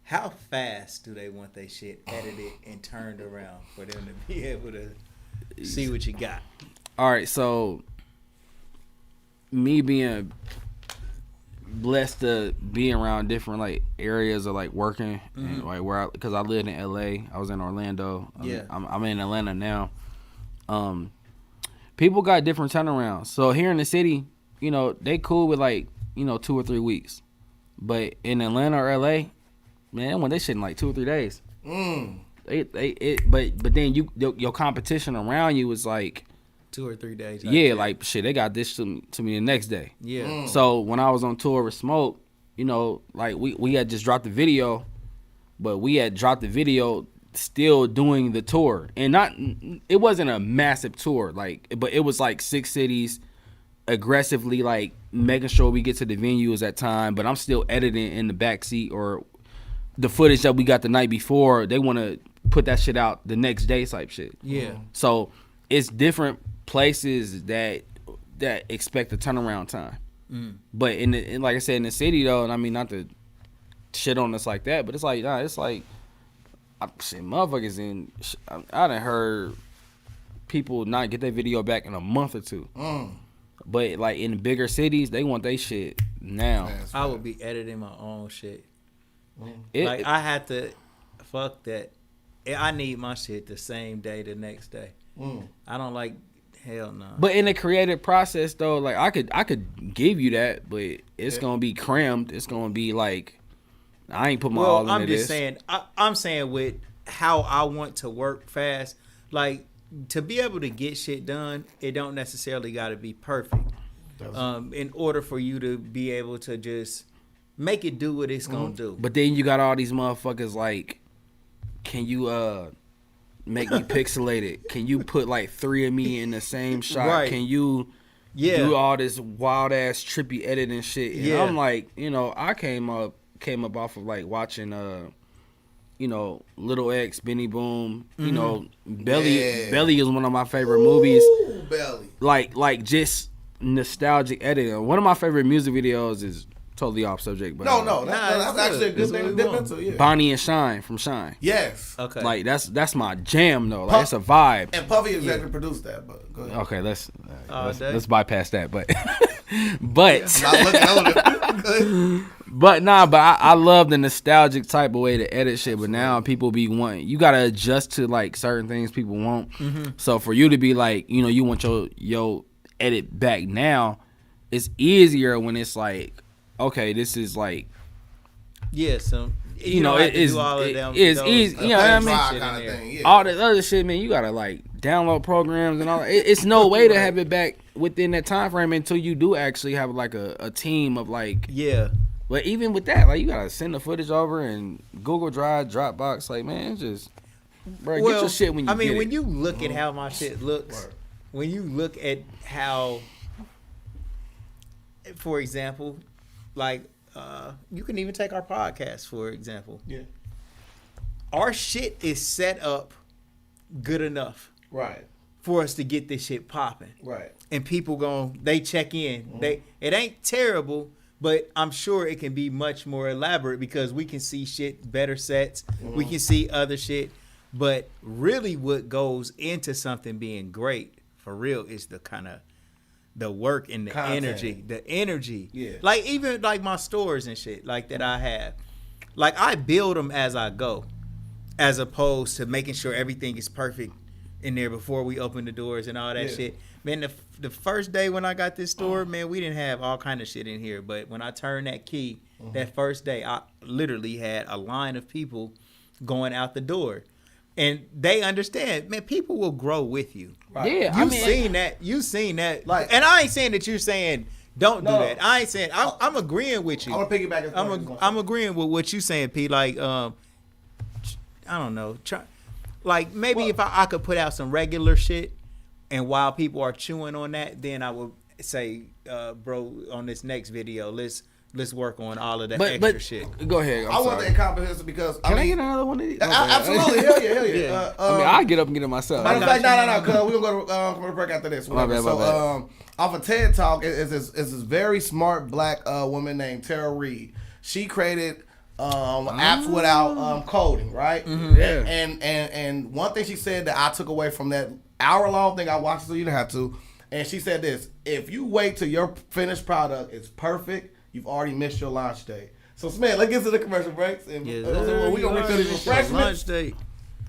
how fast do they want their shit edited and turned around for them to be able to see what you got? All right, so me being blessed to be around different like areas of like working and like because I lived in LA, I was in Orlando. I'm in Atlanta now. People got different turnarounds. So here in the city, they cool with like 2 or 3 weeks, but in Atlanta or LA, man, they want that shit in like 2 or 3 days. But then your competition around you is like 2 or 3 days. like shit, they got this to me the next day. Yeah. So when I was on tour with Smoke, like we had just dropped the video, but we had dropped the video still doing the tour, and it wasn't a massive tour, like, but it was like 6 cities, aggressively like making sure we get to the venues at time. But I'm still editing in the backseat, or the footage that we got the night before, they want to put that shit out the next day type shit. Yeah. So it's different places that expect a turnaround time. But in like I said, in the city though, and I mean, not to shit on us like that, but it's like, nah, it's like, shit, motherfuckers I done heard people not get their video back in a month or two. But like in the bigger cities, they want their shit now. I would be editing my own shit. I had to, fuck that. I need my shit the same day, the next day. I don't like, hell no. But in the creative process though, like I could give you that, but it's gonna be crammed. It's gonna be like, I ain't put my all into this. I'm just saying. I'm saying with how I want to work fast, like to be able to get shit done, it don't necessarily got to be perfect. In order for you to be able to just make it do what it's gonna do. But then you got all these motherfuckers like, can you make me pixelated? Can you put like 3 of me in the same shot? Right. Can you do all this wild ass trippy editing shit? And I'm like, I came up off of like watching Little X, Benny Boom, Belly is one of my favorite movies. Belly. Like just nostalgic editing. One of my favorite music videos is totally off subject, but that's actually a good thing to dip into. Yeah. Bonnie and Shine from Shine. Yes. Okay. Like that's my jam though. Like it's a vibe. And Puffy executive produced that, but go ahead. Okay, let's bypass that. But but I'm not looking on it. but I love the nostalgic type of way to edit shit. But now people be wanting, you gotta adjust to like certain things people want. So for you to be like, you want your edit back now, it's easier when it's like, okay, this is like, so it is easy. You know what I mean? Kind of thing, yeah. All that other shit, man, you gotta like download programs and all that. It's no way to have it back within that time frame until you do actually have like a team of like. Yeah. But even with that, like you gotta send the footage over and Google Drive, Dropbox, like man, it's just, bro, get your shit when you. I mean, get when it. you look at how my shit looks, when you look at how, for example, like you can even take our podcast for example. Yeah. Our shit is set up good enough, Right. for us to get this shit popping. Right. And people they check in. It ain't terrible, but I'm sure it can be much more elaborate because we can see shit, better sets. We can see other shit. But really what goes into something being great, for real, is the kind of the work and the Content. energy. The energy. Yeah. Like even like my stores and shit like that I have. Like I build them as I go, as opposed to making sure everything is perfect in there before we open the doors and all that shit. Man, the first day when I got this store, man, we didn't have all kind of shit in here. But when I turned that key, that first day, I literally had a line of people going out the door. And they understand, man, people will grow with you. Right. Yeah, You seen that. Like- and I ain't saying that you're saying don't do No. that. I ain't saying, I'm agreeing with you. I want to piggyback. I'm agreeing with what you saying, P. Like, I don't know. Like maybe if I could put out some regular shit, and while people are chewing on that, then I would say, bro, on this next video, let's work on all of that extra shit. Go ahead. I want that comprehensive because Can I get another one of these? Absolutely, hell yeah. I mean, I get up and get it myself. Matter of fact, no, because we're gonna go to break after this. My bad. Off of TED Talk is this very smart black woman named Tara Reid. She created apps without coding, right? Yeah. And one thing she said that I took away from that hour-long thing I watched, so you didn't have to. And she said this: if you wait till your finished product is perfect, you've already missed your launch day. So, Smith, let's get to the commercial breaks. And we're going to refill these refreshments.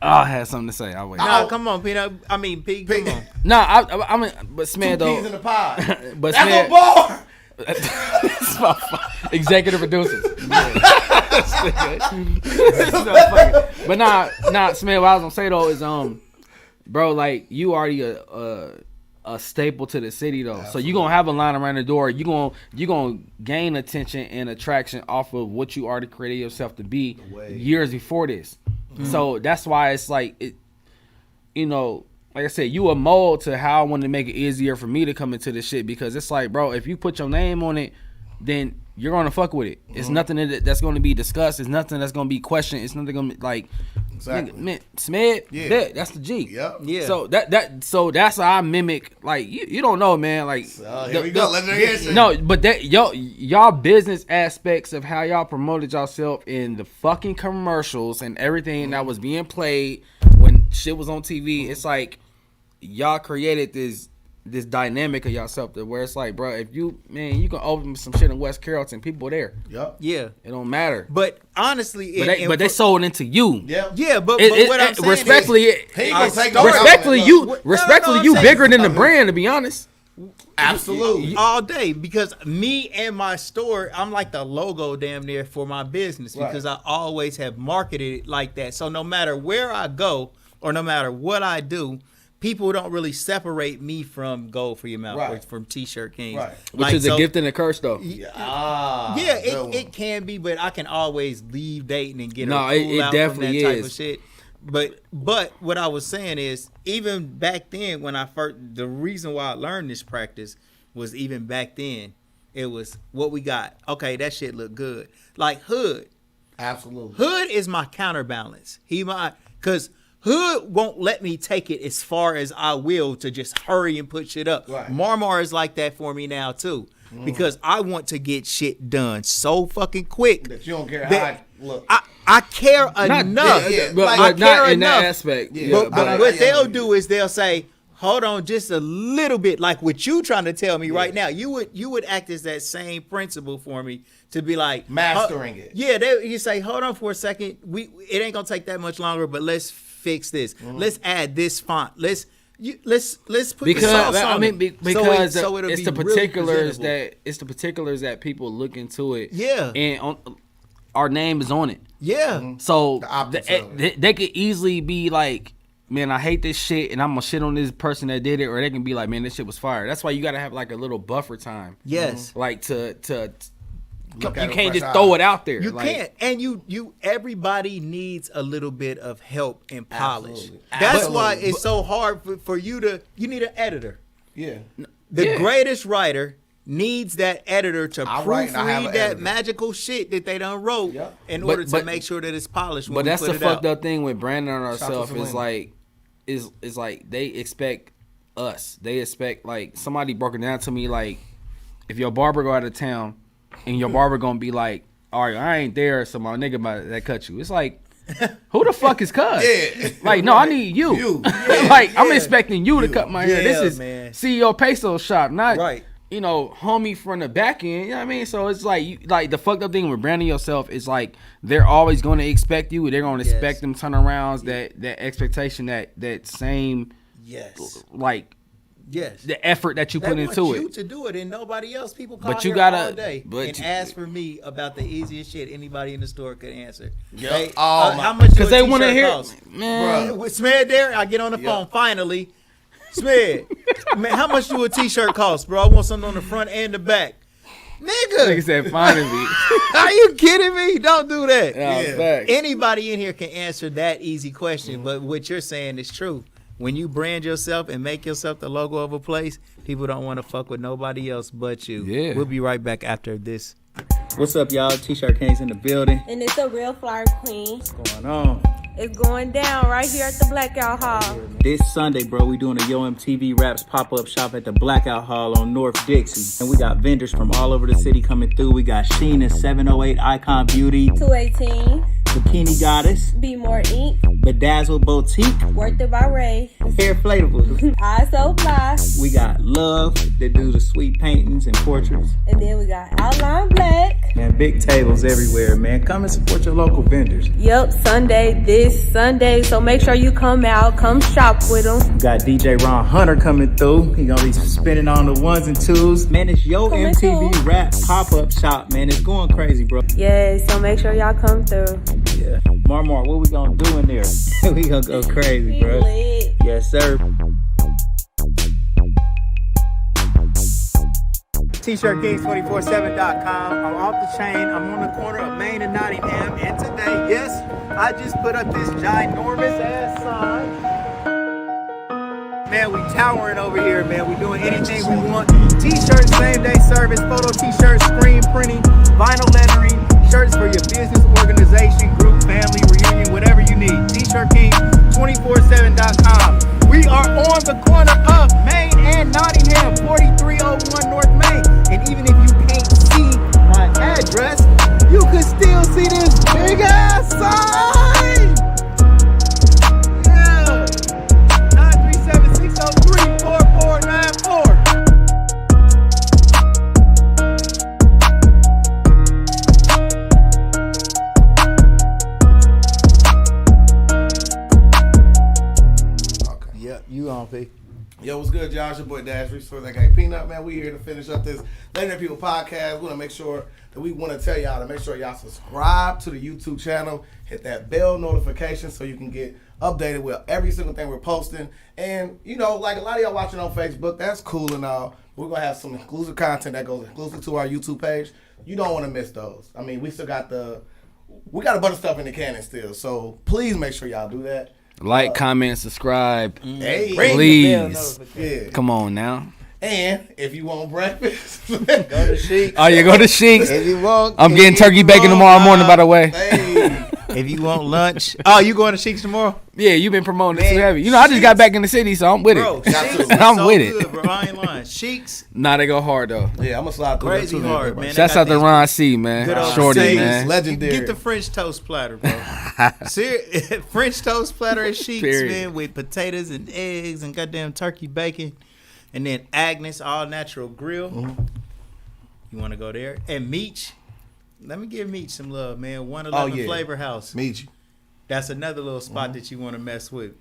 I had something to say. I'll wait. Nah, come on, Pete. I mean, Pete, come on. No, I mean, but Smith, 2 though. peas in the pie. But That's Smith, a bar! It's my executive producers. But nah, Smith, what I was gonna say though is bro, like you already a staple to the city though. Absolutely. So you gonna have a line around the door. You gonna gain attention and attraction off of what you already created yourself to be years before this. So that's why it's like it. You know, like I said, you a mold to how I want to make it easier for me to come into this shit because it's like, bro, if you put your name on it, then you're gonna fuck with it. It's nothing that's gonna be discussed. It's nothing that's gonna be questioned. It's nothing gonna be like, Exactly. nigga, man, Smed, that's the G. Yep. Yeah. So that's how I mimic. Like you don't know, man. Like Here we go. Legendary handshake. no, but that y'all business aspects of how y'all promoted yourself in the fucking commercials and everything that was being played when shit was on TV. It's like y'all created this dynamic of yourself that where it's like, bro, if you can open some shit in West Carrollton, people there. Yep. Yeah. It don't matter. But honestly, But they sold into you. Yep. Yeah, but what I'm saying respectfully, He gonna take no respectfully, government. you I'm bigger saying- than the brand, to be honest. Absolutely. all day because me and my store, I'm like the logo damn near for my business because I always have marketed it like that. So no matter where I go or no matter what I do, people don't really separate me from Gold for Your Mouth or from T-Shirt Kings. Right. Which is a gift and a curse, though. It can be, but I can always leave dating and get No, a cool it out definitely from that type is. of shit. But what I was saying is, even back then when the reason why I learned this practice was even back then, it was what we got. Okay, that shit look good. Like Hood. Absolutely. Hood is my counterbalance. Because Hood won't let me take it as far as I will to just hurry and put shit up. Right. Marmar is like that for me now too. Because I want to get shit done so fucking quick That you don't care how I look. I care enough. But I not care in that enough. aspect. But what they'll do is they'll say, hold on just a little bit, like what you trying to tell me right now. You would act as that same principle for me to be like Mastering it. Yeah, you say, hold on for a second. It ain't gonna take that much longer, but let's fix this. Let's add this font. Let's put the sauce on it. Because so it'll it's be the really particulars presentable. that people look into it. Yeah. And our name is on it. Yeah. So The opposite of it. they could easily be like, man, I hate this shit, and I'm gonna shit on this person that did it, or they can be like, man, this shit was fire. That's why you gotta have like a little buffer time. Yes. Like to you Look at it can't fresh just eyes. throw it out there. You like, can't, and everybody needs a little bit of help and polish. Absolutely. That's why Absolutely. it's so hard for you you need an editor. Yeah. The greatest writer needs that editor to I write and I have proofread an that editor. magical shit that they done wrote Yep. in But- order to but- make sure that it's polished when But we that's put the it fucked out. up thing with branding ourselves Selena. is like is like they expect us. They expect like somebody broke it down to me like if your barber go out of town and your barber gonna be like, all right, I ain't there, so my nigga about that cut you. It's like, who the fuck is cut? Yeah. Like, no, I need you. You. Like, I'm expecting you to cut my hair. Yeah, This is man. CEO Peso shop, not Right. homie from the back end. You know what I mean? So it's like the fucked up thing with branding yourself is like they're always going to expect you. They're going to expect them turnarounds, that expectation, that same Yes. like Yes. the effort that you They put want into you it. to do it and nobody else. People call But you here gotta- all day but and you- ask for me about the easiest shit anybody in the store could answer. Yep. Hey, Oh, how much? Because they want to hear, cost? man. With Smed there, I get on the phone finally. Smed, man, how much do a t-shirt cost, bro? I want something on the front and the back. Nigga Nigga, said, finally. are you kidding me? Don't do that. Yeah, facts. Anybody in here can answer that easy question, but what you're saying is true. When you brand yourself and make yourself the logo of a place, people don't want to fuck with nobody else but you. Yeah. We'll be right back after this. What's up, y'all? T-Shirt Kings in the building. And it's a real flyer queen. What's going on? It's going down right here at the Blackout Hall. This Sunday, bro, we doing a Yo MTV Raps pop-up shop at the Blackout Hall on North Dixie. And we got vendors from all over the city coming through. We got Sheena, 708 Icon Beauty, 218. Bikini Goddess, Be More Ink. Bedazzle Boutique, Worth It by Ray. Hair Flatables. I So Fly. We got Love that do the sweet paintings and portraits. And then we got Outline Black. Man, big tables everywhere, man. Come and support your local vendors. Yep, this Sunday. So make sure you come out. Come shop with them. We got DJ Ron Hunter coming through. He gonna be spinning on the ones and twos. Man, it's Yo Coming MTV through. Rap pop-up shop, man. It's going crazy, bro. Yeah, so make sure y'all come through. Yeah. Marmar, what we gonna do in there? We gonna go crazy, We bro. lit. Yes, sir. T-shirtkings247.com. I'm off the chain. I'm on the corner of Main and Nottingham. And today, yes, I just put up this ginormous ass sign. Man, we towering over here, man. We doing anything we want. T-shirts, same day service, photo t-shirts, screen printing, vinyl lettering, shirts for your business, organization, group, family, reunion, whatever you need. T-shirtking247.com. We are on the corner of Main and Nottingham, 4301 North Main. And even if you can't see my address, you can still see this big ass sign. Yeah. 937-603-4494. You on, P? Yo, what's good, y'all? It's your boy Dash, Resource that gang Peanut, man. We here to finish up this Legendary People podcast. We want to make sure that we want to tell y'all to make sure y'all subscribe to the YouTube channel, hit that bell notification so you can get updated with every single thing we're posting. And, you know, like a lot of y'all watching on Facebook, that's cool and all. We're going to have some exclusive content that goes exclusive to our YouTube page. You don't want to miss those. I mean, we got a bunch of stuff in the cannon still, so please make sure y'all do that. Like, comment, subscribe. Hey, please. Yeah. Come on now. And if you want breakfast, go to Sheik's. Oh, you go to Sheik's. If you want, I'm getting turkey bacon tomorrow morning, by the way. hey, if you want lunch, oh, you going to Sheik's tomorrow? Yeah, you've been promoting it Man, too heavy. You know, I just got back in the city, so I'm with Bro, it. Sheik's is I'm so with it. good, bro. I ain't lying. Sheik's, Nah, they go hard though. yeah, I'm gonna slide through crazy that too, hard, man. Shouts They out got to these Ron C, man. good old Shorty, Mercedes. man. Legendary. Get the French toast platter, bro. French toast platter at Sheik's, Period. man, with potatoes and eggs and goddamn turkey bacon. And then Agnes All Natural Grill. Mm-hmm. You want to go there? And Meech. Let me give Meech some love, man. 111 Flavor House. Meet you. That's another little spot that you want to mess with.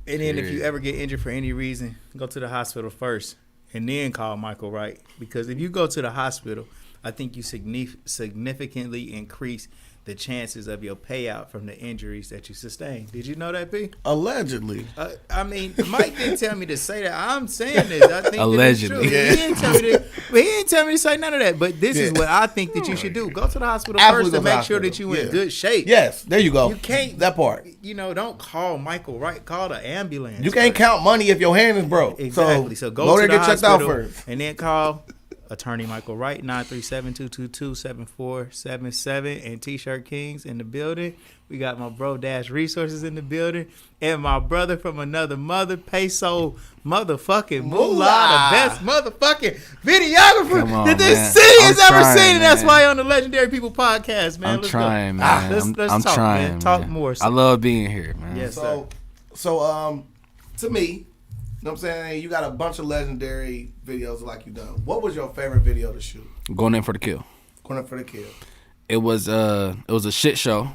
And then if you ever get injured for any reason, go to the hospital first and then call Michael Wright. Because if you go to the hospital, I think you significantly increase the chances of your payout from the injuries that you sustain. Did you know that, P? Allegedly. I mean, Mike didn't tell me to say that. I'm saying this. I think Allegedly. that it's true. He didn't tell me that. But he didn't tell me to say none of that. But this is what I think that you should do. Go to the hospital Absolutely first to go to the make sure that hospital. you in Yeah. good shape. Yes, there you go. You can't that part. You know, don't call Michael Wright. Call the ambulance. You can't count money if your hand is broke. Exactly. So go there to and the get checked out hospital first. and then call Attorney Michael Wright, 937-222-7477, and T-Shirt Kings in the building. We got my bro Dash Resources in the building, and my brother from another mother, Peso motherfucking Mulah, the best motherfucking videographer Come on, that this man. city has I'm ever trying, seen. And that's man. why on the Legendary People podcast, man. I'm Let's trying, go. man. Let's I'm talk, trying, man. Talk man. more. I love being here, man. Yes, sir. So to me, you know what I'm saying? You got a bunch of legendary videos like you done. What was your favorite video to shoot? Going in for the kill. Going up for the kill. It was a shit show.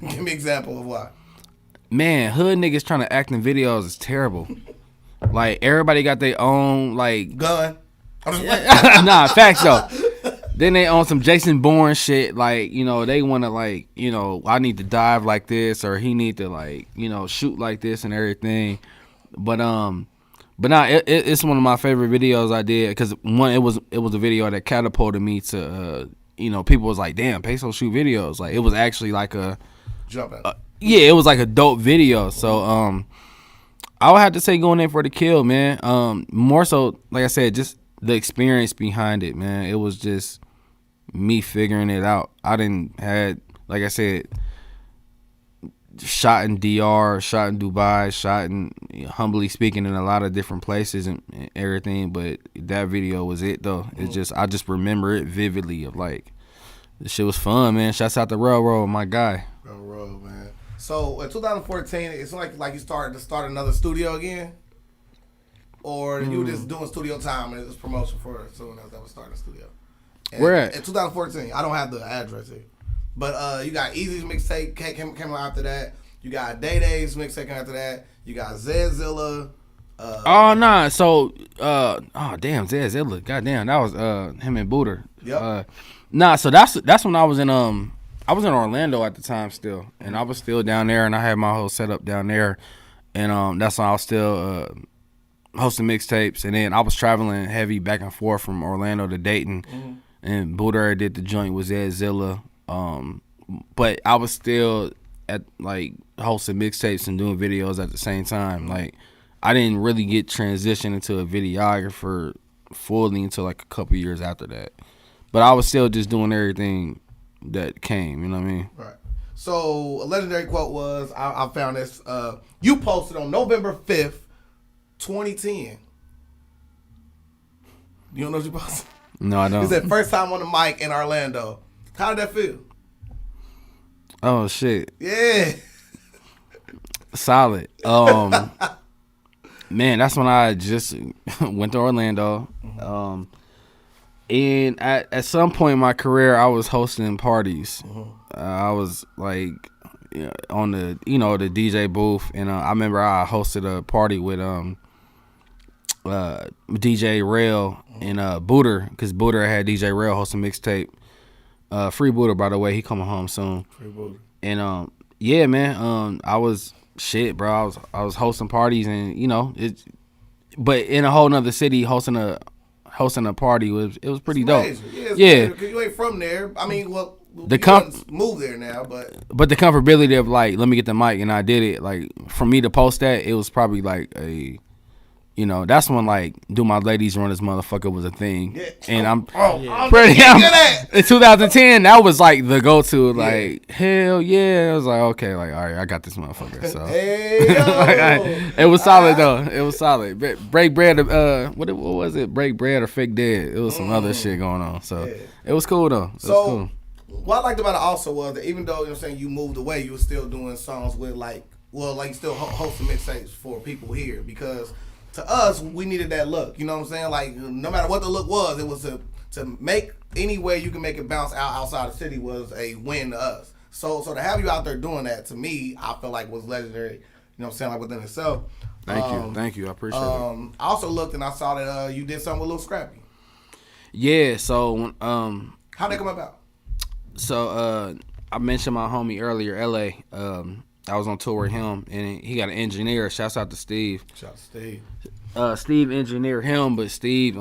Give me an example of why. Man, hood niggas trying to act in videos is terrible. Like everybody got their own like Gun. I'm just nah, facts though. Then they on some Jason Bourne shit, like, you know, they want to, like, you know, I need to dive like this, or he need to, like, you know, shoot like this and everything. But nah, it's one of my favorite videos I did, because one, it was a video that catapulted me to, you know, people was like, damn, Peso shoot videos. Like, it was actually like jumping. yeah, it was like a dope video. So, I would have to say going in for the kill, man. More so, like I said, just the experience behind it, man. It was just me figuring it out. I didn't had, like I said, shot in DR, shot in Dubai, shot in, humbly speaking, in a lot of different places and everything. But that video was it though. It's just, I just remember it vividly of like, this shit was fun, man. Shouts out to Railroad, my guy. Railroad, man. So in 2014, it's like you started to start another studio again, or you were just doing studio time and it was promotion for someone else that was starting a studio. And Where at? In 2014, I don't have the address here, but you got Easy's mixtape came out after that. You got Day Day's mixtape came after that. You got Zedzilla. Oh nah, so oh damn, Zedzilla, goddamn, that was him and Booter. Yep. Nah, so that's when I was in Orlando at the time still, and I was still down there, and I had my whole setup down there, and that's when I was still hosting mixtapes, and then I was traveling heavy back and forth from Orlando to Dayton, and Booter did the joint with Zedzilla, but I was still at like hosting mixtapes and doing videos at the same time. Like I didn't really get transitioned into a videographer fully until like a couple years after that. But I was still just doing everything that came, you know what I mean? Right. So a legendary quote was, I found this, you posted on November 5th, 2010. You don't know what you posted? No, I don't. You said first time on the mic in Orlando. How did that feel? Oh shit. Yeah. Solid. Man, that's when I just went to Orlando. And at some point in my career, I was hosting parties. I was like on the the DJ booth, and I remember I hosted a party with DJ Rail and Booter, because Booter had DJ Rail hosting mixtape. Free Booter, by the way, he coming home soon. Free Booter. And yeah, man, I was shit, bro. I was hosting parties, and but in a whole nother city hosting a party was pretty dope. Yeah, because you ain't from there. I mean, well, move there now, but the comfortability of like, let me get the mic, and I did it. Like for me to post that, it was probably like a, that's when like do my ladies run this motherfucker was a thing, and I'm pretty. In 2010, that was like the go-to. Like hell yeah, I was like okay, like all right, I got this motherfucker. So it was solid though. It was solid. Break bread. What was it? Break bread or fake dead. It was some other shit going on. So it was cool though. It was cool. What I liked about it also was that even though you moved away, you were still doing songs with still hosting mixtapes for people here, because to us, we needed that look. You know what I'm saying? Like, no matter what the look was, it was to make any way you can make it bounce outside the city was a win to us. So to have you out there doing that, to me, I feel like was legendary. You know what I'm saying? Like within itself. Thank you. I appreciate it. I also looked and I saw that you did something with Lil Scrappy. Yeah. So how'd that come about? So I mentioned my homie earlier, LA. I was on tour with him, and he got an engineer. Shouts out to Steve. Shout out to Steve. Steve engineered him, but Steve,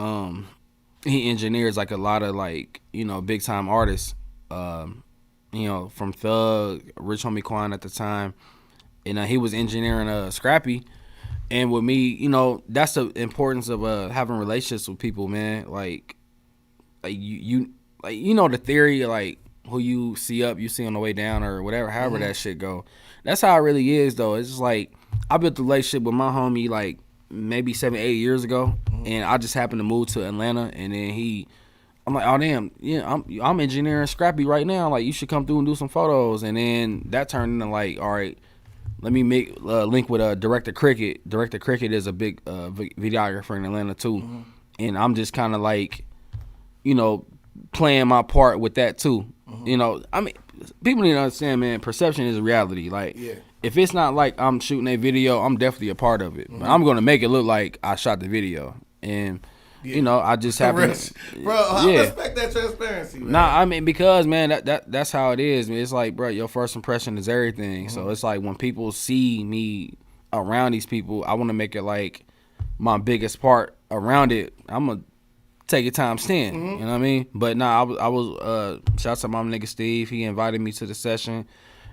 he engineers like a lot of like, big time artists, from Thug, Rich Homie Quan at the time, and he was engineering Scrappy. And with me, that's the importance of having relationships with people, man. Like you the theory, like who you see up, you see on the way down, or whatever, however that shit go. That's how it really is, though. It's just like I built a relationship with my homie like maybe 7-8 years ago, and I just happened to move to Atlanta, and then I'm like, oh damn, yeah, I'm engineering Scrappy right now. Like, you should come through and do some photos. And then that turned into like, all right, let me make link with Director Cricket. Director Cricket is a big videographer in Atlanta too, and I'm just kind of like, playing my part with that too. I mean, people need to understand, man, perception is reality. Like, if it's not like I'm shooting a video, I'm definitely a part of it. But I'm going to make it look like I shot the video. And, I just happen to... Bro, I respect that transparency, man. Nah, I mean, because, man, that's how it is. Man. It's like, bro, your first impression is everything. So it's like when people see me around these people, I want to make it like my biggest part around it. I'm going to take it times 10, you know what I mean? But nah, I was shouts out my nigga Steve. He invited me to the session,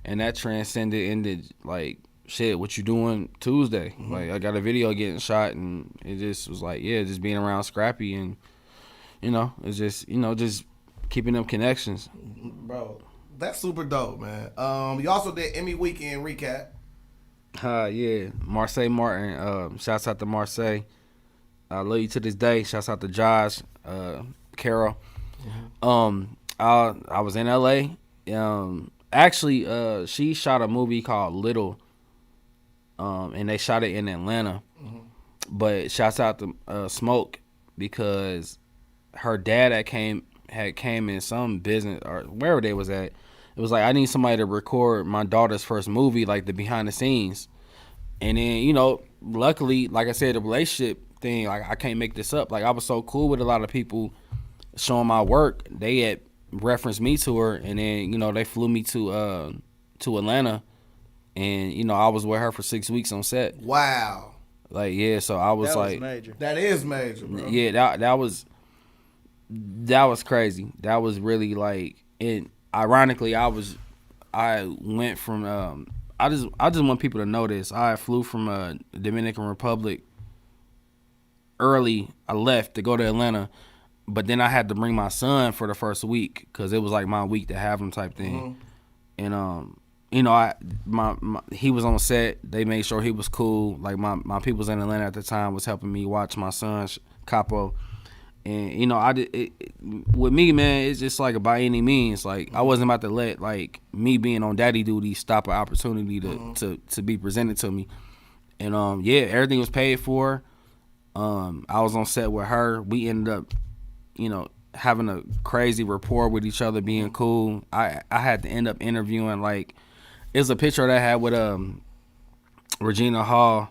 and that transcended into like, shit, what you doing Tuesday? Like, I got a video getting shot, and it just was like, yeah, just being around Scrappy, and it's just just keeping them connections. Bro, that's super dope, man. You also did Emmy Weekend recap. Yeah, Marseille Martin. Shouts out to Marseille. I love you to this day. Shouts out to Josh, Carol. I was in LA. Actually, she shot a movie called Little, and they shot it in Atlanta. But shouts out to Smoke, because her dad had came in some business or wherever they was at. It was like, I need somebody to record my daughter's first movie, like the behind the scenes. And then, luckily, like I said, the relationship thing, like, I can't make this up. Like, I was so cool with a lot of people showing my work. They had referenced me to her, and then they flew me to Atlanta, and I was with her for 6 weeks on set. Wow. Like, yeah, so I was like, major. That is major, bro. Yeah, that was crazy. That was really like, and ironically, I was I went from I just want people to know this. I flew from Dominican Republic early. I left to go to Atlanta, but then I had to bring my son for the first week because it was like my week to have him type thing. And you know, he was on set. They made sure he was cool. Like my people's in Atlanta at the time was helping me watch my son Capo. And you know, with me, man, it's just like by any means. Like I wasn't about to let like me being on daddy duty stop an opportunity to be presented to me. And yeah, everything was paid for. I was on set with her. We ended up, you know, having a crazy rapport with each other, being cool. I had to end up interviewing, like, it was a picture that I had with Regina Hall.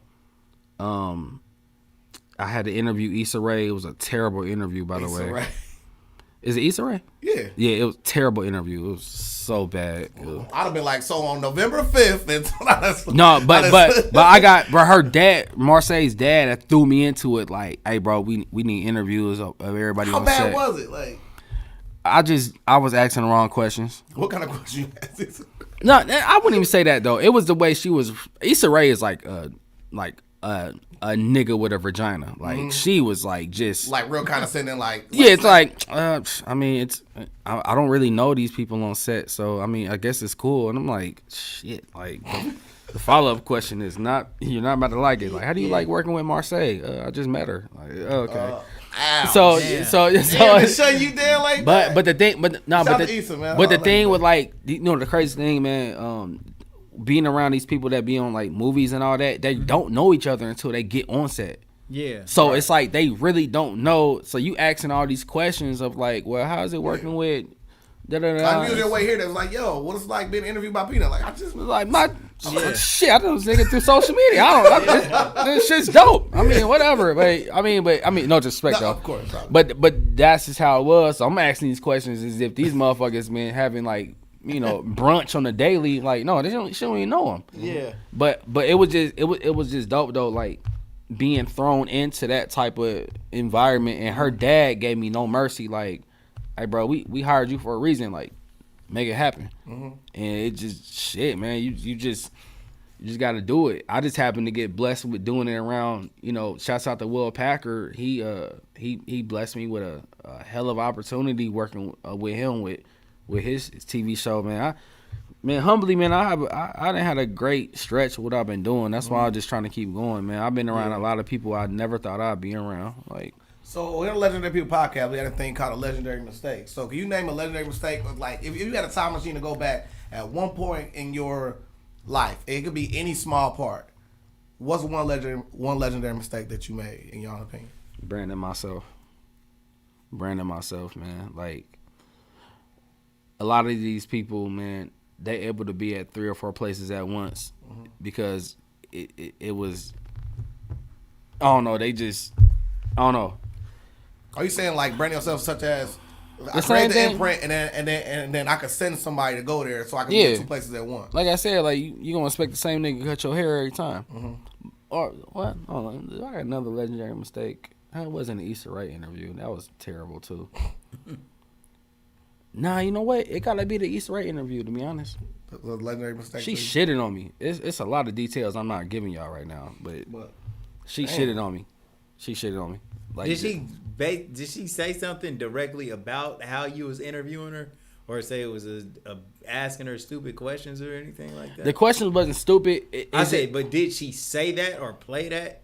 I had to interview Issa Rae. It was a terrible interview, by the way. Rae. Is it Issa Rae? Yeah. Yeah, it was a terrible interview. It was so bad. I'd have been like, so on November 5th. No, but I got her dad, Marseille's dad, that threw me into it. Like, hey, bro, we need interviews of everybody on set. How bad was it? Like, I was asking the wrong questions. What kind of questions you asked? No, I wouldn't even say that though. It was the way she was. Issa Rae is like a nigga with a vagina. Like she was like just like real condescending. Like yeah, it's like I mean, it's I don't really know these people on set, so I mean, I guess it's cool. And I'm like, shit. Like the follow up question is not, you're not about to like it. Like, how do you like working with Marseille? I just met her. Like, okay. So shut you down like that. But the thing, but the thing with like, you know, the crazy thing, man, being around these people that be on like movies and all that, they don't know each other until they get on set. Yeah. So it's like they really don't know. So you asking all these questions of like, well, how's it working with? I knew their way here. They was like, yo, what it's like being interviewed by Peanut? Like, I just was like, shit, I just nigga through social media. This shit's dope. I mean, whatever. But I mean, no disrespect though. Of course. But that's just how it was. So I'm asking these questions as if these motherfuckers been having like, you know, brunch on the daily. Like, no, she don't even know them. Yeah. But it was just dope though. Like being thrown into that type of environment, and her dad gave me no mercy. Like, hey, bro, we hired you for a reason. Like, make it happen. And it just shit, man. You just got to do it. I just happened to get blessed with doing it around. You know, shouts out to Will Packer. He blessed me with a hell of opportunity working with him with his TV show, man. Humbly, man, I done had a great stretch of what I've been doing. That's why I'm just trying to keep going, man. I've been around a lot of people I never thought I'd be around. Like. So we're on Legendary People podcast. We had a thing called a legendary mistake. So can you name a legendary mistake? Like if you had a time machine to go back at one point in your life, it could be any small part. What's one legendary mistake that you made in your opinion? Branding myself, man. Like a lot of these people, man, they able to be at 3 or 4 places at once because it was. I don't know. I don't know. Are you saying like brand yourself such as I create the imprint and then I could send somebody to go there so I can get 2 places at once? Like I said, like you gonna expect the same nigga to cut your hair every time. Or what? Hold on, I got another legendary mistake. That wasn't an Issa Rae interview. That was terrible too. Nah, you know what? It gotta be the Issa Rae interview, to be honest. The legendary mistake. She shitted on me. It's a lot of details I'm not giving y'all right now, but she shitted on me. She shitted on me. Like, did she say something directly about how you was interviewing her, or say it was asking her stupid questions or anything like that? The question wasn't stupid. But did she say that or play that?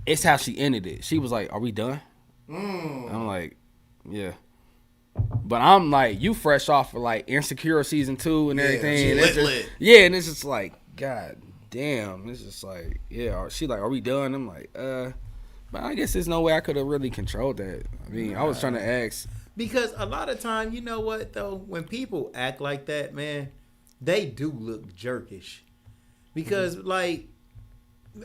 It's how she ended it. She was like, "Are we done?" I'm like, "Yeah." But I'm like, you fresh off of like Insecure season 2 and everything. And and it's just like, God damn. It's just like, yeah. She like, "Are we done?" I'm like, But I guess there's no way I could have really controlled that. I mean, I was trying to ask. Because a lot of time, you know what, though? When people act like that, man, they do look jerkish. Because, like,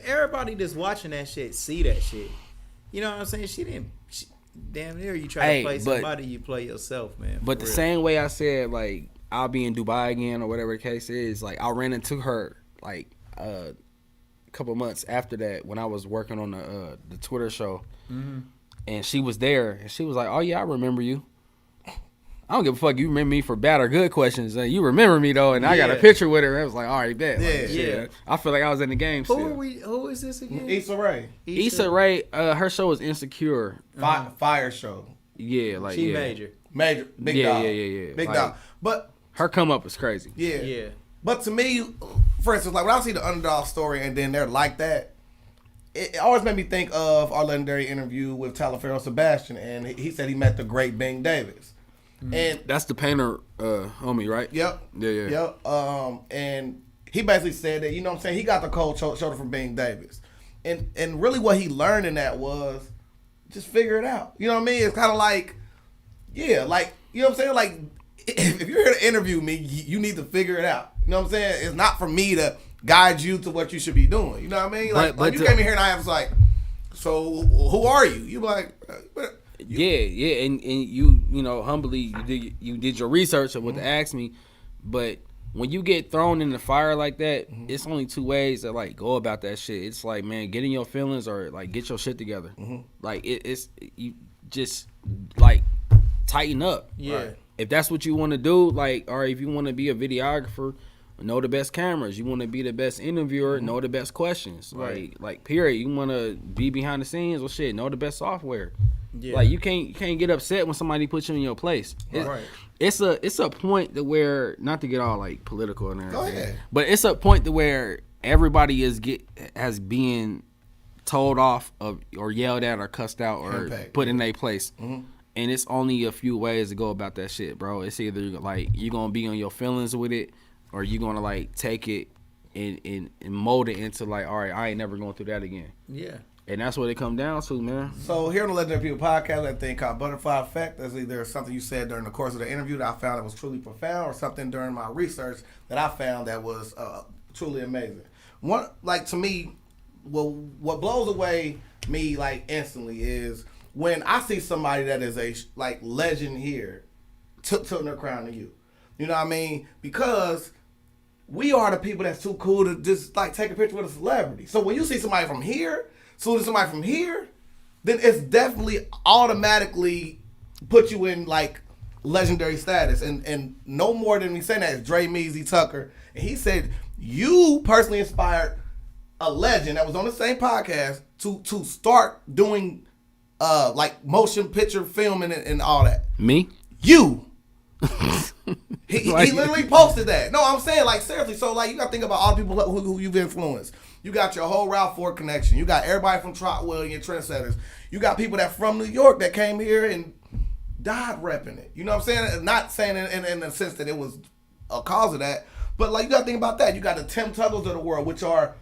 everybody that's watching that shit see that shit. You know what I'm saying? Damn near you try to play somebody, you play yourself, man. But the same way I said, like, I'll be in Dubai again or whatever the case is, like, I ran into her, like, couple months after that when I was working on the Twitter show, and she was there and she was like, "Oh yeah, I remember you." I don't give a fuck. You remember me for bad or good questions. You remember me though, and I got a Yeah. picture with her. I was like, all right, bet. Yeah. Like, shit. Yeah. I feel like I was in the game. Who Still. are we? Who is this again? Issa Rae. Issa Rae, her show was Insecure. Fire show. Yeah, like She yeah. Major. Big Yeah, dog. yeah. Big Like, dog. But her come up was crazy. yeah. Yeah. But to me, for instance, like when I see the underdog story and then they're like that, it always made me think of our legendary interview with Talaferro Sebastian, and he said he met the great Bing Davis. And That's the painter homie, right? yep. Yeah. And he basically said that, you know what I'm saying, he got the cold shoulder from Bing Davis. And really what he learned in that was just figure it out. You know what I mean? It's kind of like, yeah, like, you know what I'm saying? Like, if you're here to interview me, you need to figure it out. You know what I'm saying? It's not for me to guide you to what you should be doing. You know what I mean? Like you came in here and I was like, so who are you? You be like, Yeah, and you know humbly you did your research of what to ask me, but when you get thrown in the fire like that, it's only two ways to like go about that shit. It's like, man, get in your feelings or like get your shit together. Like it's you just like tighten up. Yeah. Right. If that's what you want to do, like, or if you want to be a videographer, know the best cameras. You want to be the best interviewer, know the best questions. Right. Like period. You want to be behind the scenes, well, shit, know the best software. Yeah. Like you can't get upset when somebody puts you in your place. Right. It's a point to where, not to get all like political and everything, Go ahead. but it's a point to where everybody has been told off of or yelled at or cussed out or Impact. put in their place. And it's only a few ways to go about that shit, bro. It's either like you gonna be on your feelings with it, or you gonna like take it and mold it into like, all right, I ain't never going through that again. Yeah. And that's what it come down to, man. So here on the Legendary People podcast, that thing called Butterfly Effect. That's either something you said during the course of the interview that I found that was truly profound, or something during my research that I found that was truly amazing. One, like to me, what blows away me like instantly is when I see somebody that is a like legend here tilting their crown to you. You know what I mean? Because we are the people that's too cool to just like take a picture with a celebrity. So when you see somebody from here, somebody from here, then it's definitely automatically put you in like legendary status. And no more than me saying that is Dre Measy Tucker. And he said, you personally inspired a legend that was on the same podcast to start doing like motion picture filming and all that. Me? You. He literally posted that. No, I'm saying like seriously. So like you got to think about all the people who you've influenced. You got your whole Route 4 connection. You got everybody from Trotwell and your trendsetters. You got people that from New York that came here and died repping it. You know what I'm saying? Not saying in the sense that it was a cause of that, but like you got to think about that. You got the Tim Tuggles of the world, which are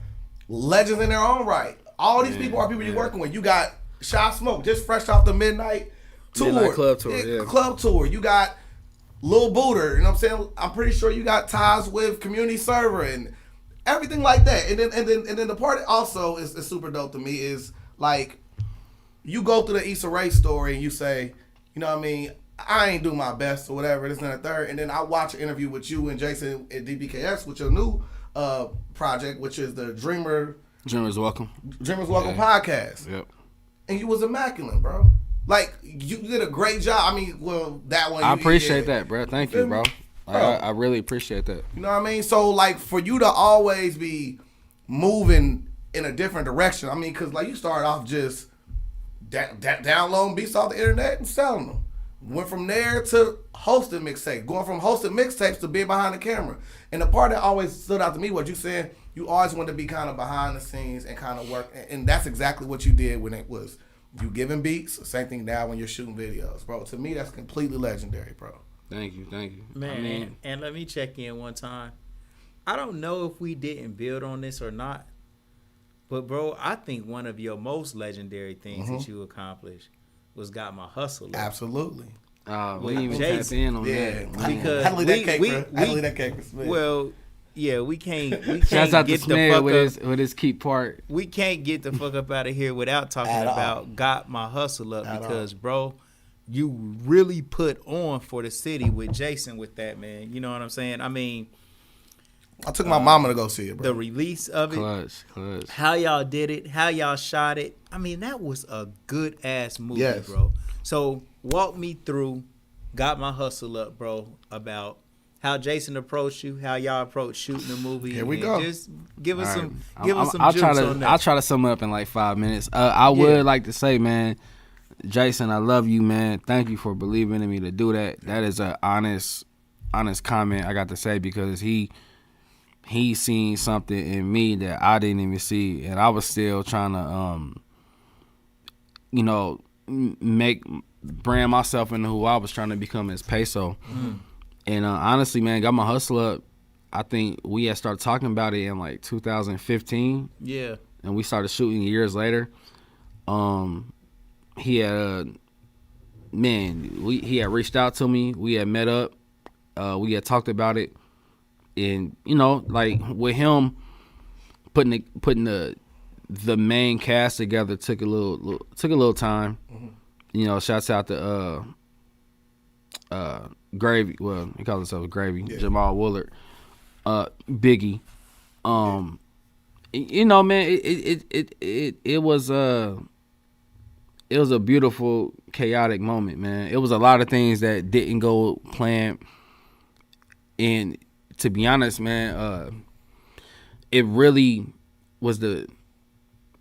legends in their own right. All these people are people you're working with. You got Shy Smoke, just fresh off the Midnight tour. Midnight Club Tour, yeah. Club tour. You got Lil Booter, you know what I'm saying? I'm pretty sure you got ties with Community Server and everything like that. And then the part also is super dope to me is like you go through the Issa Rae story and you say, you know what I mean, I ain't do my best or whatever, this and that third. And then I watch an interview with you and Jason at DBKS with your new project, which is the Dreamers Welcome podcast. Yep. And you was immaculate, bro. Like, you did a great job. I mean, well, that one. I appreciate that, bro. Thank you, bro. I really appreciate that. You know what I mean? So, like, for you to always be moving in a different direction, I mean, because, like, you started off just downloading beats off the internet and selling them. Went from there to hosting mixtapes. Going from hosting mixtapes to being behind the camera. And the part that always stood out to me, what you said, you always wanted to be kind of behind the scenes and kind of work. And that's exactly what you did when it was you giving beats. Same thing now when you're shooting videos, bro. To me, that's completely legendary, bro. Thank you. Man, I mean, and let me check in one time. I don't know if we didn't build on this or not, but bro, I think one of your most legendary things that you accomplished was Got My Hustle Up. Absolutely. we even tapped in on that. Because How to leave that cake for Smith. Well, yeah, we can't Shouts out to get the Smith fuck with up. his keep part. We can't get the fuck up out of here without talking At all. about Got My Hustle Up At because, bro, you really put on for the city with Jason with that, man. You know what I'm saying? I mean, I took my mama to go see it, bro. the release of it, Clutch. how y'all did it, how y'all shot it. I mean, that was a good ass movie, Yes. bro. So walk me through got my hustle up, bro, about how Jason approached you, how y'all approached shooting the movie. Here we and go. Just give us All some I'll juice try to on that. I'll try to sum it up in like 5 minutes. I would like to say, man, Jason, I love you, man. Thank you for believing in me to do that. That is a honest comment I got to say, because he seen something in me that I didn't even see, and I was still trying to brand myself into who I was trying to become as Peso. And honestly, man, got my hustle up. I think we had started talking about it in like 2015. Yeah. And we started shooting years later. He had he had reached out to me. We had met up. We had talked about it. And like with him putting the main cast together took a little time. Shouts out to Gravy. Well, he calls himself Gravy. Yeah. Jamal Woolard, Biggie. Man, it was a beautiful, chaotic moment, man. It was a lot of things that didn't go planned, and to be honest, man, it really was the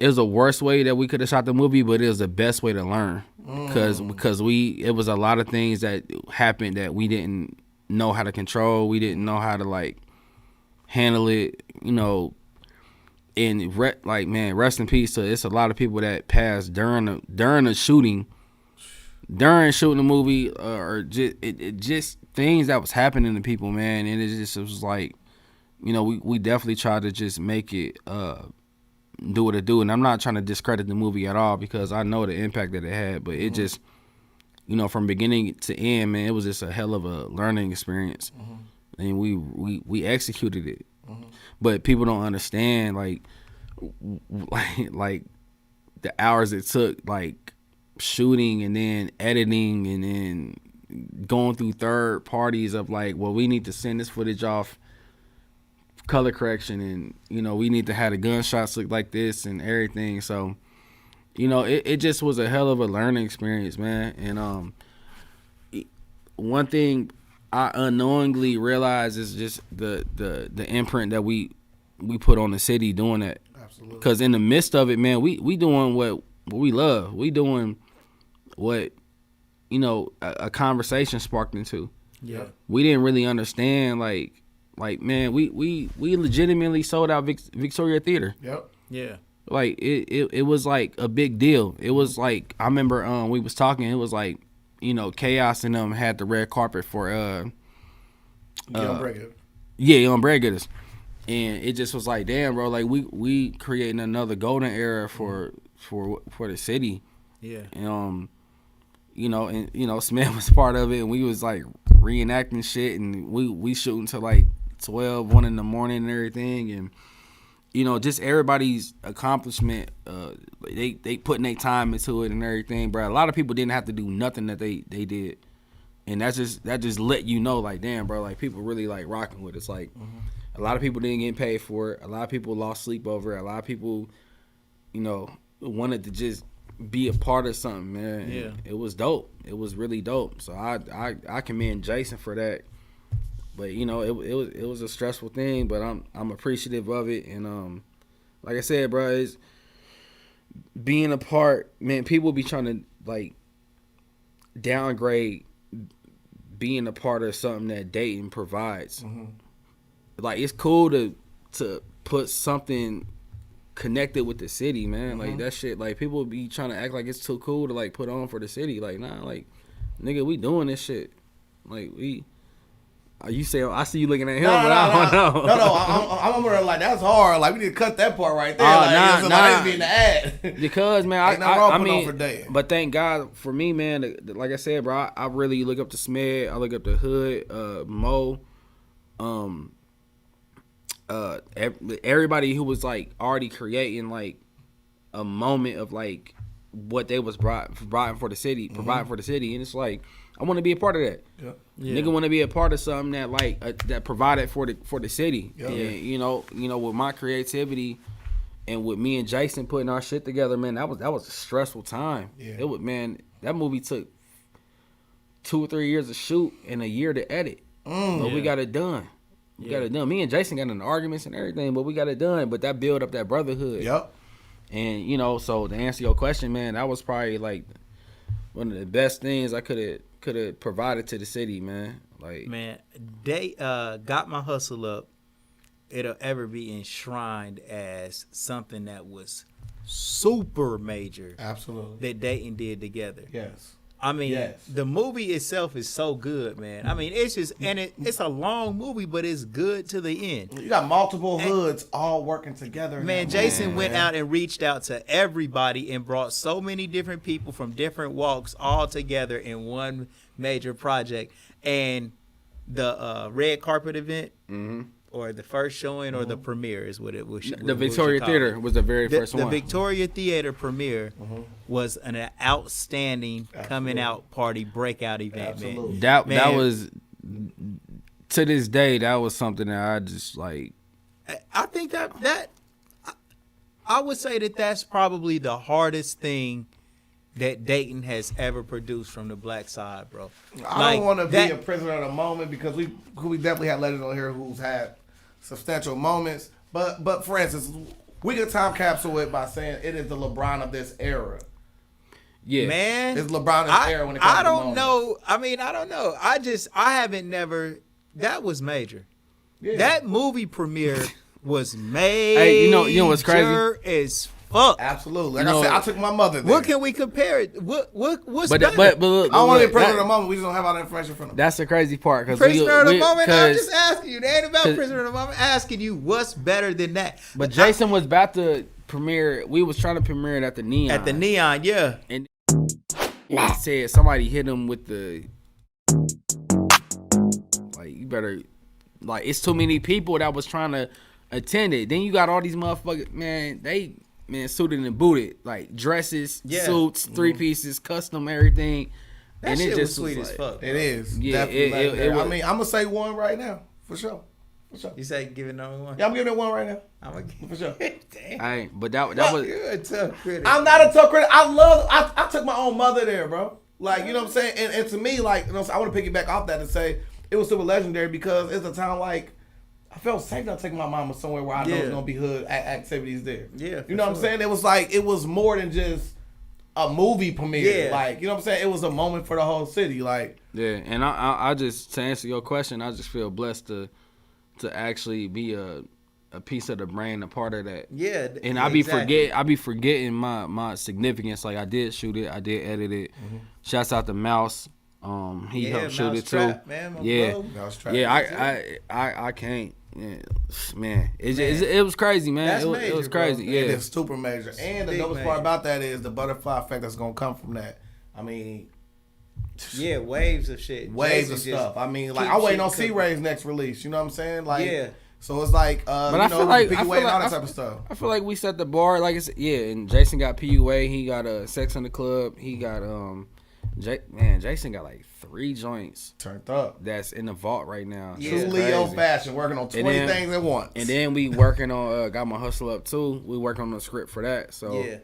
worst way that we could have shot the movie, but it was the best way to learn, because it was a lot of things that happened that we didn't know how to control. We didn't know how to like handle it, and rest in peace to it's a lot of people that passed during the shooting, during shooting the movie, or just things that was happening to people, man. And it was like, we definitely tried to just make it do what it do. And I'm not trying to discredit the movie at all, because I know the impact that it had, but it just, from beginning to end, man, it was just a hell of a learning experience. And we executed it. But people don't understand like the hours it took, like shooting and then editing and then going through third parties of like, well, we need to send this footage off color correction, and we need to have the gunshots look like this and everything. So it just was a hell of a learning experience, man. And one thing I unknowingly realized is just the imprint that we put on the city doing that. Absolutely. Because in the midst of it, man, we doing what we love. We doing what a conversation sparked into. Yeah. We didn't really understand like man, we legitimately sold out Victoria Theater. Yep. Yeah. Like it was like a big deal. It was like, I remember we was talking. It was like, Chaos and them had the red carpet for Young Breakers. Yeah, Young Breakers. And it just was like, damn, bro, like we creating another golden era for the city. Yeah. And Smith was part of it, and we was like reenacting shit, and we shooting till like 12, 1 in the morning and everything. And just everybody's accomplishment, they putting their time into it and everything, bro. A lot of people didn't have to do nothing that they did, and that just let you know, like, damn, bro, like people really like rocking with it. It's like a lot of people didn't get paid for it. A lot of people lost sleep over it. A lot of people, wanted to just be a part of something, man. Yeah. It was dope. It was really dope. So I commend Jason for that. But it was a stressful thing, but I'm appreciative of it. And like I said, bro, it's being a part, man. People be trying to like downgrade being a part of something that Dayton provides. Like, it's cool to put something connected with the city, man. Like that shit, like people be trying to act like it's too cool to like put on for the city. Like, nah, like nigga, we doing this shit. Like you say, I see you looking at him, but I don't know. No, I'm wondering, like, that's hard. Like, we need to cut that part right there. Like, it's being the ad. Because, man, I mean, but thank God for me, man. Like I said, bro, I really look up to Smed. I look up to Hood, Mo, everybody who was like already creating like a moment of like what they was providing for the city, and it's like, I want to be a part of that. Yeah. Nigga want to be a part of something that like that provided for the city. Yeah. And you know, with my creativity and with me and Jason putting our shit together, man, that was a stressful time. Yeah. It was, man, that movie took 2 or 3 years to shoot and a year to edit. But we got it done. We got it done. Me and Jason got into arguments and everything, but we got it done. But that build up that brotherhood. Yep. And you know, so to answer your question, man, that was probably like one of the best things I could have provided to the city, man. Like, man, they got my hustle up. It'll ever be enshrined as something that was super major. Absolutely. That Dayton did together. Yes. I mean, Yes. the movie itself is so good, man. I mean, it's just, and it's a long movie, but it's good to the end. You got multiple hoods all working together. Man, Jason went out and reached out to everybody and brought so many different people from different walks all together in one major project. And the red carpet event, or the first showing, or the premiere is what it was. the Victoria Theater was the very first one. The Victoria Theater premiere was an outstanding coming out party breakout event, man. That was, to this day, that was something that I just like. I think that I would say that's probably the hardest thing that Dayton has ever produced from the black side, bro. I don't want to be a prisoner of the moment, because we definitely had legends on here who's had substantial moments. But for instance, we could time capsule it by saying it is the LeBron of this era. Yeah, man, It's LeBron's era when it comes to I don't moments. know. I mean, I don't know. I haven't never. That was major. Yeah. That movie premiere was major. Hey, you know what's crazy? As fuck. Absolutely. Like I said, I took my mother there. What can we compare it? What's but better? look, I don't want to look, be prisoner of that- the moment. We just don't have all the information from them. That's the crazy part. Cause Prisoner of the moment. I'm 'cause- just asking you. They ain't about prisoner of the moment. I'm asking you what's better than that. But Jason was about to premiere. We was trying to premiere it at the Neon. At the Neon, yeah. And he said somebody hit him with the, like, you better, like, it's too many people that was trying to attend it. Then you got all these motherfuckers, man, suited and booted, like dresses, suits, 3 pieces, custom everything. That and shit it just was sweet like, as fuck. It is. Yeah, Definitely. it was. I mean, I'm going to say one right now. For sure. You say give it number one? Yeah, I'm giving it one right now. I'm gonna give For sure. Damn. But that was. You're a tough critic. I'm not a tough critic. I took my own mother there, bro. Like, you know what I'm saying? And to me, like, you know, I want to piggyback off that and say it was super legendary, because it's a time like I felt safe not taking my mama somewhere where I know there's gonna be hood activities there. Yeah, you know what I'm saying? It was like, it was more than just a movie premiere. Yeah. Like, you know what I'm saying? It was a moment for the whole city. Like, Yeah, and I just, to answer your question, I just feel blessed to actually be a piece of the brand, a part of that. Yeah, And I be forgetting my significance. Like, I did shoot it, I did edit it. Shouts out to Mouse. He helped shoot Mouse it too. Trap, man, my bro. Mouse Trap. I can't. Yeah, man, it was crazy, man. That's It major, was crazy. bro. it Yeah, is super major. And the Big dopest major. part about that is the butterfly effect that's gonna come from that. I mean, Yeah, waves of shit. waves Jason of just stuff. I mean, like, keep I'm waiting shit on cooking. C-Ray's next release. You know what I'm saying? Like, Yeah. So it's like, but I feel like PUA and all that type of stuff. I feel like we set the bar. Like it's and Jason got PUA. He got Sex in the Club. He got Jason got like 3 joints Turned up. that's in the vault right now. Yeah. True It's Leo crazy. fashion, working on 20 then- things at once. And then we working on got my hustle up too. We working on the script for that. So Yeah.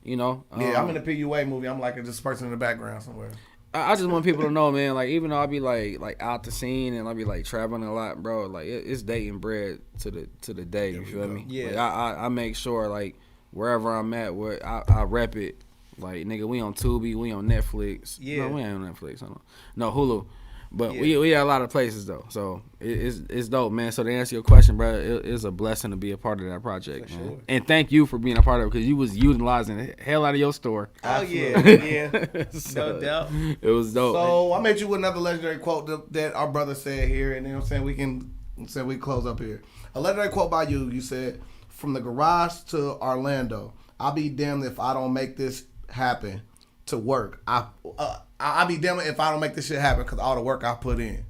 you know, yeah, I'm in the PUA movie. I'm like just person in the background somewhere. I just want people to know, man. Like even though I be like out the scene and I be like traveling a lot, bro. Like it's dating bread to the day. You feel me? Yeah. Like, I make sure like wherever I'm at, where I rep it. Like nigga, we on Tubi, we on Netflix. Yeah. No, we ain't on Netflix. No Hulu. But Yeah. we got a lot of places though, so it's dope, man. So to answer your question, bro, it's a blessing to be a part of that project, man. sure. And thank you for being a part of it because you was utilizing the hell out of your store. Oh yeah, yeah. So, No doubt. It was dope. So I met you with another legendary quote that our brother said here, and you know what I'm saying, we close up here. A legendary quote by you. You said, "From the garage to Orlando, I'll be damned if I don't make this happen to work. I'll be damned if I don't make this shit happen because all the work I put in."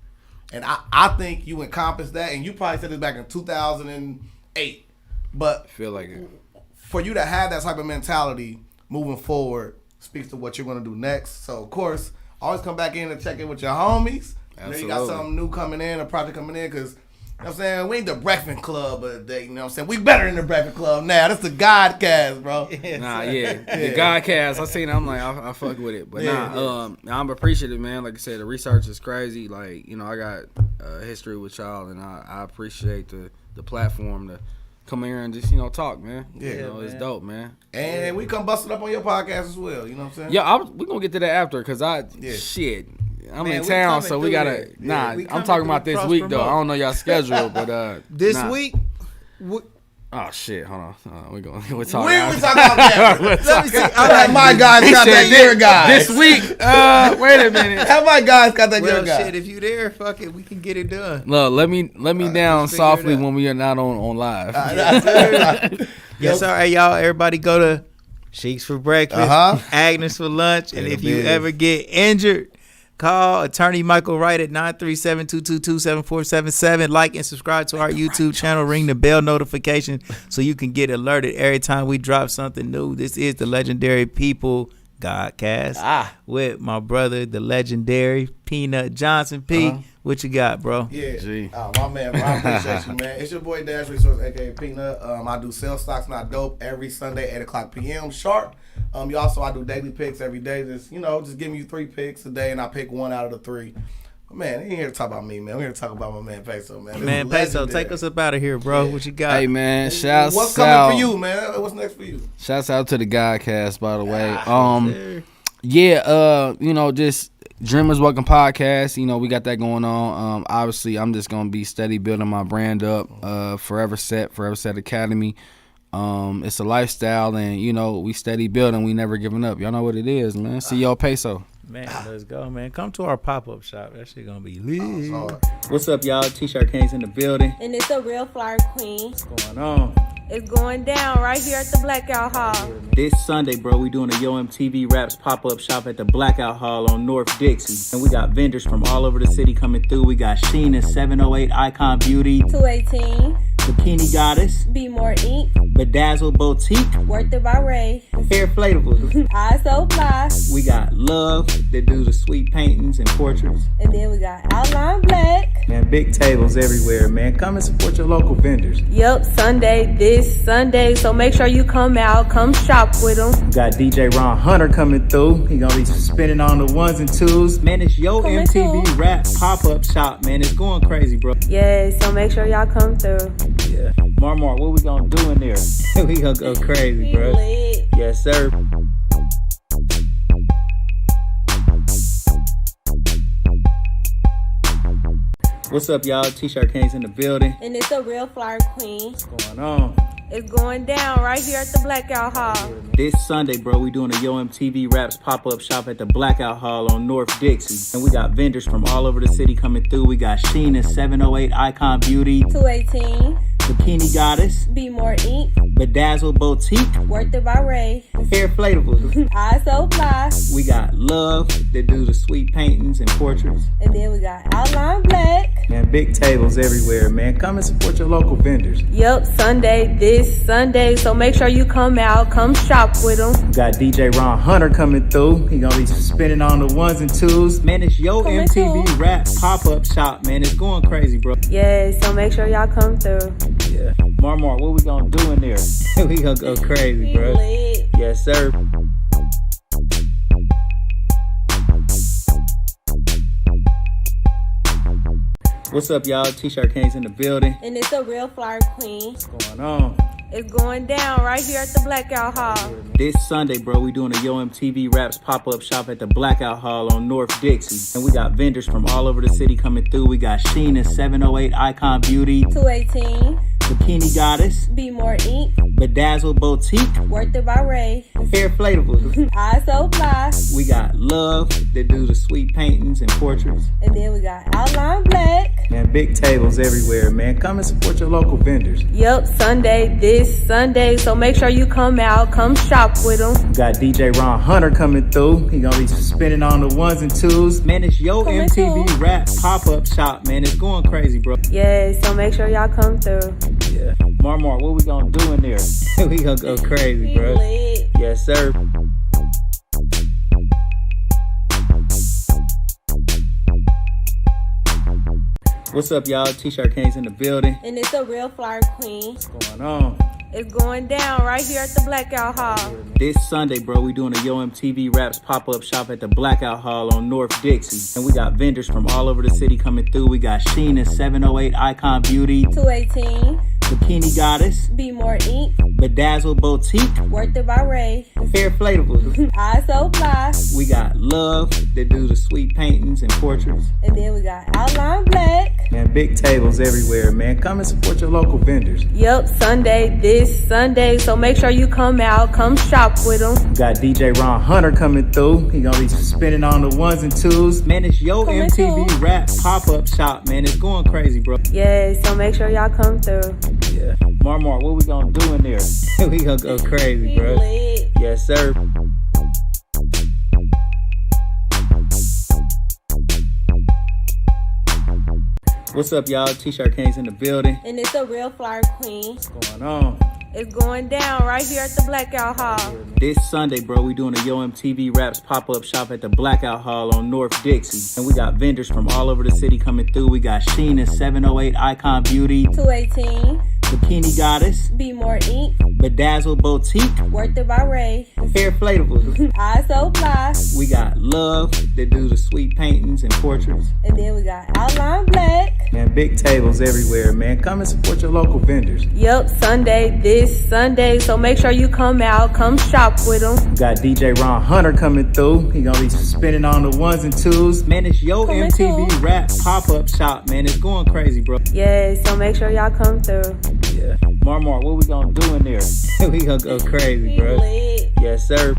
And I think you encompassed that, and you probably said this back in 2008. But feel like it. for you to have that type of mentality moving forward speaks to what you're going to do next. So, of course, always come back in and check in with your homies. You know, you got Absolutely. something new coming in, a project coming in, because know what I'm saying? We ain't the Breakfast Club of the day, you know what I'm saying? We better than the Breakfast Club now. That's the Godcast, bro. The Godcast. I seen it. I'm like, I fuck with it. But I'm appreciative, man. Like I said, the research is crazy. Like, you know, I got history with y'all, and I appreciate the platform to come here and just, you know, talk, man. Yeah, you know, it's dope, man. And we come busting up on your podcast as well, you know what I'm saying? Yeah, we gonna get to that after, because shit. I'm in town, so we gotta. I'm talking about this week though. I don't know y'all schedule, but this week. Oh shit! Hold on. We're talking. We talking about that. Let me see. Have my guys got that gear, guys. This week. Wait a minute. Have my guys got that gear, guys. Shit, if you there, fuck it, we can get it done. Look, let me down softly when we are not on live. Yes, all right, y'all. Everybody go to Sheiks for breakfast, Agnes for lunch, and if you ever get injured, call attorney Michael Wright at 937-222-7477. Like and subscribe to our YouTube channel. Ring the bell notification so you can get alerted every time we drop something new. This is the Legendary People Godcast with my brother, the legendary Peanut Johnson. P, what you got, bro? Yeah, my man, bro, I appreciate you, man. It's your boy Dash Resource, aka Peanut. I do sell stocks not dope every Sunday, 8:00 p.m. sharp. I do daily picks every day. Just giving you 3 picks a day, and I pick 1 out of the 3. But man, ain't here to talk about me, man. We're here to talk about my man Peso, man. Man, Peso, take us up out of here, bro. What you got? Hey, man, shouts out. What's coming for you, man? What's next for you? Shouts out to the Godcast, by the way. Just Dreamers Welcome Podcast. You know, we got that going on. Obviously, I'm just gonna be steady building my brand up. Forever Set Academy. It's a lifestyle, and we steady building. We never giving up. Y'all know what it is, man. See y'all Peso. Man, let's go, man. Come to our pop-up shop. That shit gonna be lit. What's up, y'all? T-shirt Kings in the building. And it's a real flyer queen. What's going on? It's going down right here at the Blackout Hall. This Sunday, bro, we doing a Yo MTV Raps pop-up shop at the Blackout Hall on North Dixie. And we got vendors from all over the city coming through. We got Sheena, 708 Icon Beauty, 218. Bikini Goddess, Be More Ink, Bedazzle Boutique, Worth It by Ray, Hair Inflatables. I So Fly. We got Love that do the sweet paintings and portraits. And then we got Outline Black. Man, big tables everywhere, man. Come and support your local vendors. Yep, this Sunday. So make sure you come out, come shop with them. Got DJ Ron Hunter coming through. He gonna be spinning on the 1s and 2s. Man, it's Yo MTV Rap pop-up shop, man. It's going crazy, bro. Yeah, so make sure y'all come through. Yeah. Marmar, what we gonna do in there? We gonna go crazy, bro. Lit. Yes, sir. What's up, y'all? T-shirt Kings in the building. And it's a real flyer queen. What's going on? It's going down right here at the Blackout Hall. This Sunday, bro, we doing a Yo MTV Raps pop-up shop at the Blackout Hall on North Dixie. And we got vendors from all over the city coming through. We got Sheena, 708 Icon Beauty, 218. Bikini Goddess, Be More Ink, Bedazzle Boutique, Worth It by Ray, Hair Inflatables. I So Fly. We got Love that do the sweet paintings and portraits. And then we got Outline Black. Man, big tables everywhere, man. Come and support your local vendors. Yep, this Sunday. So make sure you come out, come shop with them. Got DJ Ron Hunter coming through. He gonna be spinning on the 1s and 2s. Man, it's Yo Coming MTV through. Rap pop-up shop, man. It's going crazy, bro. Yeah, so make sure y'all come through. Yeah. Marmar, what we gonna do in there? We gonna go crazy, bro. Lit. Yes, sir. What's up, y'all? T-shirt Kings in the building. And it's a real flyer queen. What's going on? It's going down right here at the Blackout Hall. This Sunday, bro, we doing a Yo MTV Raps pop-up shop at the Blackout Hall on North Dixie. And we got vendors from all over the city coming through. We got Sheena, 708 Icon Beauty, 218. Bikini Goddess, Be More Ink, Bedazzle Boutique, Worth It by Ray, Hair Inflatables. I So Fly. We got Love that do the sweet paintings and portraits. And then we got Outline Black. Man, big tables everywhere, man. Come and support your local vendors. Yep, this Sunday. So make sure you come out, come shop with them. Got DJ Ron Hunter coming through. He gonna be spinning on the 1s and 2s. Man, it's Yo Coming MTV through. Rap pop-up shop, man. It's going crazy, bro. Yeah, so make sure y'all come through. Yeah. Marmar, what we gonna do in there? We gonna go crazy, bro. Lit. Yes, sir. What's up, y'all? T-shirt Kings in the building. And it's a real flyer queen. What's going on? It's going down right here at the Blackout Hall. This Sunday, bro, we doing a Yo MTV Raps pop-up shop at the Blackout Hall on North Dixie. And we got vendors from all over the city coming through. We got Sheena, 708 Icon Beauty, 218. Bikini Goddess, Be More Ink. Bedazzle Boutique, Worth It by Ray. Fair Flatables. I So Fly. We got Love that do the sweet paintings and portraits. And then we got Outline Black. Man, big tables everywhere, man. Come and support your local vendors. Yep, this Sunday. So make sure you come out, come shop with them. We got DJ Ron Hunter coming through. He gonna be spinning on the ones and twos. Man, it's Yo Coming MTV through. Raps pop-up shop, man. It's going crazy, bro. Yeah, so make sure y'all come through. Yeah. Marmar, what we gonna do in there? We gonna go crazy, Be bro. lit. Yes, sir. What's up, y'all? T-shirt Kings in the building. And it's a real flyer queen. What's going on? It's going down right here at the Blackout Hall. This Sunday, bro, we doing a Yo MTV Raps pop-up shop at the Blackout Hall on North Dixie. And we got vendors from all over the city coming through. We got Sheena, 708 Icon Beauty, 218. Bikini Goddess, Be More Ink. Bedazzle Boutique, Worth It by Ray. Fair Flatables. I So Fly. We got Love that do the sweet paintings and portraits. And then we got Outline Black. Man, big tables everywhere, man. Come and support your local vendors. Yep, this Sunday. So make sure you come out, come shop with them. We got DJ Ron Hunter coming through. He gonna be spinning on the ones and twos. Man, it's Yo Coming MTV through. Raps pop-up shop, man. It's going crazy, bro. Yeah, so make sure y'all come through. Yeah. Marmar, what we gonna do in there? We gonna go crazy, Be bro. lit. Yes, sir.